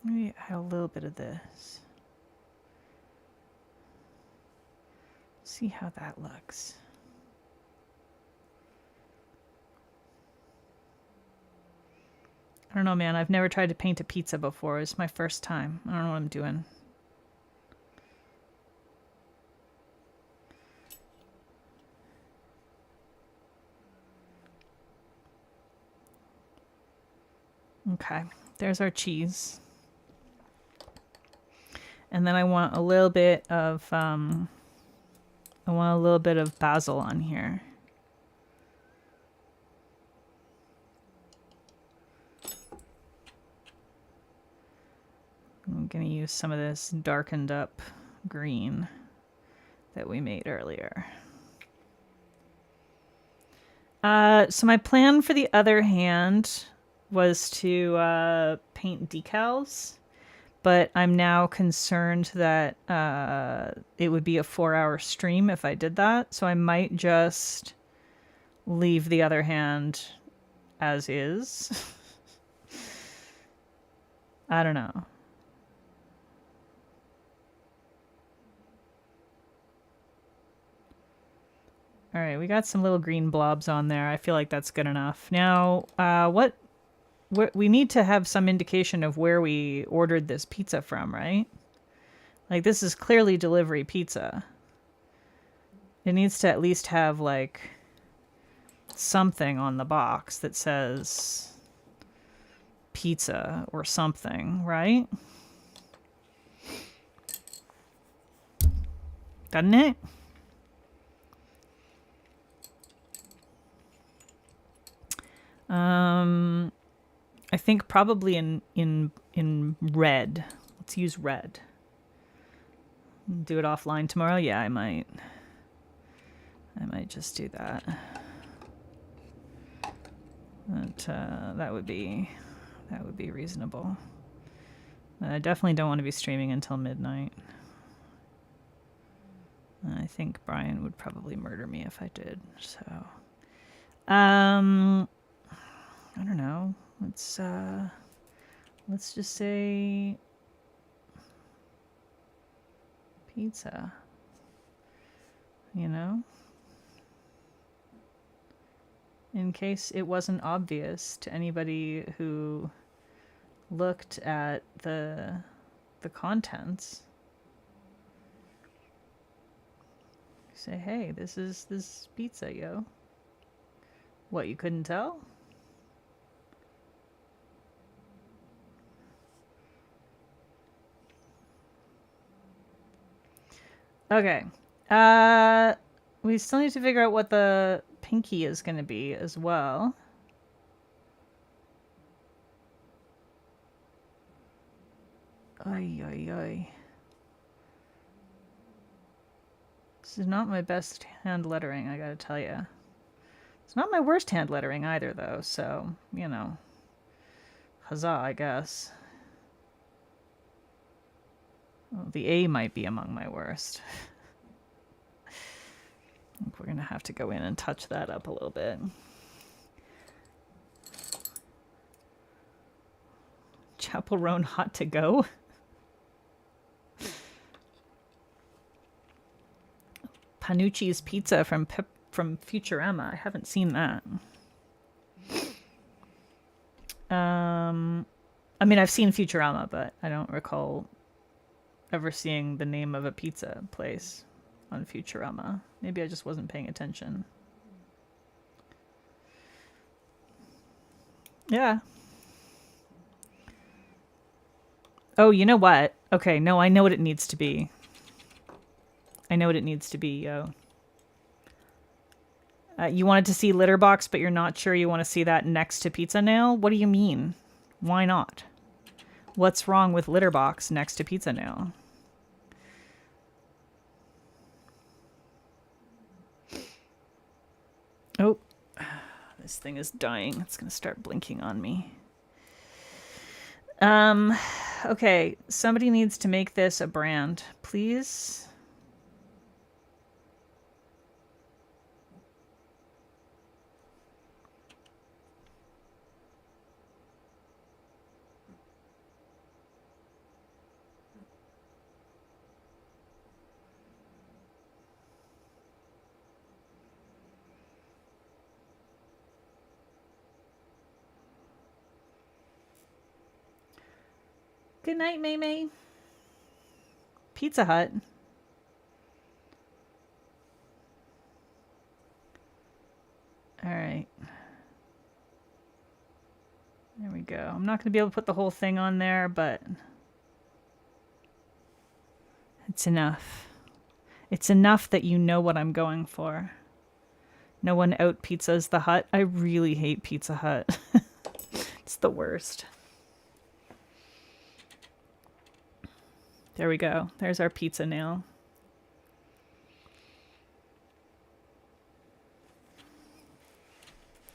[SPEAKER 1] Maybe add a little bit of this. See how that looks. I don't know, man. I've never tried to paint a pizza before. It's my first time. I don't know what I'm doing. Okay, there's our cheese. And then I want a little bit of basil on here. I'm going to use some of this darkened up green that we made earlier. So my plan for the other hand was to paint decals, but I'm now concerned that it would be a 4-hour stream if I did that, so I might just leave the other hand as is. I don't know. All right, we got some little green blobs on there. I feel like that's good enough. Now, we need to have some indication of where we ordered this pizza from, right? Like, this is clearly delivery pizza. It needs to at least have, like, something on the box that says pizza or something, right? Doesn't it? I think probably in red. Let's use red. Do it offline tomorrow? Yeah, I might. I might just do that. That would be reasonable. I definitely don't want to be streaming until midnight. I think Brian would probably murder me if I did. So, I don't know. Let's just say pizza. You know? In case it wasn't obvious to anybody who looked at the contents. Say, hey, this is pizza, yo. What, you couldn't tell? Okay. We still need to figure out what the pinky is going to be as well. Oy, oy, oy. This is not my best hand lettering, I gotta tell you. It's not my worst hand lettering either, though, so, you know. Huzzah, I guess. Well, the A might be among my worst. I think we're gonna have to go in and touch that up a little bit. Chapel Roan hot to go? Panucci's Pizza from Futurama. I haven't seen that. I mean, I've seen Futurama, but I don't recall ever seeing the name of a pizza place on Futurama. Maybe I just wasn't paying attention. Yeah. Oh, you know what? Okay, no, I know what it needs to be. I know what it needs to be, yo. You wanted to see Litterbox, but you're not sure you want to see that next to Pizza Nail? What do you mean? Why not? What's wrong with Litterbox next to Pizza Nail? Oh, this thing is dying. It's going to start blinking on me. Okay, somebody needs to make this a brand, please. Good night, May May. Pizza Hut. All right. There we go. I'm not going to be able to put the whole thing on there, but it's enough. It's enough that you know what I'm going for. No one out pizzas the Hut. I really hate Pizza Hut. It's the worst. There we go. There's our pizza nail.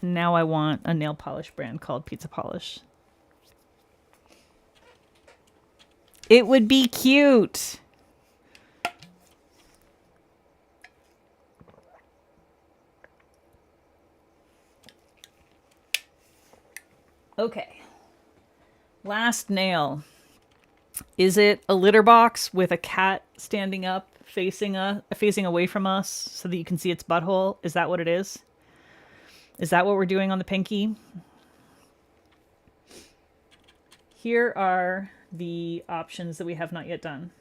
[SPEAKER 1] And now I want a nail polish brand called Pizza Polish. It would be cute. Okay. Last nail. Is it a litter box with a cat standing up, facing away from us so that you can see its butthole? Is that what it is? Is that what we're doing on the pinky? Here are the options that we have not yet done.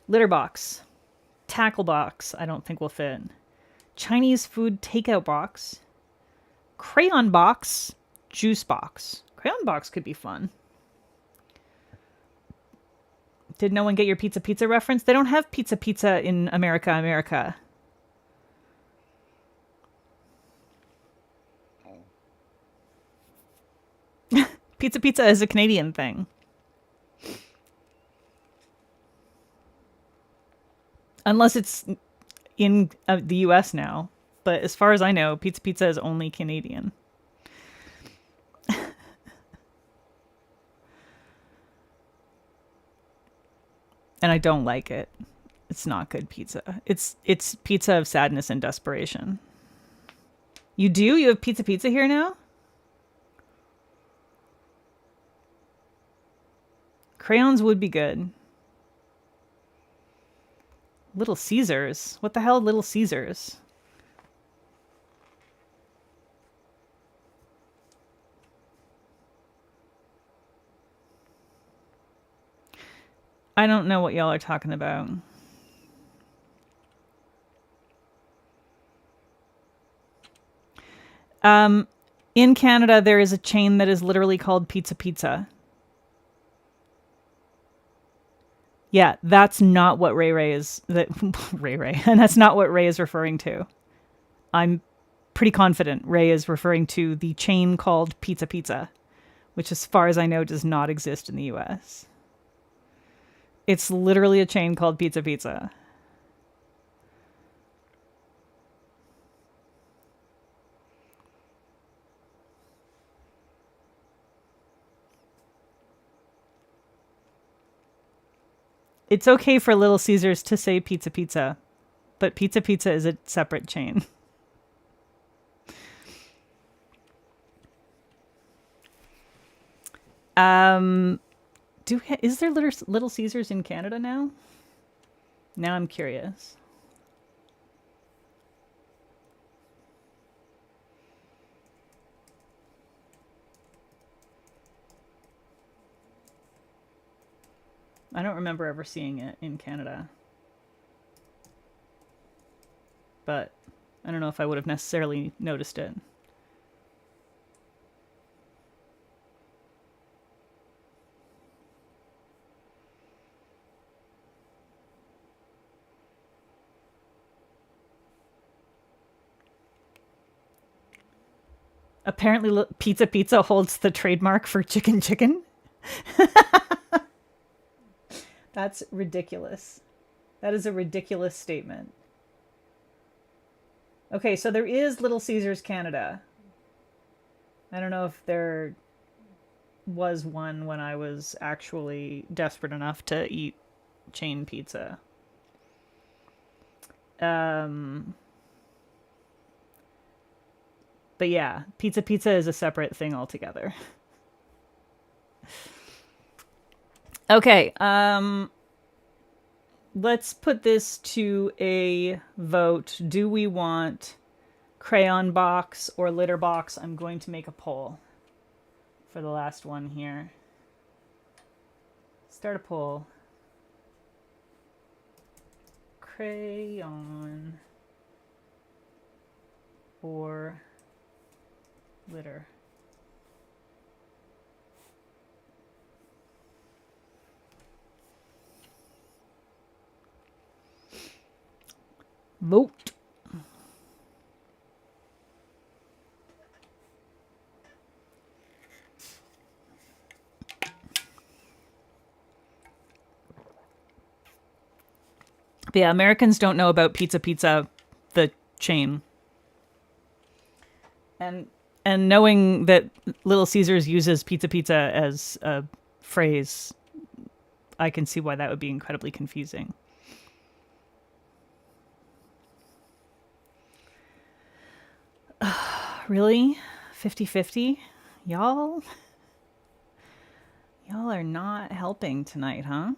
[SPEAKER 1] Litter box. Tackle box. I don't think will fit. Chinese food takeout box. Crayon box. Juice box. Crayon box could be fun. Did no one get your pizza pizza reference? They don't have pizza pizza in America. Pizza pizza is a Canadian thing. Unless it's in the US now. But as far as I know, pizza pizza is only Canadian. And I don't like it. It's not good pizza. It's pizza of sadness and desperation. You do? You have pizza pizza here now? Crayons would be good. Little Caesars? What the hell, Little Caesars? I don't know what y'all are talking about. In Canada, there is a chain that is literally called Pizza Pizza. Yeah, that's not what Ray is. Ray. And that's not what Ray is referring to. I'm pretty confident Ray is referring to the chain called Pizza Pizza, which, as far as I know, does not exist in the US. It's literally a chain called Pizza Pizza. It's okay for Little Caesars to say Pizza Pizza, but Pizza Pizza is a separate chain. Is there Little Caesars in Canada now? Now I'm curious. I don't remember ever seeing it in Canada. But I don't know if I would have necessarily noticed it. Apparently, Pizza Pizza holds the trademark for chicken chicken. That's ridiculous. That is a ridiculous statement. Okay, so there is Little Caesars Canada. I don't know if there was one when I was actually desperate enough to eat chain pizza. But yeah, Pizza Pizza is a separate thing altogether. Okay, let's put this to a vote. Do we want crayon box or litter box? I'm going to make a poll for the last one here. Start a poll. Crayon or litter? Vote. But yeah, Americans don't know about Pizza Pizza, the chain. And knowing that Little Caesars uses Pizza Pizza as a phrase, I can see why that would be incredibly confusing. Really? 50-50? Y'all are not helping tonight, huh?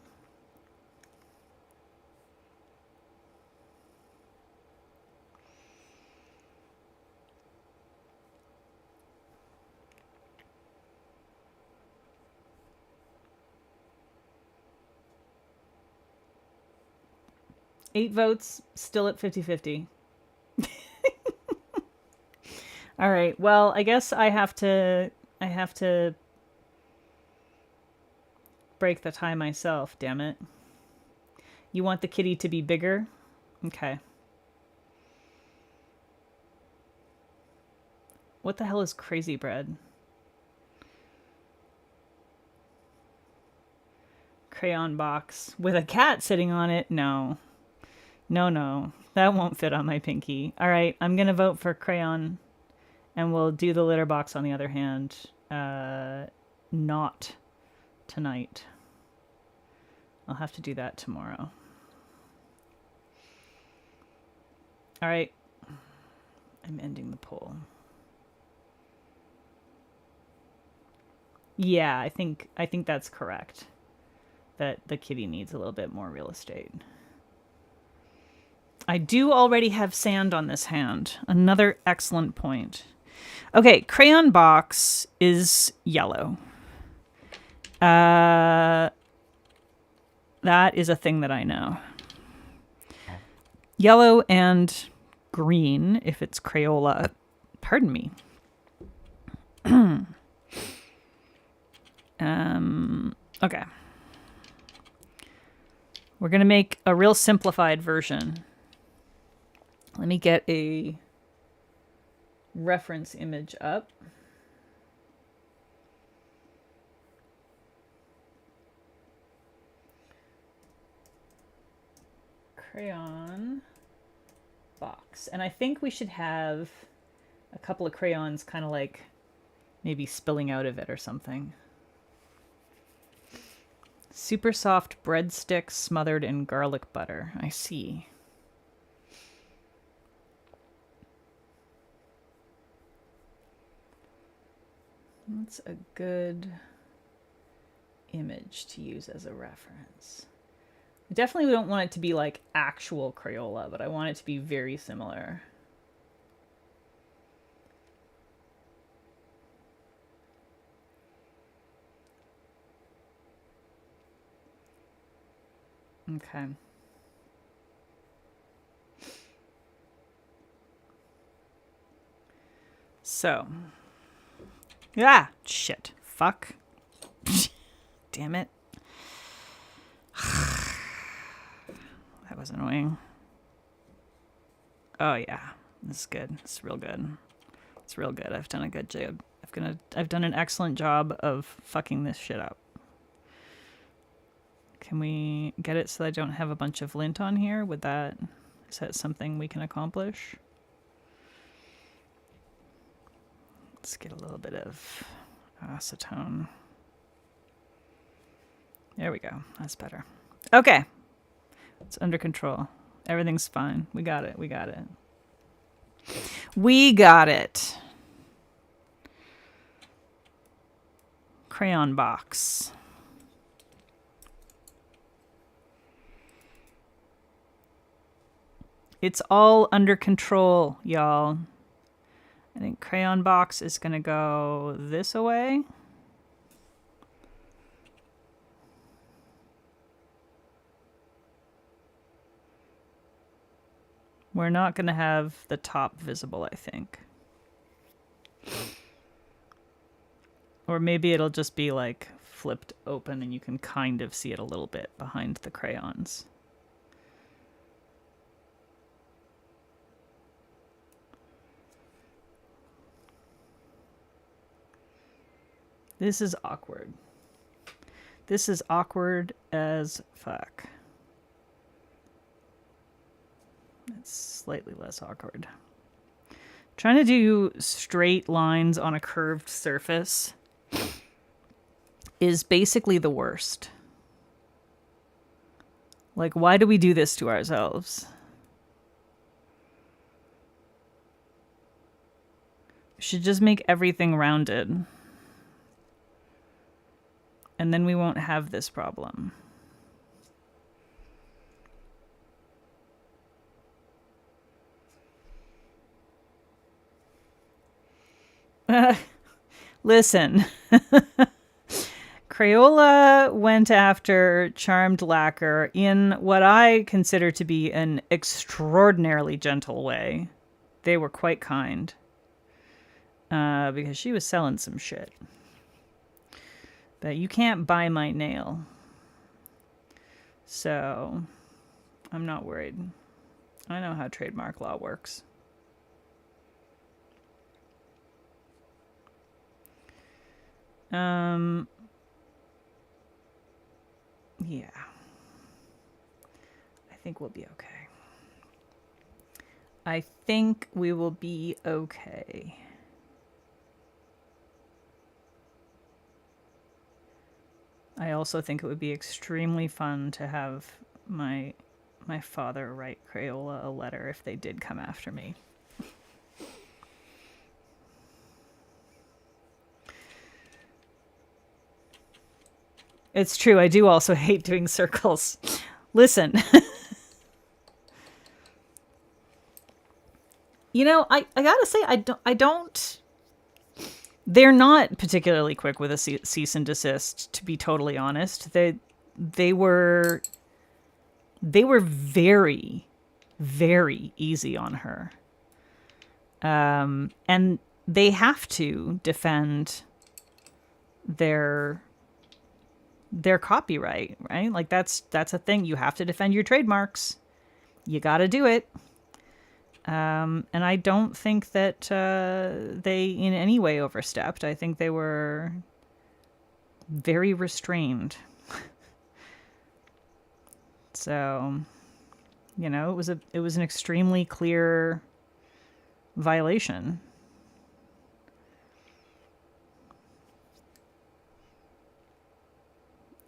[SPEAKER 1] Eight votes, still at 50-50. All right. Well, I guess I have to break the tie myself, damn it. You want the kitty to be bigger? Okay. What the hell is crazy bread? Crayon box with a cat sitting on it? No. No. That won't fit on my pinky. All right, I'm going to vote for crayon, and we'll do the litter box on the other hand. Not tonight. I'll have to do that tomorrow. All right. I'm ending the poll. Yeah, I think that's correct. That the kitty needs a little bit more real estate. I do already have sand on this hand. Another excellent point. Okay, crayon box is yellow. That is a thing that I know. Yellow and green, if it's Crayola. Pardon me. Okay. We're going to make a real simplified version. Let me get a reference image up. Crayon box. And I think we should have a couple of crayons kind of like maybe spilling out of it or something. Super soft breadsticks smothered in garlic butter. I see. That's a good image to use as a reference. I definitely don't want it to be like actual Crayola, but I want it to be very similar. Okay. So. Ah, shit. Fuck. Damn it. That was annoying. Oh yeah. This is good. It's real good. It's real good. I've done a good job. I've done an excellent job of fucking this shit up. Can we get it so that I don't have a bunch of lint on here? Is that something we can accomplish? Let's get a little bit of acetone. There we go. That's better. Okay. It's under control. Everything's fine. We got it. We got it. We got it. Crayon box. It's all under control, y'all. I think crayon box is going to go this away. We're not going to have the top visible, I think. Or maybe it'll just be like flipped open and you can kind of see it a little bit behind the crayons. This is awkward. This is awkward as fuck. It's slightly less awkward. Trying to do straight lines on a curved surface is basically the worst. Like, why do we do this to ourselves? We should just make everything rounded. And then we won't have this problem. Listen. Crayola went after Charmed Lacquer in what I consider to be an extraordinarily gentle way. They were quite kind. Because she was selling some shit. But you can't buy my nail. So I'm not worried. I know how trademark law works. Yeah. I think we'll be okay. I think we will be okay. I also think it would be extremely fun to have my father write Crayola a letter if they did come after me. It's true, I do also hate doing circles. Listen. You know, I gotta say, I don't. They're not particularly quick with a cease and desist, to be totally honest. They were very, very easy on her. And they have to defend their copyright, right? Like that's a thing. You have to defend your trademarks. You got to do it. And I don't think that they in any way overstepped. I think they were very restrained. So, you know, it was an extremely clear violation.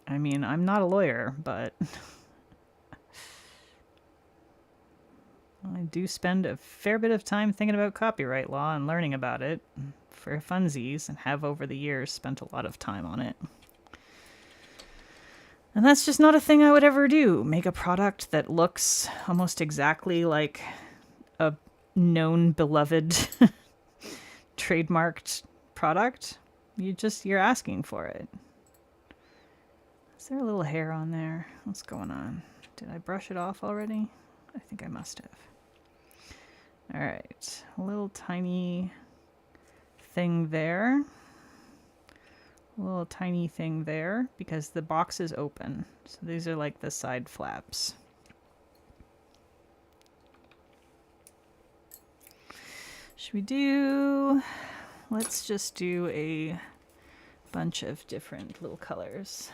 [SPEAKER 1] I mean, I'm not a lawyer, but I do spend a fair bit of time thinking about copyright law and learning about it for funsies, and have over the years spent a lot of time on it. And that's just not a thing I would ever do. Make a product that looks almost exactly like a known, beloved, trademarked product. You're asking for it. Is there a little hair on there? What's going on? Did I brush it off already? I think I must have. All right, a little tiny thing there. A little tiny thing there, because the box is open. So these are like the side flaps. Should we do... Let's just do a bunch of different little colors.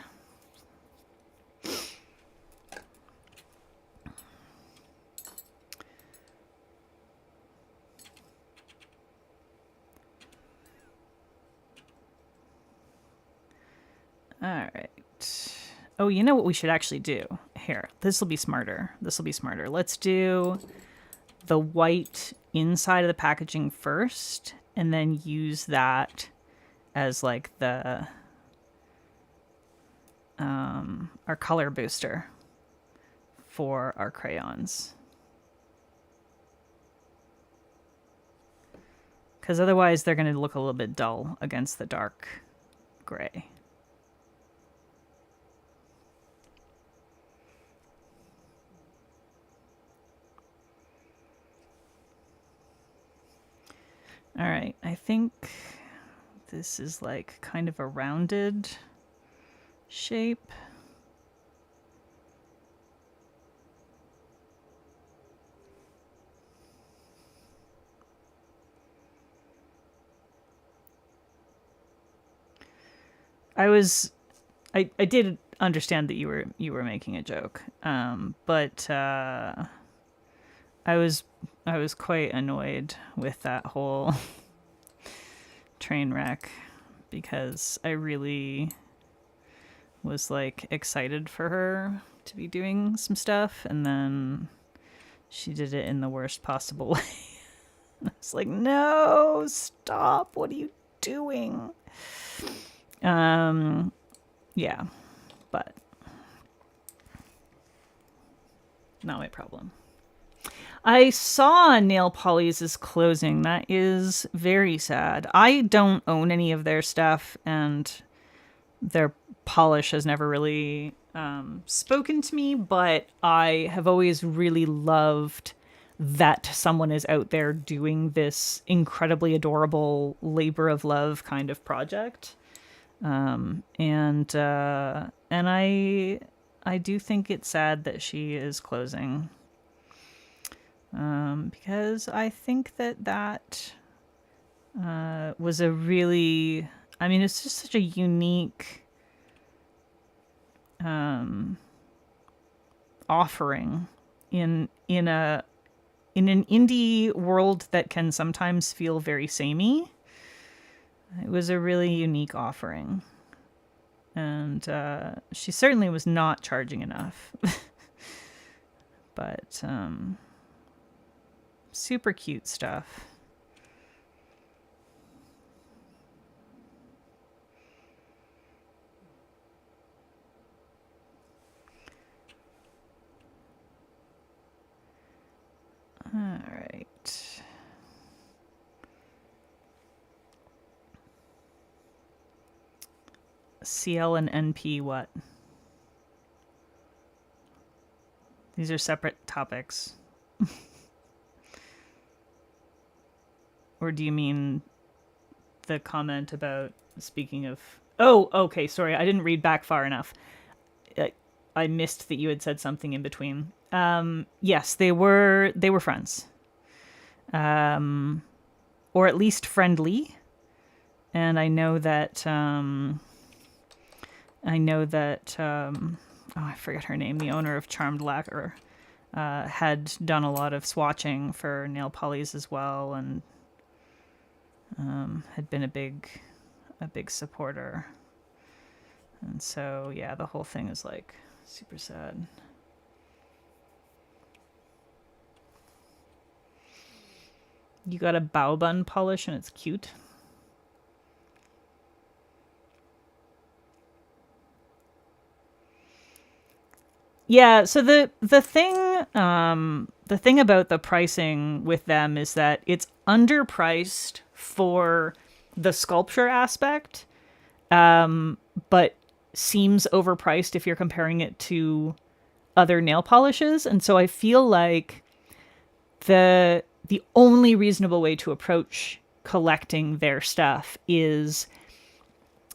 [SPEAKER 1] All right. Oh, you know what we should actually do? Here, this will be smarter. This will be smarter. Let's do the white inside of the packaging first, and then use that as like the our color booster for our crayons. Because otherwise they're going to look a little bit dull against the dark gray. All right, I think this is like kind of a rounded shape. I did understand that you were making a joke, but I was quite annoyed with that whole train wreck, because I really was like excited for her to be doing some stuff, and then she did it in the worst possible way. I was like, no, stop, what are you doing? Yeah, but not my problem. I saw Nail Polies is closing. That is very sad. I don't own any of their stuff, and their polish has never really spoken to me, but I have always really loved that someone is out there doing this incredibly adorable labor of love kind of project. And I do think it's sad that she is closing, because I think that was a really, I mean, it's just such a unique offering in an indie world that can sometimes feel very samey. It was a really unique offering, and she certainly was not charging enough. But super cute stuff. All right. CL and NP what? These are separate topics. Or do you mean the comment about speaking of... Oh, okay, sorry. I didn't read back far enough. I missed that you had said something in between. Yes, they were friends. Or at least friendly. And I know that oh, I forget her name, the owner of Charmed Lacquer, had done a lot of swatching for nail polys as well, and had been a big supporter. And so, yeah, the whole thing is like super sad. You got a bow bun polish and it's cute. Yeah, so the thing about the pricing with them is that it's underpriced for the sculpture aspect, but seems overpriced if you're comparing it to other nail polishes. And so I feel like the only reasonable way to approach collecting their stuff is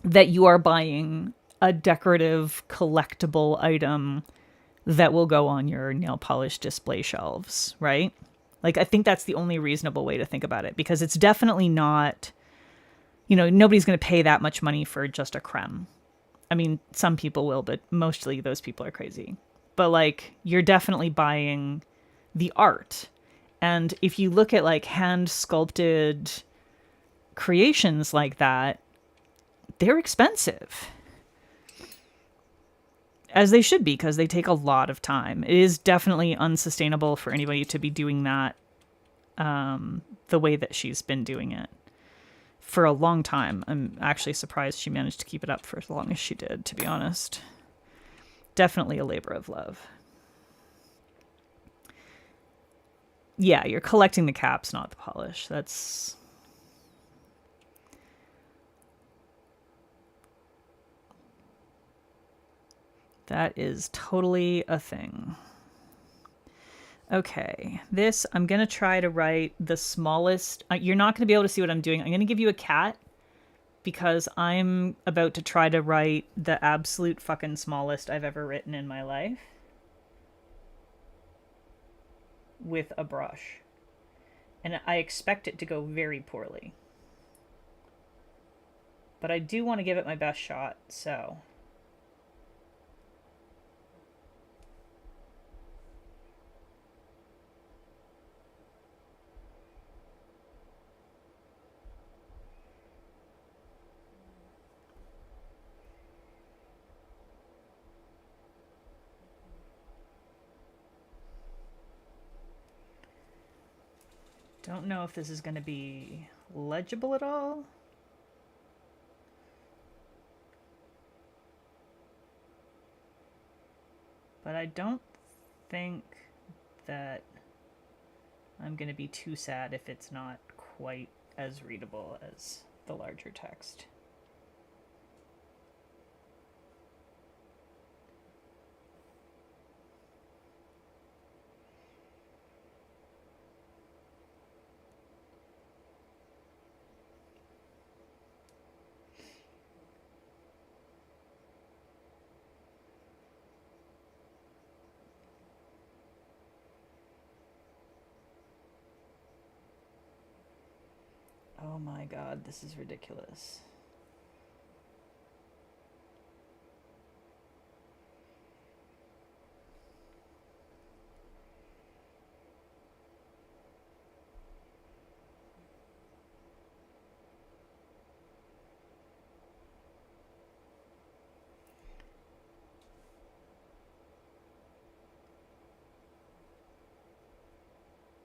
[SPEAKER 1] that you are buying a decorative collectible item that will go on your nail polish display shelves, right? Like, I think that's the only reasonable way to think about it, because it's definitely not, nobody's going to pay that much money for just a creme. I mean, some people will, but mostly those people are crazy. But like, you're definitely buying the art. And if you look at like hand sculpted creations like that, they're expensive. As they should be, because they take a lot of time. It is definitely unsustainable for anybody to be doing that the way that she's been doing it for a long time. I'm actually surprised she managed to keep it up for as long as she did, to be honest. Definitely a labor of love. Yeah, you're collecting the caps, not the polish. That is totally a thing. Okay, this, I'm going to try to write the smallest. You're not going to be able to see what I'm doing. I'm going to give you a cat because I'm about to try to write the absolute fucking smallest I've ever written in my life with a brush. And I expect it to go very poorly. But I do want to give it my best shot, so... Don't know if this is going to be legible at all. But I don't think that I'm going to be too sad if it's not quite as readable as the larger text. my god, this is ridiculous.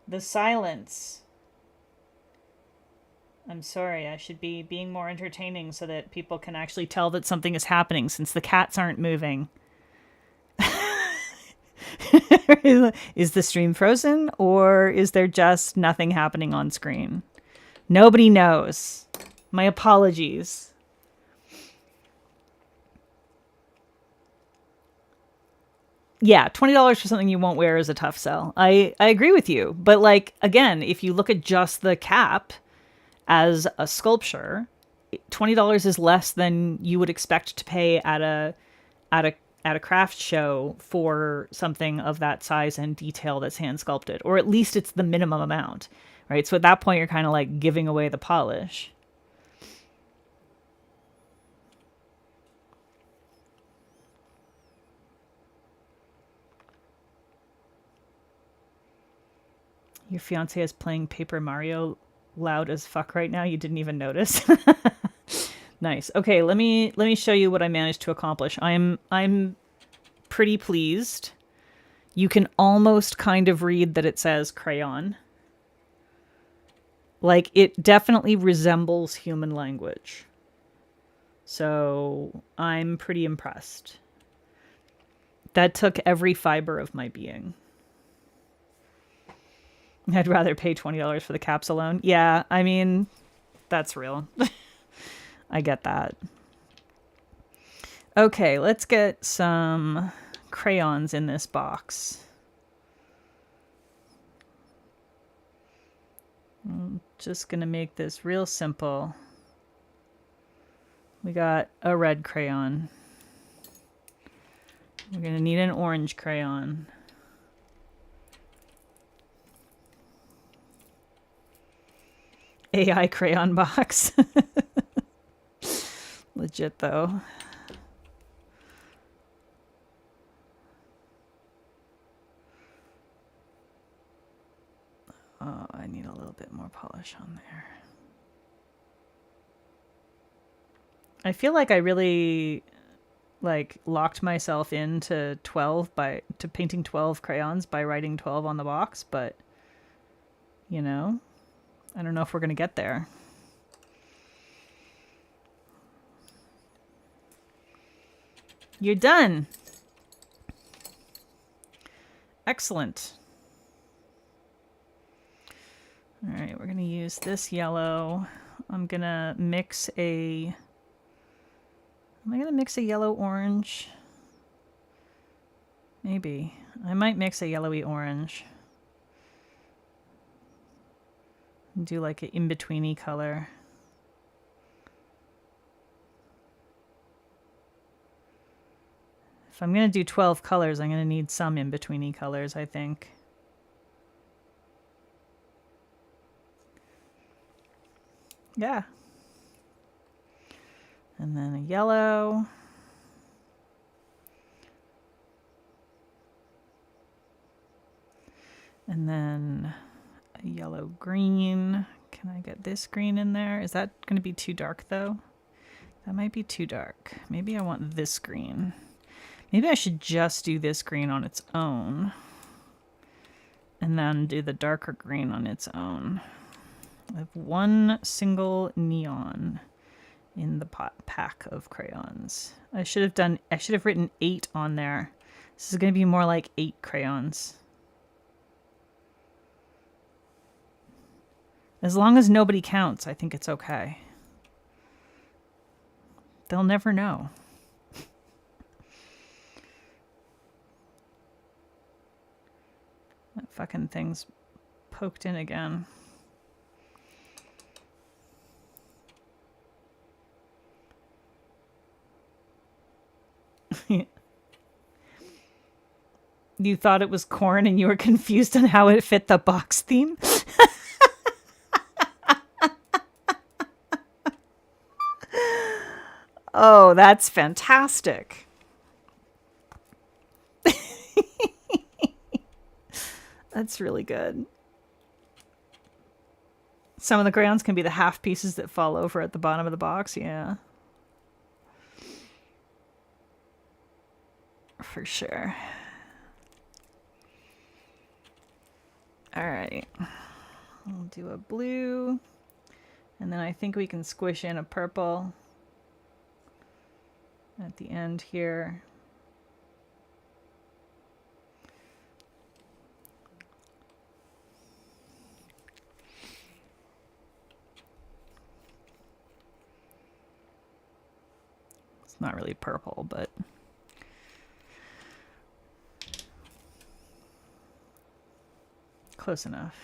[SPEAKER 1] The silence. I'm sorry, I should be being more entertaining so that people can actually tell that something is happening since the cats aren't moving. Is the stream frozen or is there just nothing happening on screen? Nobody knows. My apologies. Yeah, $20 for something you won't wear is a tough sell. I agree with you. But like again, if you look at just the cap as a sculpture, $20 is less than you would expect to pay at a craft show for something of that size and detail that's hand sculpted, or at least it's the minimum amount, right? So at that point, you're kind of like giving away the polish. Your fiance is playing Paper Mario loud as fuck right now. You didn't even notice. Nice. Okay, let me show you what I managed to accomplish. I'm pretty pleased. You can almost kind of read that it says crayon. Like, it definitely resembles human language. So, I'm pretty impressed. That took every fiber of my being. I'd rather pay $20 for the caps alone. Yeah, I mean, that's real. I get that. Okay, let's get some crayons in this box. I'm just going to make this real simple. We got a red crayon. We're going to need an orange crayon. AI crayon box. Legit though. Oh, I need a little bit more polish on there. I feel like I really like locked myself into painting 12 crayons by writing 12 on the box, but you know, I don't know if we're going to get there. You're done. Excellent. All right, we're going to use this yellow. I'm going to mix a... Am I going to mix a yellow-orange? Maybe. I might mix a yellowy orange. Do like an in-betweeny color. If I'm going to do 12 colors, I'm going to need some in-betweeny colors, I think. Yeah. And then a yellow. And then a yellow green. Can I get this green in there? Is that going to be too dark though? That might be too dark. Maybe I want this green. Maybe I should just do this green on its own. And then do the darker green on its own. I have one single neon in the pack of crayons. I should have written 8 on there. This is going to be more like 8 crayons. As long as nobody counts, I think it's okay. They'll never know. That fucking thing's poked in again. You thought it was corn and you were confused on how it fit the box theme? Oh, that's fantastic. That's really good. Some of the crayons can be the half pieces that fall over at the bottom of the box, yeah. For sure. All right. We'll do a blue. And then I think we can squish in a purple at the end here. It's not really purple, but close enough.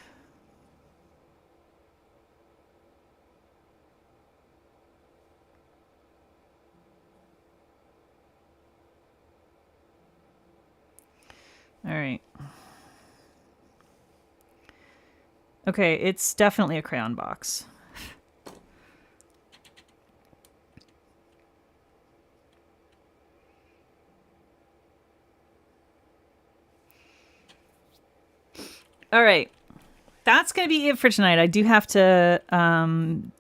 [SPEAKER 1] All right. Okay, it's definitely a crayon box. All right. That's going to be it for tonight. I do have to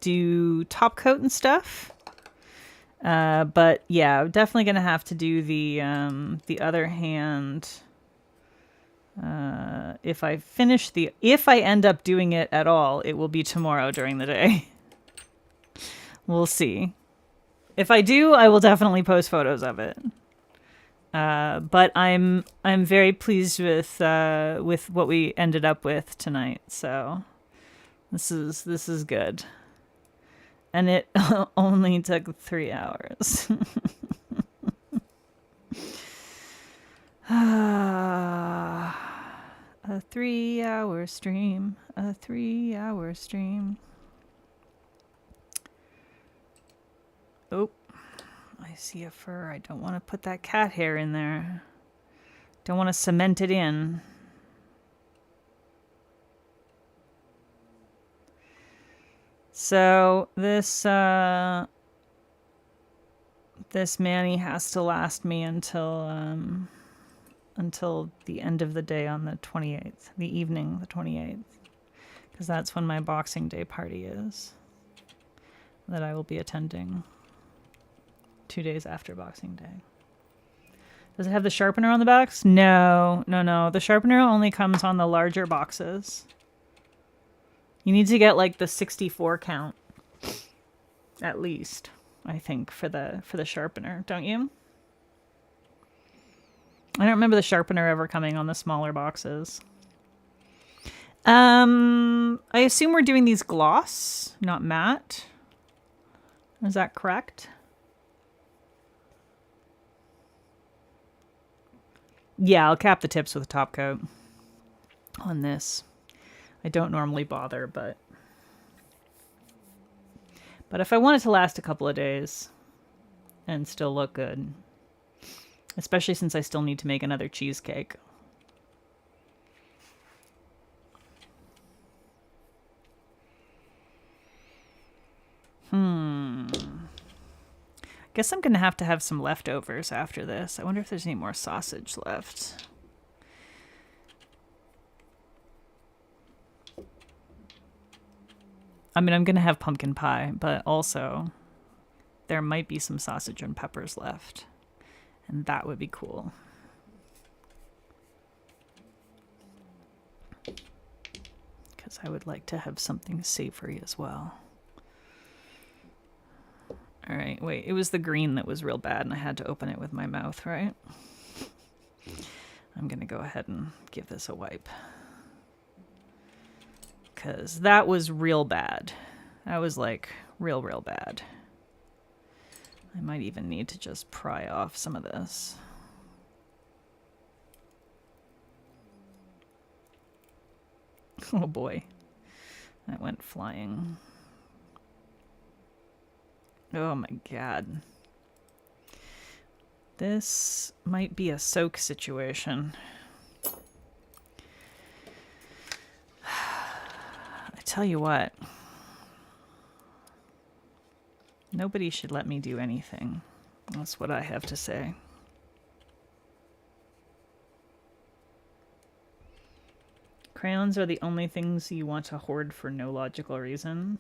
[SPEAKER 1] do top coat and stuff. But yeah, I'm definitely going to have to do the other hand. If I end up doing it at all, it will be tomorrow during the day. We'll see. If I do, I will definitely post photos of it. But I'm very pleased with what we ended up with tonight. So this is good. And it only took 3 hours. A 3-hour stream. A 3-hour stream. Oh. I see a fur. I don't want to put that cat hair in there. Don't want to cement it in. So this this Manny has to last me until the end of the day on the 28th, the evening, the 28th, because that's when my Boxing Day party is that I will be attending. 2 days after Boxing Day. Does it have the sharpener on the box? No. The sharpener only comes on the larger boxes. You need to get like the 64 count, at least, I think, for the sharpener, don't you? I don't remember the sharpener ever coming on the smaller boxes. I assume we're doing these gloss, not matte. Is that correct? Yeah, I'll cap the tips with a top coat on this. I don't normally bother, but if I want it to last a couple of days and still look good, especially since I still need to make another cheesecake. Guess I'm going to have some leftovers after this. I wonder if there's any more sausage left. I mean, I'm going to have pumpkin pie, but also there might be some sausage and peppers left. And that would be cool. Because I would like to have something savory as well. All right, wait, it was the green that was real bad and I had to open it with my mouth, right? I'm gonna go ahead and give this a wipe. Because that was real bad. That was like real bad. I might even need to just pry off some of this. Oh boy, that went flying. Oh my god. This might be a soak situation. I tell you what. Nobody should let me do anything. That's what I have to say. Crayons are the only things you want to hoard for no logical reason.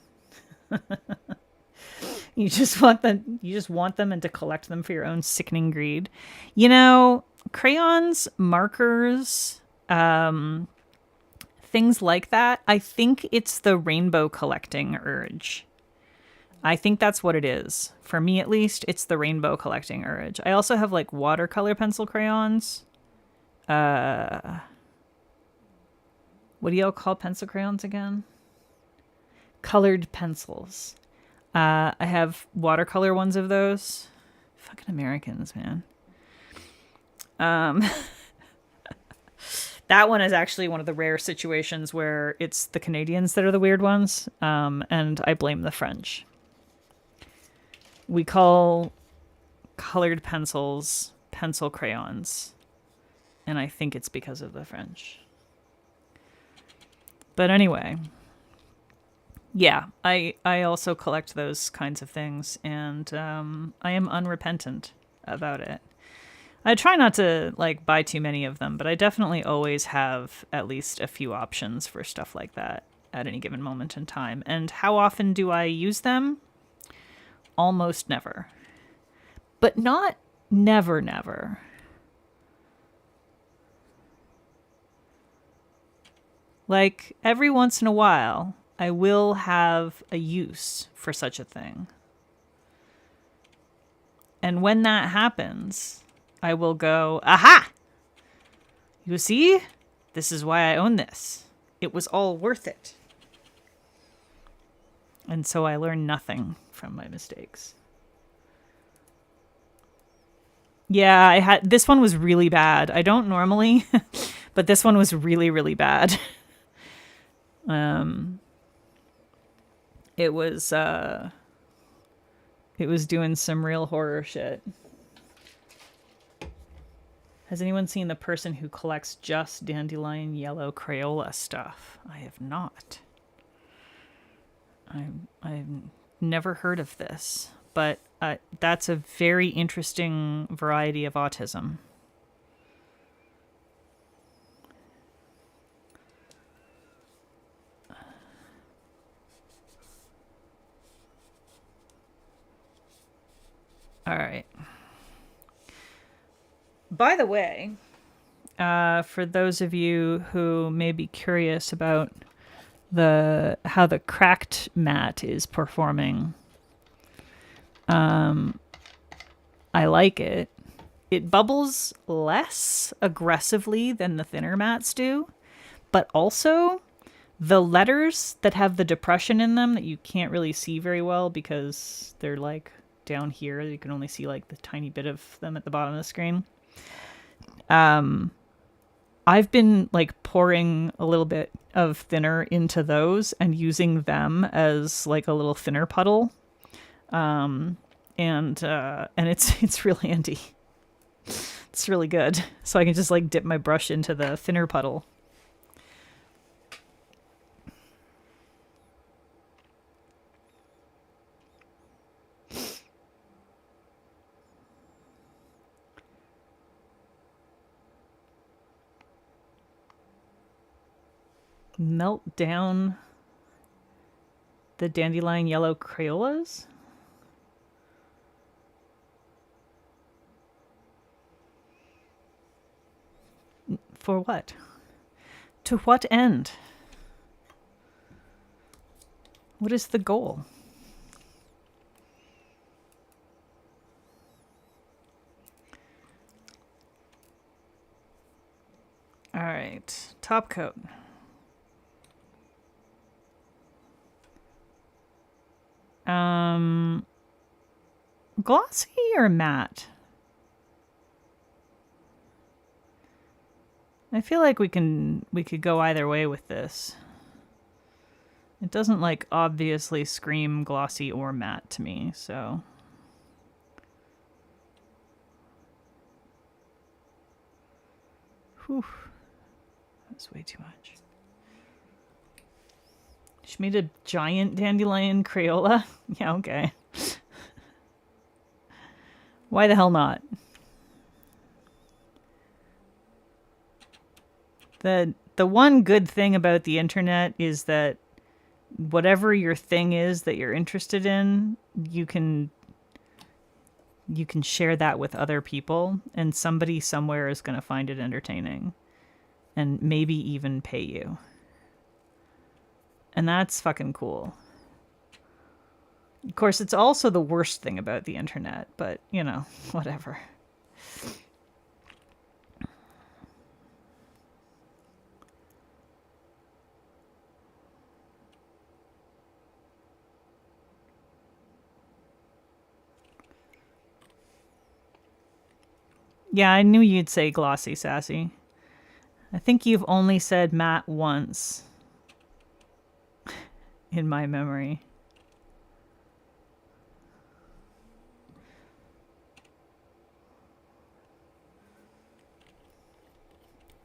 [SPEAKER 1] You just want them and to collect them for your own sickening greed. You know, crayons, markers, things like that. I think it's the rainbow collecting urge. I think that's what it is. For me, at least, it's the rainbow collecting urge. I also have like watercolor pencil crayons. What do y'all call pencil crayons again? Colored pencils. I have watercolor ones of those. Fucking Americans, man. That one is actually one of the rare situations where it's the Canadians that are the weird ones, and I blame the French. We call colored pencils pencil crayons, and I think it's because of the French. But anyway, yeah, I also collect those kinds of things, and I am unrepentant about it. I try not to like buy too many of them, but I definitely always have at least a few options for stuff like that at any given moment in time. And how often do I use them? Almost never. But not never, never. Like, every once in a while, I will have a use for such a thing. And when that happens, I will go, aha! You see? This is why I own this. It was all worth it. And so I learn nothing from my mistakes. Yeah, this one was really bad. I don't normally, but this one was really, really bad. It was doing some real horror shit. Has anyone seen the person who collects just dandelion yellow Crayola stuff? I have not. I've never heard of this, but that's a very interesting variety of autism. All right. By the way, for those of you who may be curious about how the cracked mat is performing, I like it. It bubbles less aggressively than the thinner mats do, but also the letters that have the depression in them that you can't really see very well because they're like down here, you can only see like the tiny bit of them at the bottom of the screen. I've been like pouring a little bit of thinner into those and using them as like a little thinner puddle. And it's really handy. It's really good. So I can just like dip my brush into the thinner puddle. Melt down the dandelion yellow Crayolas? For what? To what end? What is the goal? All right, top coat. Glossy or matte? I feel like we could go either way with this. It doesn't like obviously scream glossy or matte to me, so. Whew. That's way too much. She made a giant dandelion Crayola? Yeah, okay. Why the hell not? The one good thing about the internet is that whatever your thing is that you're interested in, you can share that with other people, and somebody somewhere is going to find it entertaining and maybe even pay you. And that's fucking cool. Of course, it's also the worst thing about the internet, but, you know, whatever. Yeah, I knew you'd say glossy sassy. I think you've only said Matt once in my memory.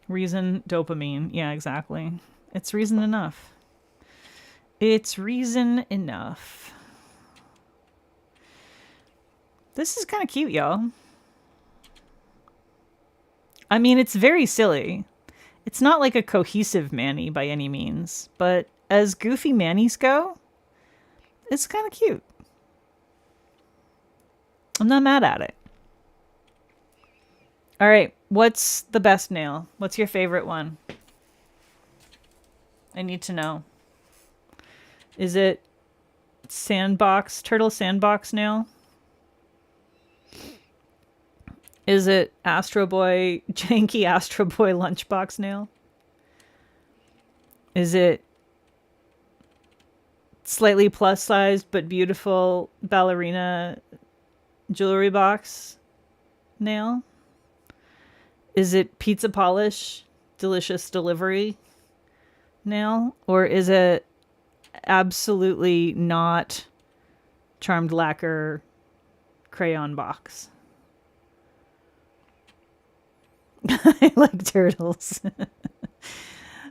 [SPEAKER 1] Reason, dopamine. Yeah, exactly. It's reason enough. It's reason enough. This is kind of cute, y'all. I mean, it's very silly. It's not like a cohesive Manny by any means, but as goofy Mannies go, it's kind of cute. I'm not mad at it. All right, what's the best nail? What's your favorite one? I need to know. Is it turtle sandbox nail? Is it janky Astro Boy lunchbox nail? Is it slightly plus sized but beautiful ballerina jewelry box nail? Is it pizza polish delicious delivery nail? Or is it absolutely not charmed lacquer crayon box? I like turtles.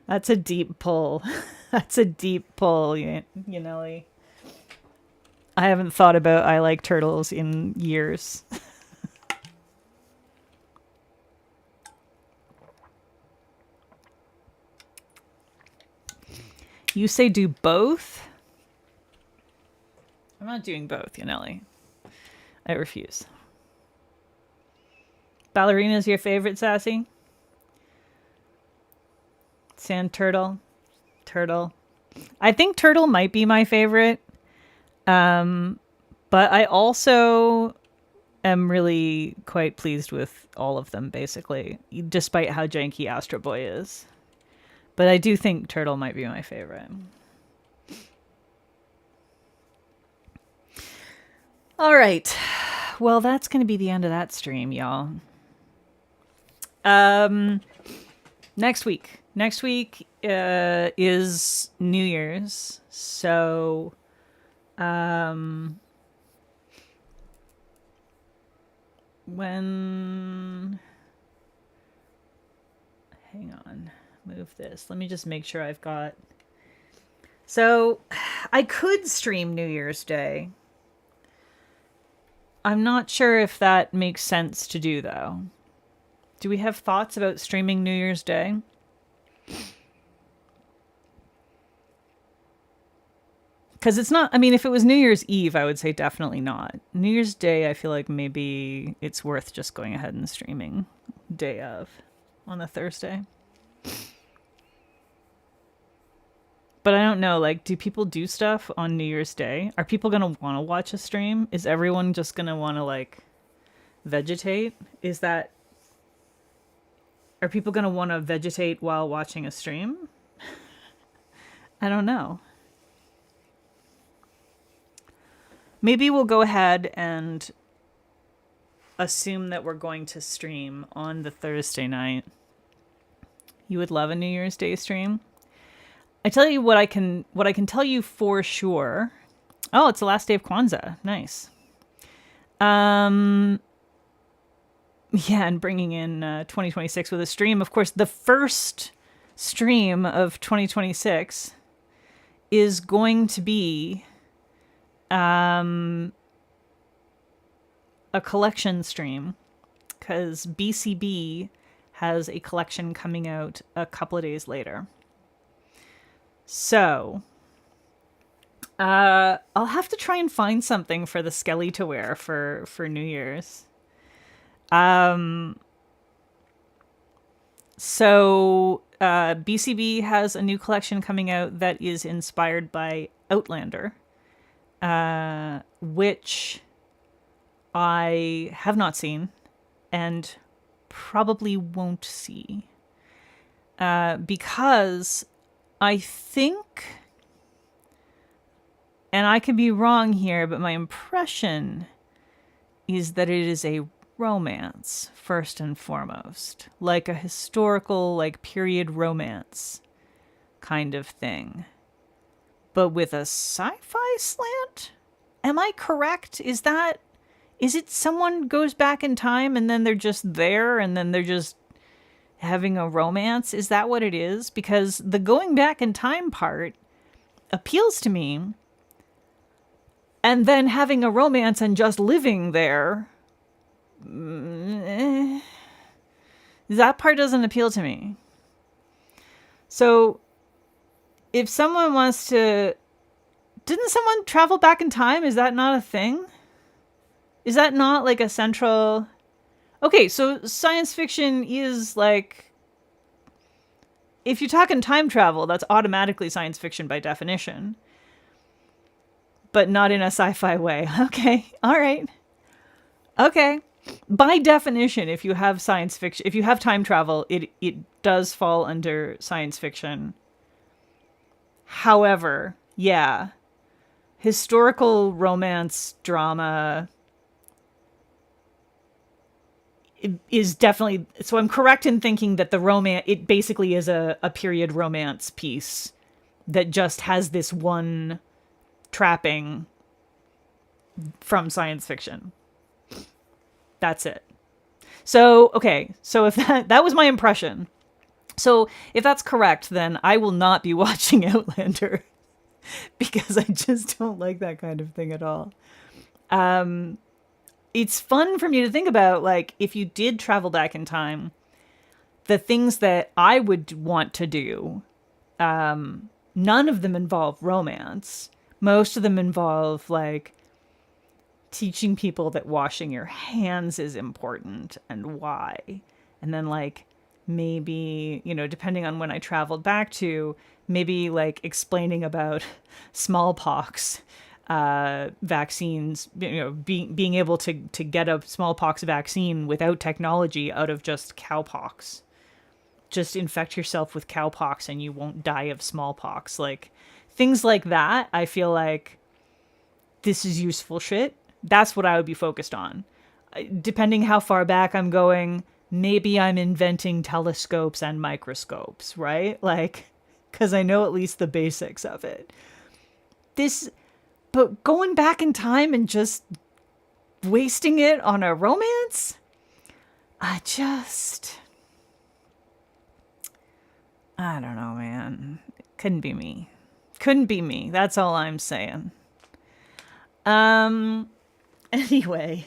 [SPEAKER 1] That's a deep pull. That's a deep pull, Yanelli. I haven't thought about I like turtles in years. You say do both? I'm not doing both, Yanelli. I refuse. Ballerina's your favorite, Sassy? Sand turtle. Turtle. I think turtle might be my favorite. But I also am really quite pleased with all of them, basically, despite how janky Astro Boy is. But I do think turtle might be my favorite. All right. Well, that's going to be the end of that stream, y'all. Next week is New Year's, so hang on, move this. Let me just make sure I've got. So I could stream New Year's Day. I'm not sure if that makes sense to do, though. Do we have thoughts about streaming New Year's Day? Because it's not, I mean, if it was New Year's Eve, I would say definitely not. New Year's Day, I feel like maybe it's worth just going ahead and streaming day of on a Thursday. But I don't know, like, do people do stuff on New Year's Day? Are people going to want to watch a stream? Is everyone just going to want to, like, vegetate? Are people going to want to vegetate while watching a stream? I don't know. Maybe we'll go ahead and assume that we're going to stream on the Thursday night. You would love a New Year's Day stream. I tell you what I can tell you for sure. Oh, it's the last day of Kwanzaa. Nice. Yeah, and bringing in 2026 with a stream. Of course, the first stream of 2026 is going to be a a collection stream because BCB has a collection coming out a couple of days later. So, I'll have to try and find something for the Skelly to wear for New Year's. So BCB has a new collection coming out that is inspired by Outlander, which I have not seen and probably won't see because I think, and I could be wrong here, but my impression is that it is a romance first and foremost, like a historical, like period romance kind of thing, but with a sci-fi slant. Am I correct? Is it someone goes back in time and then they're just there and then they're just having a romance? Is that what it is? Because the going back in time part appeals to me, and then having a romance and just living there, that part doesn't appeal to me. So if someone wants to, didn't someone travel back in time? Is that not a thing? Is that not like a central... Okay, so science fiction is like, if you're talking time travel, that's automatically science fiction by definition, but not in a sci-fi way. Okay, all right. Okay. By definition, if you have science fiction, if you have time travel, it does fall under science fiction. However, yeah, historical romance drama is definitely, so I'm correct in thinking that the romance, it basically is a period romance piece that just has this one trapping from science fiction. That's it. So, okay, so if that was my impression. So if that's correct, then I will not be watching Outlander because I just don't like that kind of thing at all. It's fun for me to think about, like, if you did travel back in time, the things that I would want to do, none of them involve romance. Most of them involve, like, teaching people that washing your hands is important and why. And then, like, maybe, depending on when I traveled back to, maybe, like, explaining about smallpox vaccines, being able to get a smallpox vaccine without technology out of just cowpox. Just infect yourself with cowpox and you won't die of smallpox. Like, things like that, I feel like this is useful shit. That's what I would be focused on. Depending how far back I'm going, maybe I'm inventing telescopes and microscopes, right? Like, because I know at least the basics of it. But going back in time and just wasting it on a romance? I don't know, man. Couldn't be me. Couldn't be me. That's all I'm saying. Anyway,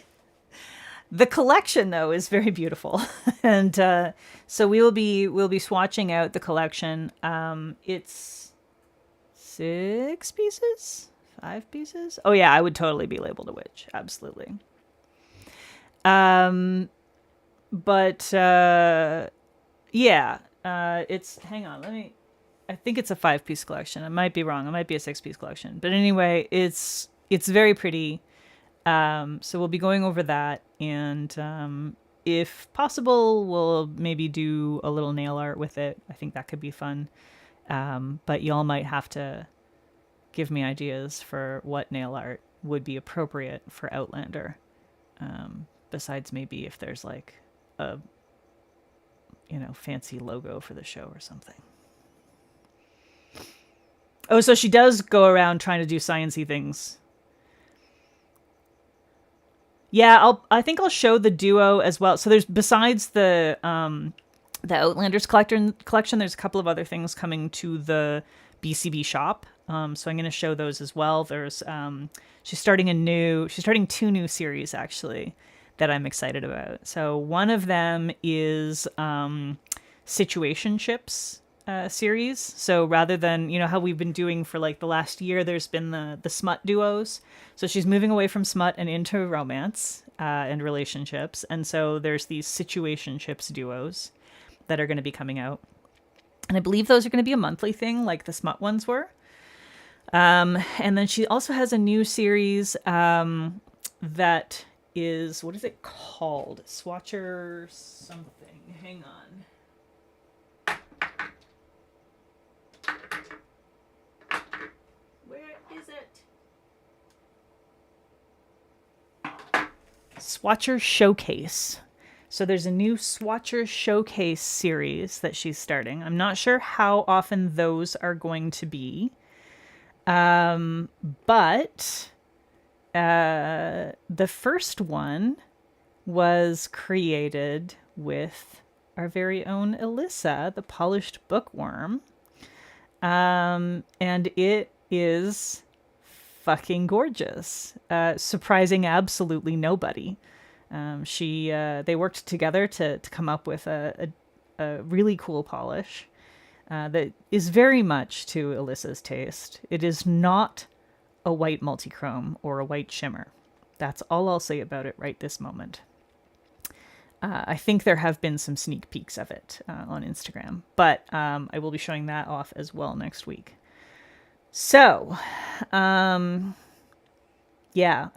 [SPEAKER 1] the collection though is very beautiful, and so we'll be swatching out the collection. It's 6 pieces, 5 pieces. Oh yeah, I would totally be labeled a witch, absolutely. But yeah, it's, hang on, I think it's a 5-piece collection. I might be wrong. It might be a 6-piece collection. But anyway, it's very pretty. So we'll be going over that, and if possible, we'll maybe do a little nail art with it. I think that could be fun. But y'all might have to give me ideas for what nail art would be appropriate for Outlander. Besides maybe if there's like a, fancy logo for the show or something. Oh, so she does go around trying to do sciencey things. Yeah, I think I'll show the duo as well. So there's, besides the Outlanders collection, there's a couple of other things coming to the BCB shop. So I'm going to show those as well. There's she's starting 2 new series actually. that I'm excited about. So one of them is Situationships series. So rather than, how we've been doing for like the last year, there's been the smut duos. So she's moving away from smut and into romance and relationships. And so there's these Situationships duos that are going to be coming out. And I believe those are going to be a monthly thing like the smut ones were. And then she also has a new series that is, what is it called? Swatcher something. Hang on. Where is it? Swatcher Showcase. So there's a new Swatcher Showcase series that she's starting. I'm not sure how often those are going to be. But the first one was created with our very own Alyssa, the Polished Bookworm. And it is fucking gorgeous. Surprising absolutely nobody. They worked together to come up with a really cool polish that is very much to Alyssa's taste. It is not a white multichrome or a white shimmer. That's all I'll say about it right this moment. I think there have been some sneak peeks of it on Instagram, but I will be showing that off as well next week. So, yeah,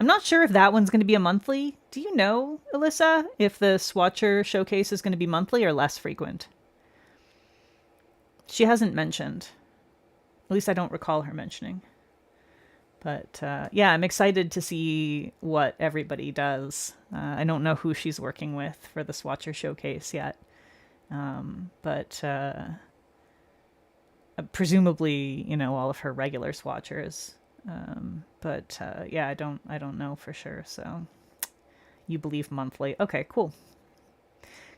[SPEAKER 1] I'm not sure if that one's going to be a monthly. Do you know, Alyssa, if the Swatcher Showcase is going to be monthly or less frequent? She hasn't mentioned. At least I don't recall her mentioning. But yeah, I'm excited to see what everybody does. I don't know who she's working with for the Swatcher Showcase yet. But presumably, all of her regular Swatchers. But yeah, I don't know for sure. So you believe monthly. Okay, cool.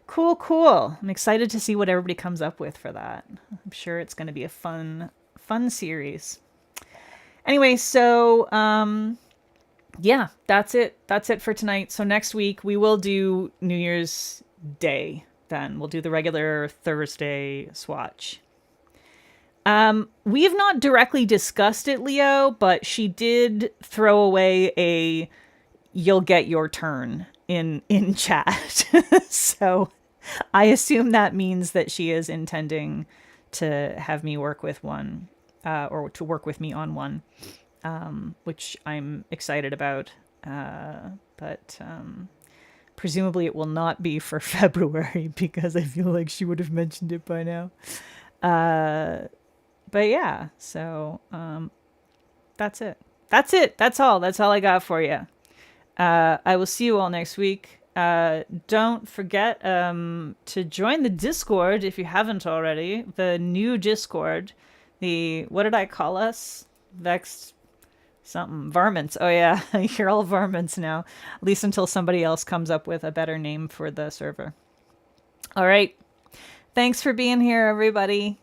[SPEAKER 1] Cool. I'm excited to see what everybody comes up with for that. I'm sure it's going to be a fun series. Anyway, so yeah, that's it. That's it for tonight. So next week we will do New Year's Day. Then we'll do the regular Thursday swatch. We have not directly discussed it, Leo, but she did throw away a "you'll get your turn" in chat. So I assume that means that she is intending to have me work with one, or to work with me on one, which I'm excited about. But presumably it will not be for February because I feel like she would have mentioned it by now. But yeah, so that's it. That's all I got for you. I will see you all next week. Don't forget to join the Discord if you haven't already. The new Discord. What did I call us? Vexed something. Varmints. Oh yeah, you're all varmints now. At least until somebody else comes up with a better name for the server. All right. Thanks for being here, everybody.